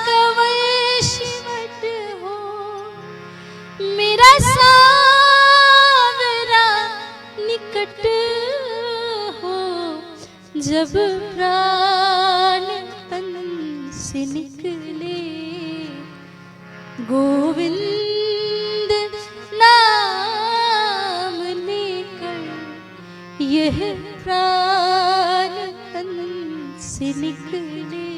का वैश्यवट हो, मेरा सावरा निकट हो, जब प्राण तन से निकले, गोविंद नाम लेकर यह प्राण तन से निकले।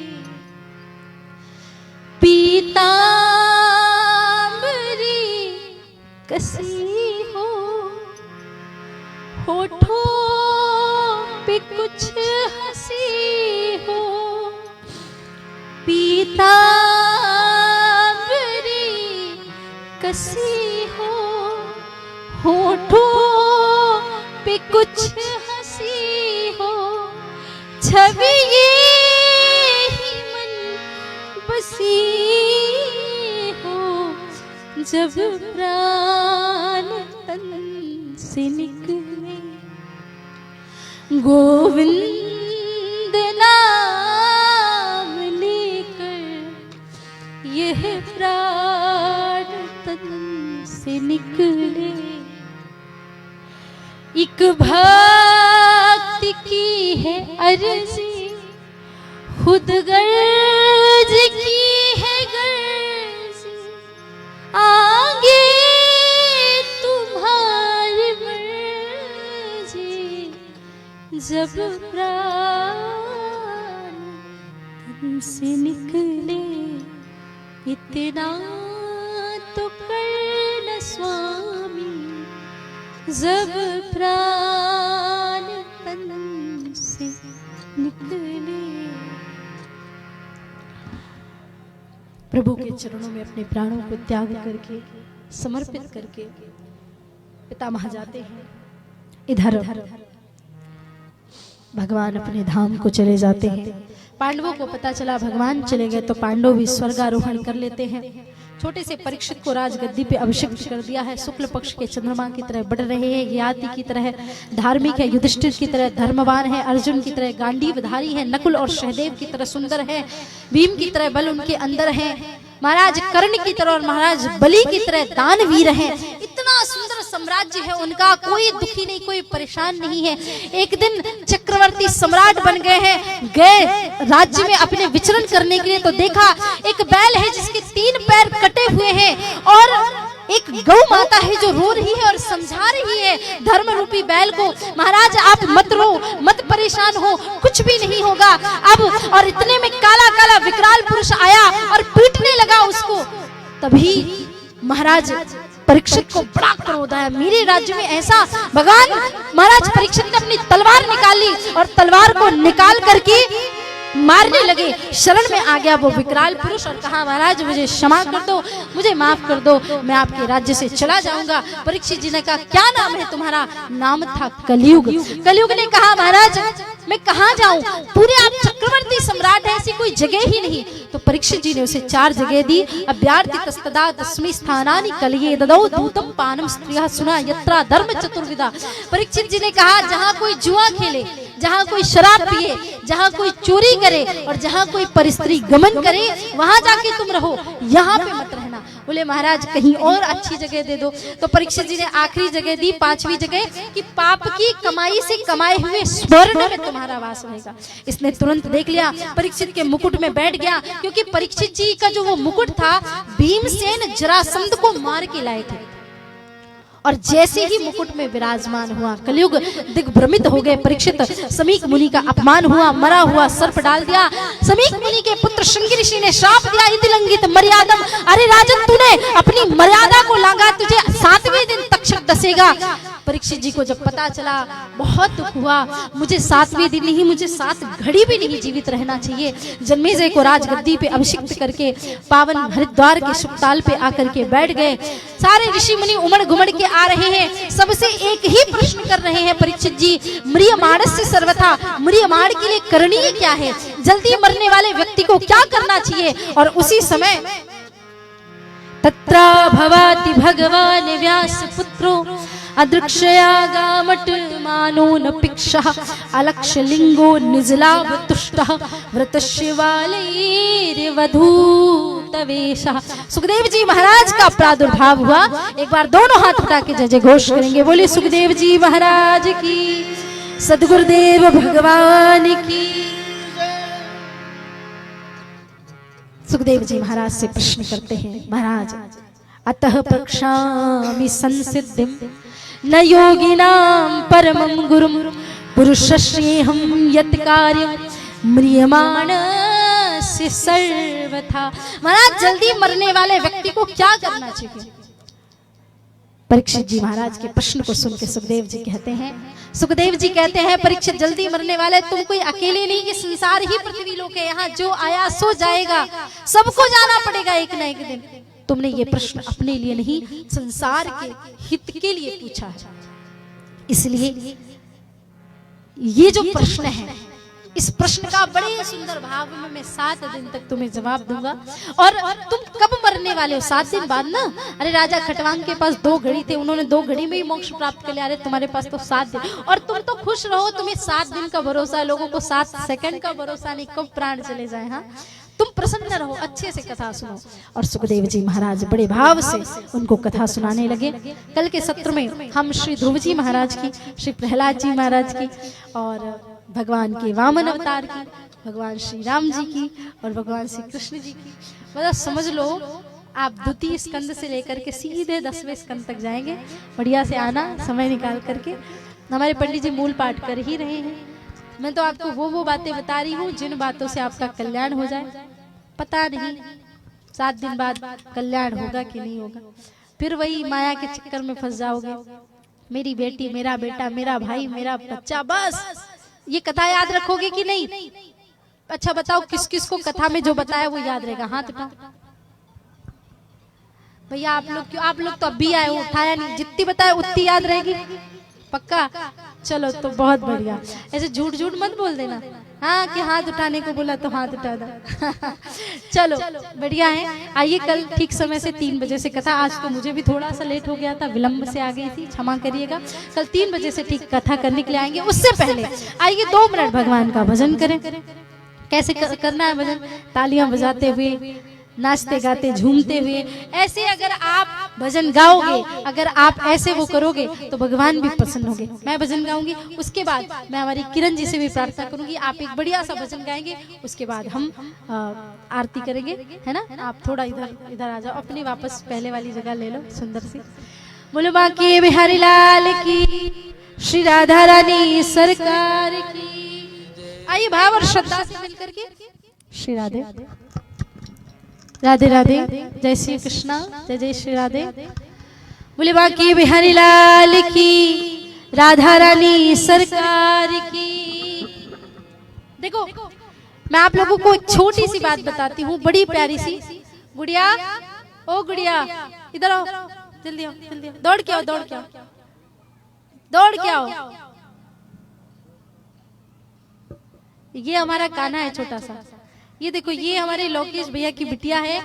पीतांबरी कसी हो, होठों पे कुछ हंसी हो, पीतांबरी कसी हो, होठों पे कुछ हंसी हो, छवि ये ही मन बसी हो, जब प्राण तन से निकले, गोविंद नाम लेकर यह प्राण तन से निकले। एक भक्ति की है अर्जी, खुद गर्ज की है गर्जी, आगे तुम्हारी मर्जी, जब प्राण तन से निकले, इतना तो करना स्वामी जब प्राण तन से निकले। प्रभु के चरणों में अपने प्राणों को त्याग करके, समर्पित करके पितामह जाते हैं। इधर भगवान अपने धाम को चले जाते हैं। पांडवों को पता चला भगवान चले गए तो पांडव भी स्वर्गारोहण कर लेते हैं। छोटे से परीक्षित को राजगद्दी पे अभिषिक्त कर दिया है। शुक्ल पक्ष के चंद्रमा की तरह बढ़ रहे हैं, याति की तरह धार्मिक है, युधिष्ठिर की तरह धर्मवान है, अर्जुन की तरह गांडीवधारी है, नकुल और सहदेव की तरह सुंदर है, भीम की तरह बल उनके अंदर है, महाराज कर्ण की तरह और महाराज बलि की तरह दानवीर हैं। इतना सुंदर साम्राज्य है उनका, कोई दुखी नहीं, कोई परेशान नहीं है। एक दिन चक्रवर्ती सम्राट बन गए हैं, गए राज्य में अपने विचरण करने के लिए तो देखा एक बैल है जिसके 3 पैर कटे हुए हैं और एक गौ माता है जो रो रही है और समझा रही है धर्म रूपी बैल को, महाराज आप मत रो, मत परेशान हो, कुछ भी नहीं होगा अब। और इतने में काला काला विकराल पुरुष आया और पीटने लगा उसको। तभी महाराज परीक्षित को बड़ा क्रोध आया, मेरे राज्य में ऐसा। भगवान महाराज परीक्षित ने अपनी तलवार निकाली और तलवार को निकाल करके मारने लगे। शरण में आ गया वो विकराल पुरुष और कहा महाराज मुझे क्षमा कर दो, मुझे माफ कर दो, मैं आपके राज्य से चला जाऊंगा। परीक्षित जी ने कहा क्या नाम है तुम्हारा? नाम था कलयुग। कलयुग ने कहा महाराज मैं कहाँ जाऊं, पूरे आप चक्रवर्ती सम्राट है, ऐसी कोई जगह ही नहीं। तो परीक्षित जी ने उसे 4 जगह दी। अभ्यार्थी तस्तदा तस्मी स्थानानि कलये ददौ दूतम पानम स्त्रियः सुना यत्रा धर्म चतुर्विधा। परीक्षित जी ने कहा जहाँ कोई जुआ खेले, जहाँ कोई शराब पिए, जहाँ कोई चोरी करे और जहाँ कोई परिस्त्री गमन करे वहां जाके तुम रहो, यहाँ पे मत रहना। बोले महाराज कहीं और अच्छी जगह दे दो। तो परीक्षित जी ने आखिरी जगह दी, 5वीं जगह कि पाप की कमाई से कमाए हुए स्वर्ण में तुम्हारा वास रहेगा। इसने तुरंत देख लिया, परीक्षित के मुकुट में बैठ गया, क्योंकि परीक्षित जी का जो वो मुकुट था भीमसेन जरासंध को मार के लाए थे। और जैसे ही मुकुट में विराजमान हुआ कलयुग दिग्भ्रमित हो गए। परीक्षित समीक मुनि का अपमान हुआ, मरा हुआ सर्प डाल दिया। समीक मुनि के पुत्र श्रृंगी ऋषि ने श्राप दिया इति लंघित मर्यादम, अरे राजन तूने अपनी मर्यादा को लांघा, तुझे 7वें दिन तक्षक डसेगा। परीक्षित जी को जब पता चला बहुत दुख हुआ, मुझे 7वें दिन नहीं, मुझे 7 घड़ी भी नहीं जीवित रहना चाहिए। जन्मेजय को राजगद्दी पे अभिषिक्त करके पावन हरिद्वार के शुकताल पे आकर के बैठ गए। सारे ऋषि मुनि उमड़ घुमड़ के आ रहे हैं, सबसे एक ही प्रश्न कर रहे हैं परीक्षित जी, म्रियमाणस्य सर्वथा, म्रियमाण के लिए करणीय क्या है, जल्दी मरने वाले व्यक्ति को क्या करना चाहिए। और उसी समय तत्रा भवाति भगवान व्यास पुत्रो अदृक्षयागामट मानो न पिक्षः अलक्ष लिंगो निजलाभ तुष्टः व्रतस्य वालैर्वधूतवेशः। सुखदेव जी महाराज का प्रादुर्भाव हुआ। एक बार दोनों हाथ उठा के जय जय घोष करेंगे, बोले सुखदेव जी महाराज की, सद्गुरुदेव भगवान की। सुखदेव जी महाराज से प्रश्न करते हैं, महाराज अतः प्रक्षामि संसिद्धिम न योगिनां परमं गुरुं पुरुषश्रेयं यत् कार्यं म्रियमाणस्य सर्वथा। महाराज जल्दी मरने वाले व्यक्ति को क्या करना चाहिए? परीक्षित जी महाराज के प्रश्न को सुन के सुखदेव जी कहते हैं, सुखदेव जी कहते हैं परीक्षित जल्दी मरने वाले तुम कोई अकेले नहीं, कि संसार ही पृथ्वी लोक है, यहाँ जो आया सो जाएगा, सबको जाना पड़ेगा एक न एक दिन। तुमने ये प्रश्न अपने लिए नहीं संसार के हित के लिए पूछा है, इसलिए ये जो प्रश्न है इस प्रश्न का बड़े सुंदर भाव में मैं 7 दिन तक तुम्हें जवाब दूंगा। और तुम कब मरने वाले हो? 7 दिन बाद ना। अरे राजा खटवांग के पास 2 घड़ी थे, उन्होंने 2 घड़ी में ही मोक्ष प्राप्त कर लिया। अरे तुम्हारे पास तो 7 दिन, और तुम तो खुश रहो, तुम्हें 7 दिन का भरोसा है, लोगों को 7 सेकंड का भरोसा नहीं कब प्राण चले जाए। हाँ तुम प्रसन्न रहो, अच्छे से कथा सुनो। और सुखदेव जी महाराज बड़े भाव से उनको कथा सुनाने लगे। कल के सत्र में हम श्री ध्रुव जी महाराज की, श्री प्रहलाद जी महाराज की, और भगवान के वामन अवतार की, भगवान श्री राम जी की, और भगवान श्री कृष्ण जी की, मतलब समझ लो आप 2 स्कंद से लेकर के सीधे 10वें स्कंद तक जाएंगे। बढ़िया से आना समय निकाल करके। हमारे पंडित जी मूल पाठ कर ही रहे हैं। मैं तो आपको वो बातें बता रही हूँ जिन बातों से आपका कल्याण हो जाए। पता नहीं 7 दिन बाद कल्याण होगा कि नहीं होगा, फिर वही माया के चक्कर में फंस जाओगे। मेरी बेटी, मेरा बेटा, मेरा भाई, मेरा बच्चा, बस ये कथा याद रखोगे कि नहीं? अच्छा बताओ किस किस को कथा में जो बताया वो याद रहेगा? हाथ उठाओ भैया। आप लोग क्यों? आप लोग तो अब भी आए हो, उठाया नहीं। जितनी बताया उतनी याद रहेगी पक्का? चलो तो बहुत बढ़िया। ऐसे झूठ झूठ मत बोल देना, हाँ कि हाथ उठाने को बोला तो हाथ उठा दो। चलो बढ़िया है। आइए कल ठीक समय से 3 बजे से कथा। आज तो मुझे भी थोड़ा सा लेट हो गया था, विलंब से आ गई थी, क्षमा करिएगा। कल 3 बजे से ठीक कथा करने के लिए आएंगे। उससे पहले आइए 2 मिनट भगवान का भजन करें। कैसे करना है भजन? तालियां बजाते हुए, नाचते गाते झूमते हुए। ऐसे अगर आप भजन गाओगे, अगर आप ऐसे वो करोगे तो भगवान भी प्रसन्न होंगे। मैं भजन गाऊंगी, उसके बाद मैं हमारी किरण जी से भी प्रार्थना करूंगी, आप एक बढ़िया सा भजन गाएंगे, उसके बाद हम आरती करेंगे, है ना? आप थोड़ा इधर आ जाओ, अपनी वापस पहले वाली जगह ले लो सुंदर सी। बोलो बांके बिहारी लाल की, श्री राधा रानी सरकार की। आइए भाव और श्रद्धा से मिलकर के श्री राधे राधे राधे, जय श्री कृष्णा, जय जय श्री राधे। बोले बांके बिहारी लाल की, राधा रानी सरकार की। देखो मैं आप लोगों को एक छोटी सी बात बताती हूँ, बड़ी प्यारी सी। गुड़िया, ओ गुड़िया, इधर आओ, जल्दी आओ, जल्दी आओ, दौड़ के आओ, दौड़ के आओ, दौड़ के आओ। ये हमारा कान्हा है छोटा सा। ये देखो, ये हमारे लोकेश भैया की बिटिया है।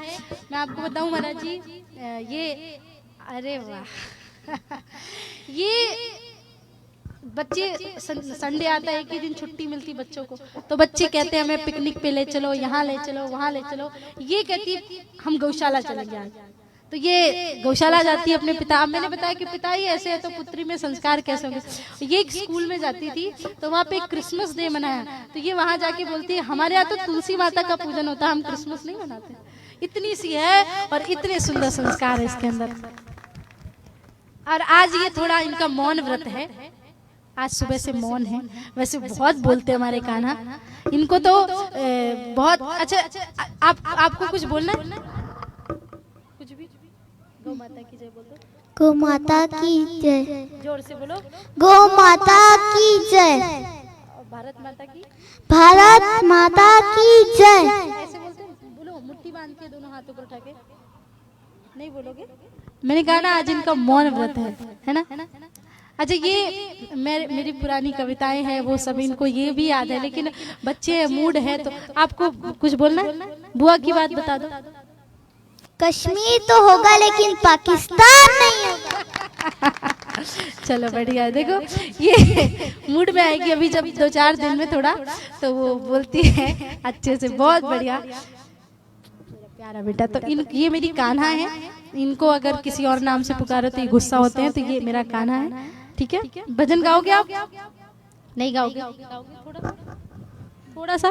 मैं आपको बताऊं महाराज जी, ये, अरे वाह ये बच्चे संडे आता है, एक ही दिन छुट्टी मिलती बच्चों को, तो बच्चे कहते हैं हमें पिकनिक पे ले चलो, यहाँ ले चलो, वहाँ ले चलो। ये कहती है हम गौशाला चलेंगे आज, तो ये गौशाला जाती है अपने पिता। अब मैंने बताया कि पिता ही ऐसे है तो पुत्री में संस्कार कैसे होंगे। ये एक स्कूल में जाती थी, तो वहाँ पे क्रिसमस डे मनाया, तो ये वहाँ जाके बोलती है हमारे यहाँ तो तुलसी माता का पूजन होता है, हम क्रिसमस नहीं मनाते। इतनी सी है और इतने सुंदर संस्कार है इसके अंदर। और आज ये थोड़ा इनका मौन व्रत है, आज सुबह से मौन है। वैसे बहुत बोलते हैं हमारे कान्हा, इनको तो बहुत अच्छा। आपको कुछ बोलना है? कुछ भी? गौ माता की जय बोल दो। गौ माता की जय। जोर से बोलो। गौ माता की जय। भारत माता की, भारत माता की जय। ऐसे बोलते हैं? बोलो, मुट्ठी बांध के दोनों हाथों को उठा के। नहीं बोलोगे? मैंने कहा ना आज इनका मौन व्रत है ना? अच्छा, ये मेरी पुरानी कविताएं हैं, वो सब इनको ये भी याद है, लेकिन बच्चे मूड है तो आपको कुछ बोलना है? बुआ की बात बता दो। कश्मीर तो होगा लेकिन पाकिस्तान नहीं होगा। चलो बढ़िया है। देखो ये मूड में आएगी अभी, जब 2-4 दिन में थोड़ा, तो वो बोलती है अच्छे से। बहुत बढ़िया, प्यारा बेटा। तो ये मेरी कान्हा है। इनको अगर किसी और नाम से पुकारो तो ये गुस्सा होते हैं, तो ये मेरा कान्हा है। ठीक है? भजन गाओगे आप? नहीं गाओगे? थोड़ा सा।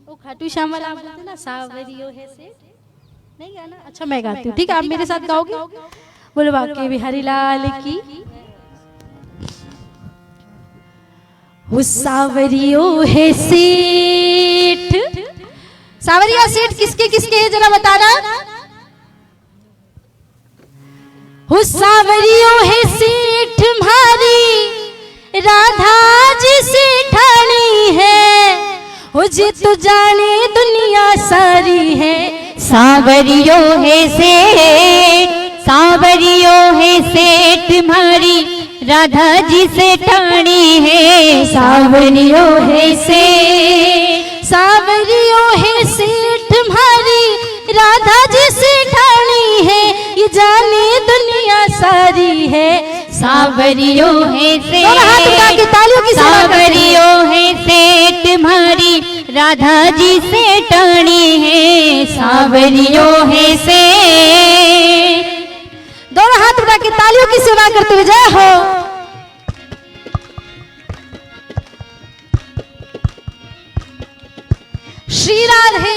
ओ खाटू श्याम वाला आप बोलते ना, सावरियो है से, नहीं गाना? अच्छा मैं गाती हूँ, ठीक है? आप मेरे साथ गाओगे? बोलो बाके बिहारी लाल की। सावरियो है सेठ। सावरिया सेठ किसके किसके है जरा बताना। सावरियो है सेठ भारी, राधा जी से ठाणी है, हो जे तो जाने दुनिया सारी है। सावरियो है सेठ, सावरियो है सेठ भारी, राधा जी से ठाणी है। सावरियो है सेठ, सावरियो है सेठ भारी, राधा जी से ठाणी है, ये जाने दुनिया सारी है। सावरियो है सेठ, दोनों हाथ उठा के तालियों की सेवा करते हैं। सावरियो है सेठ भारी, राधा जी से ठाणी है। सावरियो है सेठ, दोनों हाथ उठा के तालियों की सेवा करते हुए जय हो। श्री राधे।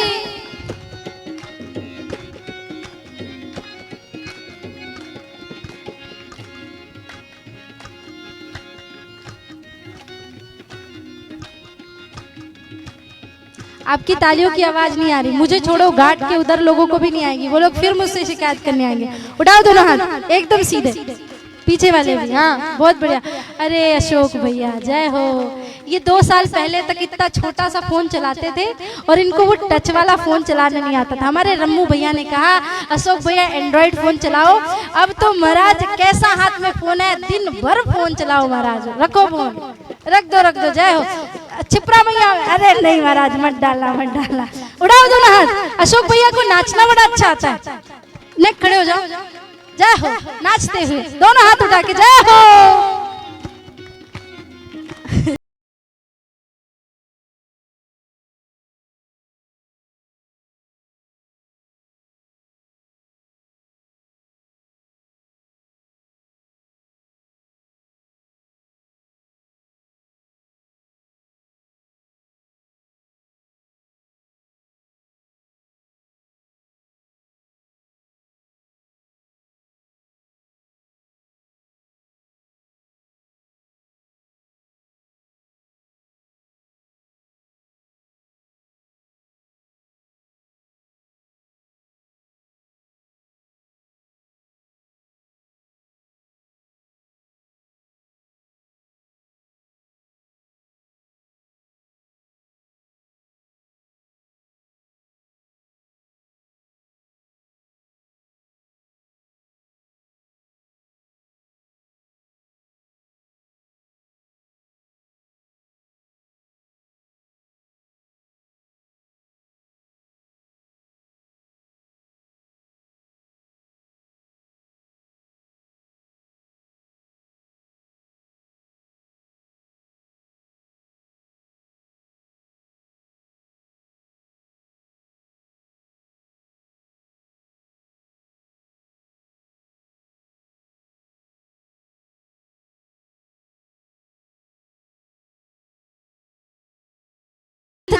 आपकी तालियों की आवाज नहीं आ रही, मुझे छोड़ो, घाट के उधर लोगों को भी नहीं आएगी, वो लोग फिर मुझसे शिकायत करने आएंगे। उठाओ दोनों हाथ एकदम सीधे, पीछे वाले भी। हाँ बहुत बढ़िया। अरे अशोक भैया जय हो। ये 2 साल पहले तक इतना छोटा सा फोन चलाते थे और इनको वो टच वाला फोन चलाना नहीं आता था। हमारे रम्मू भैया ने कहा अशोक भैया एंड्रॉइड फोन चलाओ। अब तो महाराज कैसा हाथ में फोन है, दिन भर फोन चलाओ महाराज। रखो फोन, रख दो जय हो। छिपरा भैया, अरे नहीं महाराज मत डालना मत डालना। उड़ाओ दोनों हाथ। अशोक भैया को नाचना बड़ा अच्छा आता है। नेक खड़े हो जाओ, जय हो नाचते हुए, दोनों हाथ उठा के जय हो।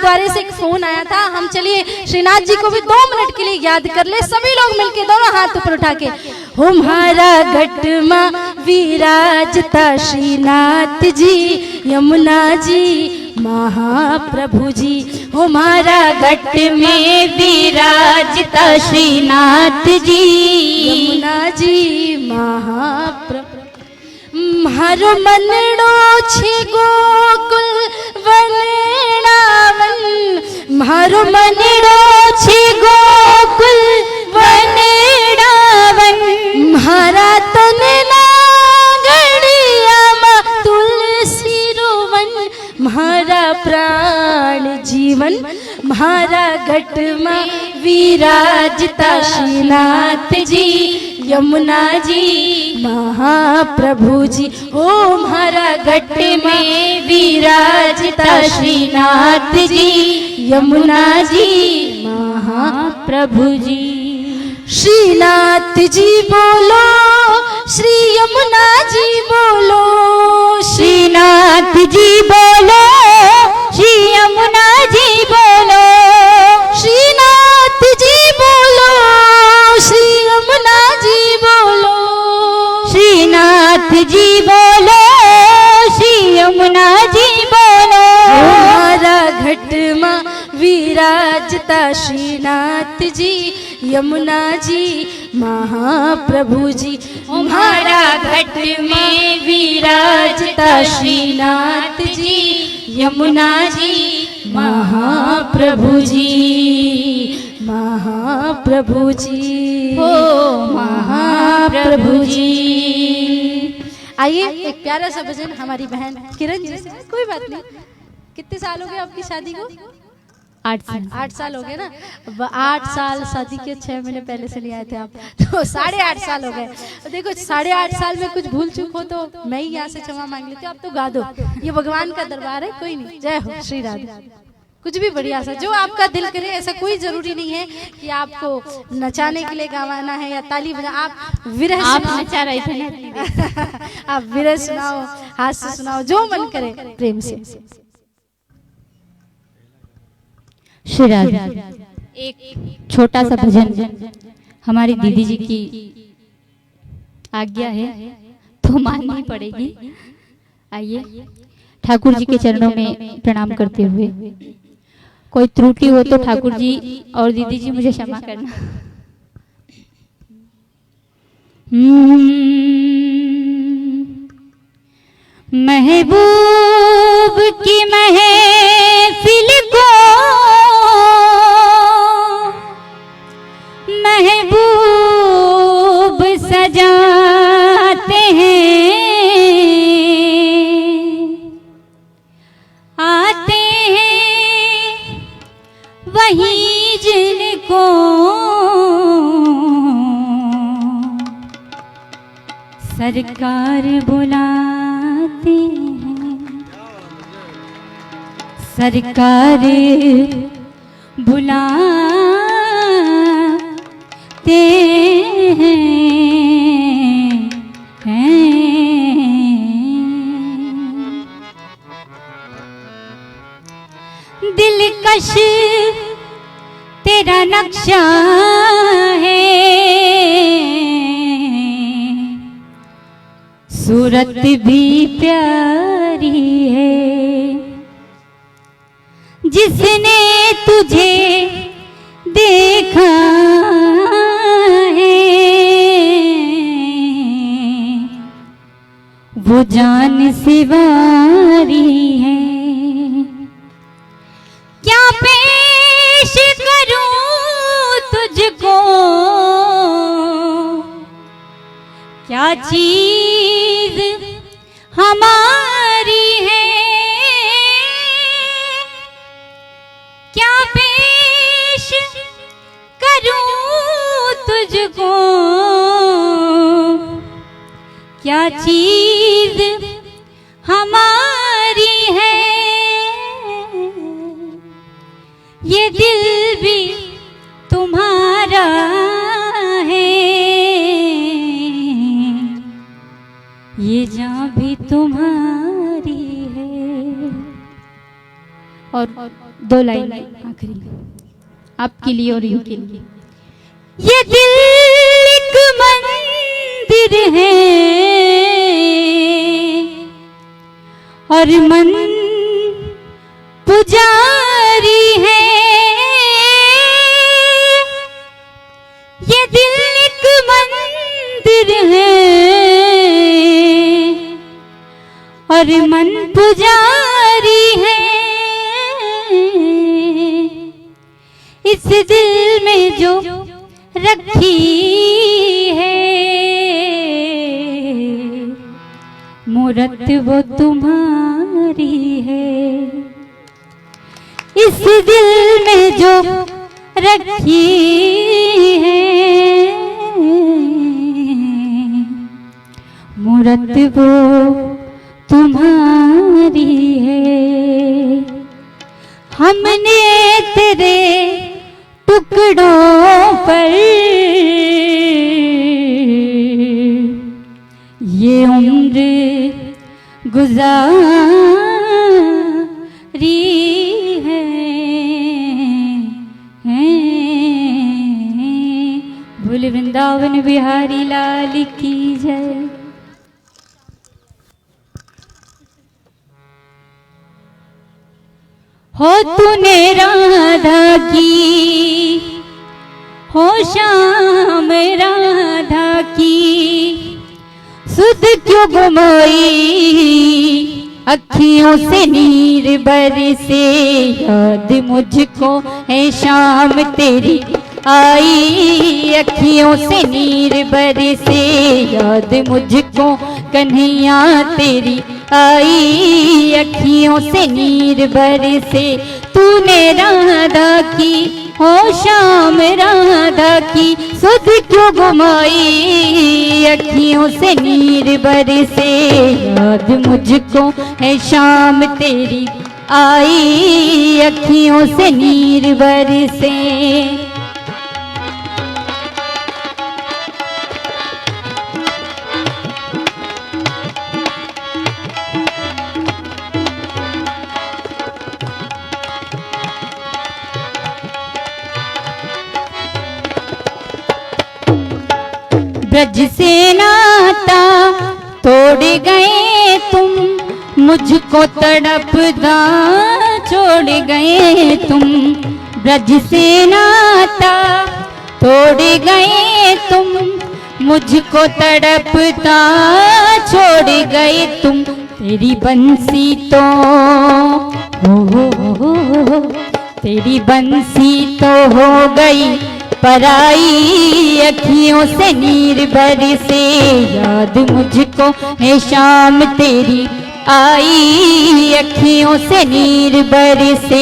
गुरुद्वारे से एक फोन आया था, हम चलिए श्रीनाथ जी को भी 2 मिनट के लिए याद कर ले, सभी लोग मिलके दोनों हाथ ऊपर उठा के। हमारा घट में विराजता श्रीनाथ जी, यमुना जी महाप्रभु जी। हमारा घट में विराजता श्रीनाथ जी, यमुना जी महाप्रभु। मारो मनड़ो छे गोकुल वनड़ावन, मारो मनड़ो छे गोकुल वनड़ावन। मारा तन नागड़िया मा तुलसी रोवन, मारा प्राण जीवन। मारा घट में विराजता श्रीनाथ जी, यमुना जी महाप्रभु जी। ओ मारा घट में विराजता श्रीनाथ जी, यमुना जी महाप्रभु जी। श्रीनाथ जी बोलो, श्री यमुना जी बोलो, श्रीनाथ जी बोलो, श्री यमुना जी बोलो, श्रीनाथ जी बोलो, श्री यमुना जी बोलो, श्रीनाथ जी बोलो, श्री यमुना जी बोलो। हमारा घट में विराजता श्रीनाथ जी, यमुना जी महाप्रभु जी। हमारा घट में विराजता श्रीनाथ जी, यमुना जी महाप्रभु जी, महाप्रभु जी, ओ महाप्रभु जी। आइए एक प्यारा सा भजन हमारी बहन किरण जी से। कोई बात नहीं, कितने साल हो गए आपकी शादी को? 8 साल हो गए ना। 8 साल शादी के 6 महीने पहले से नहीं आए थे आप, तो 8.5 साल हो गए। देखो 8.5 साल में कुछ भूल चूक हो तो मैं ही यहाँ से क्षमा मांग लेती हूँ, आप तो गा दो, ये भगवान का दरबार है। कोई नहीं, जय हो श्री राधे। कुछ भी बढ़िया सा जो आपका दिल करे, ऐसा कोई जरूरी नहीं है कि आपको नचाने के लिए गाना है या ताली बजा। आप विरह सुनाओ, नचा रहे थे आप विरह सुनाओ, हास्य सुनाओ, जो मन करे प्रेम से। श्री राधे। एक छोटा सा भजन हमारी दीदी जी की आज्ञा है तो माननी पड़ेगी। आइए ठाकुर जी के चरणों में प्रणाम करते हुए, कोई त्रुटि हो तो ठाकुर जी और दीदी जी मुझे क्षमा करना। महबूब की महफिल को महबूब सजाते हैं, आते हैं वही जिनको सरकार बुलाते हैं, सरकार बुलाते हैं। दिलकश तेरा नक्शा है, सूरत भी प्यारी है, जिसने तुझे देखा है वो जान से वारी है। क्या पेश करूं तुझको, क्या चीज हमारी है, क्या पेश करूं तुझको, क्या चीज हमारी है। ये दिल भी तुम्हारा है, ये जान भी तुम्हारी है। और 2 लाइन आखिरी आपके लिए और इनके लिए। ये दिल एक मंदिर है और मन पुजारी है। ये दिल एक मंदिर है और मन पुजारी है। इस दिल में जो रखी है मूरत वो तुम्हारी है। इस दिल में जो रखी है मूरत वो तुम्हारी है। हमने तेरे टुकड़ों पर ये उम्र गुजारी है। बोले वृंदावन बिहारी लाल की जय। हो तूने राधा की हो श्याम राधा की सुध क्यों गुमाई अखियों से नीर बरसे। याद मुझको है शाम तेरी आई अखियों से नीर बरसे। याद मुझको कन्हैया तेरी आई अखियों से नीर बरसे। तूने राधा की हो श्याम राधा की सुध क्यों गुमाई अखियों से नीर बरसे। याद मुझको है शाम तेरी आई अखियों से नीर बरसे। ब्रज से नाता तोड़ गए तुम मुझको तड़पदा छोड़ गए तुम। ब्रज से नाता तोड़ गए तुम मुझको तड़पदा छोड़ गए तुम। तेरी बंसी तो हो तेरी बंसी तो हो गई पराई अखियों से नीर बरसे। याद मुझको है शाम तेरी आई अखियों से नीर बरसे।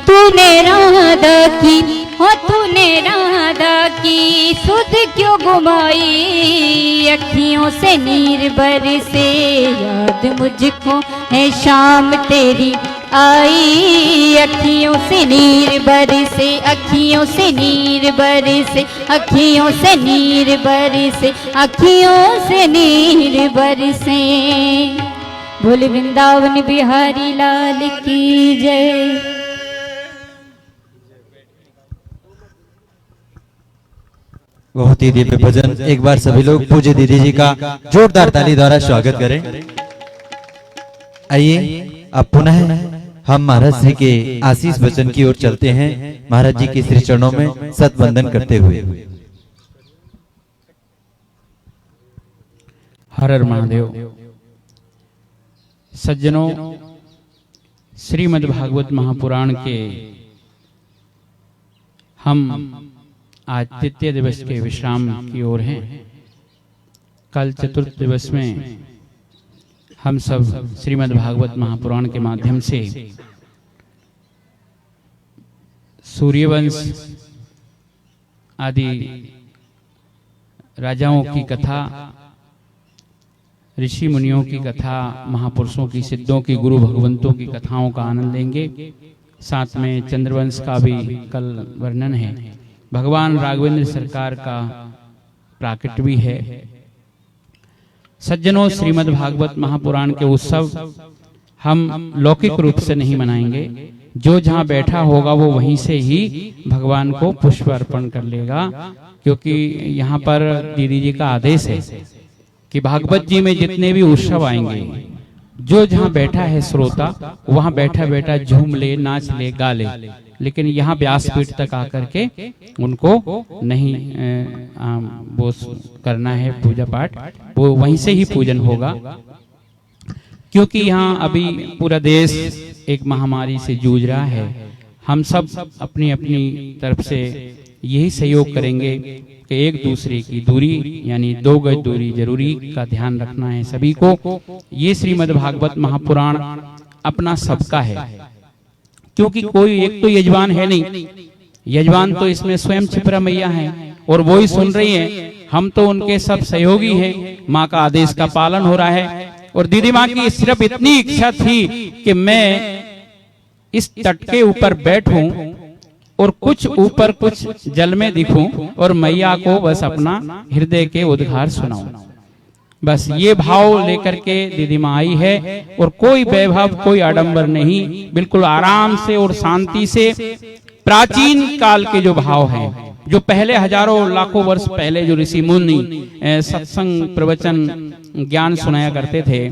तूने राधा की हो तूने राधा की सुध क्यों गुमाई अखियों से नीर बरसे। याद मुझको है शाम तेरी आई अखियों से नीर बरसे। अखियों से नीर बरसे अखियों से नीर बरसे अखियों से नीर बरसे। बोले वृंदावन बिहारी लाल की जय। बहुत ही दिव्य भजन। एक बार सभी लोग पूज्य दीदी जी का जोरदार ताली द्वारा स्वागत करें। आइए अब पुनः हम महाराज जी के आशीष वचन की ओर चलते हैं। महाराज जी के श्री चरणों में सतवंदन करते हुए। हर हर महादेव। सज्जनों, श्रीमद् भागवत महापुराण के हम आज तृतीय दिवस के विश्राम की ओर हैं। कल चतुर्थ दिवस में हम सब श्रीमद् भागवत महापुराण के माध्यम से सूर्यवंश आदि राजाओं की कथा, ऋषि मुनियों की कथा, महापुरुषों की, सिद्धों की, गुरु भगवंतों की कथाओं का आनंद लेंगे। साथ में चंद्रवंश का भी कल वर्णन है। भगवान राघवेंद्र सरकार का प्राकट्य भी है। सज्जनों, श्रीमद् भागवत महापुराण के उत्सव हम लौकिक रूप से नहीं मनाएंगे, जो जहाँ बैठा होगा वो वहीं से ही भगवान को पुष्प अर्पण कर लेगा, क्योंकि यहाँ पर दीदी जी का आदेश है कि भागवत जी में जितने भी उत्सव आएंगे, जो जहाँ बैठा है श्रोता वहाँ बैठा बैठा झूम ले, नाच ले, गा ले, लेकिन यहाँ व्यासपीठ तक आकर के उनको नहीं वो करना है पूजा पाठ, वो वहीं से ही पूजन होगा। क्योंकि यहाँ अभी पूरा देश एक महामारी से जूझ रहा है। हम सब अपनी अपनी तरफ से यही सहयोग करेंगे कि एक दूसरे की दूरी यानी 2 गज दूरी जरूरी का ध्यान रखना है सभी को। ये श्रीमद् भागवत महापुराण अपना सबका है, क्योंकि कोई एक तो यजमान है नहीं, यजमान तो इसमें स्वयं क्षिप्रा मैया है और वो ही सुन रही है। हम तो उनके सब सहयोगी हैं। माँ का आदेश का पालन हो रहा है और दीदी माँ की सिर्फ इतनी इच्छा थी कि मैं इस तट के ऊपर बैठूं और कुछ ऊपर कुछ जल में दिखूं और मैया को बस अपना हृदय के उद्गार सुनाऊं। बस ये भाव लेकर के दीदी माँ आई है और कोई वैभव, कोई आडंबर नहीं, बिल्कुल आराम से और शांति से प्राचीन काल के जो भाव हैं, जो पहले हजारों लाखों वर्ष पहले जो ऋषि मुनि सत्संग प्रवचन ज्ञान सुनाया करते थे,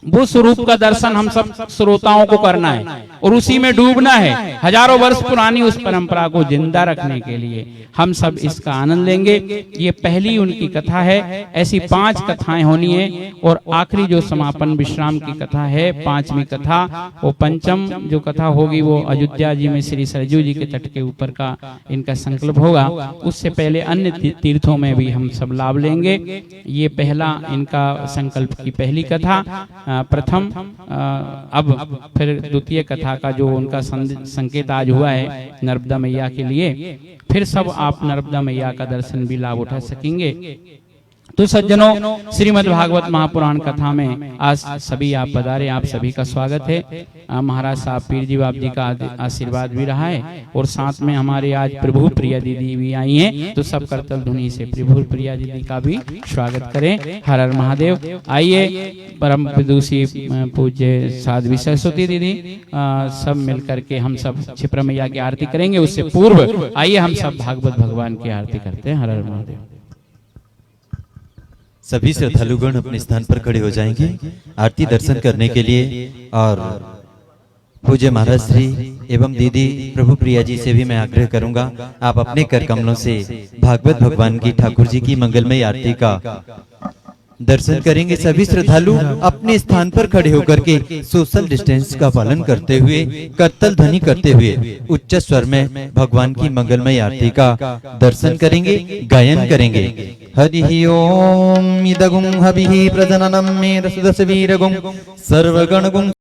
वो स्वरूप का दर्शन हम सब श्रोताओं को करना है और उसी में डूबना है। हजारों वर्ष पुरानी उस परंपरा को जिंदा रखने के लिए हम सब इसका आनंद लेंगे। ये पहली उनकी कथा है। ऐसी 5 कथाएं होनी है और आखिरी जो समापन विश्राम की कथा है, 5वीं कथा, वो पंचम जो कथा होगी वो अयोध्या जी में श्री सरजू जी के तट के ऊपर का इनका संकल्प होगा। उससे पहले अन्य तीर्थों में भी हम सब लाभ लेंगे। ये पहला इनका संकल्प की पहली कथा, प्रथम। अब फिर द्वितीय कथा का जो उनका संकेत आज हुआ है नर्मदा मैया के लिए, फिर सब आप नर्मदा मैया का दर्शन भी लाभ उठा सकेंगे। तो सज्जनों, श्रीमद् भागवत महापुराण कथा में आज सभी आप पधारे, आप सभी का स्वागत है। महाराज साहब पीर जी बाप जी का आशीर्वाद भी रहा है और साथ में हमारे आज प्रभु प्रिया दीदी भी आई हैं, तो सब करतल धुनी से प्रभु प्रिया दीदी का भी स्वागत करें। हर हर महादेव। आइए परम विदुषी पूज्य साध्वी सरस्वती दीदी सब मिल करके हम सब क्षिप्रा मैया की आरती करेंगे। उससे पूर्व आइए हम सब भागवत भगवान की आरती करते हैं। हर हर महादेव। सभी श्रद्धालुगण अपने स्थान पर खड़े हो जाएंगे आरती दर्शन करने के लिए। और पूज्य महाराज श्री एवं दीदी प्रभु प्रिया जी से भी मैं आग्रह करूंगा, आप अपने कर कमलों से भागवत भगवान की ठाकुर जी की मंगलमय आरती का दर्शन करेंगे। सभी श्रद्धालु अपने स्थान पर खड़े होकर के सोशल डिस्टेंस का पालन करते हुए, करतल ध्वनि करते हुए उच्च स्वर में भगवान की मंगलमय आरती का दर्शन करेंगे, गायन करेंगे। हरि ओम इदगुं हविः प्रजननं मे रसदस वीरगुं सर्वगणगुं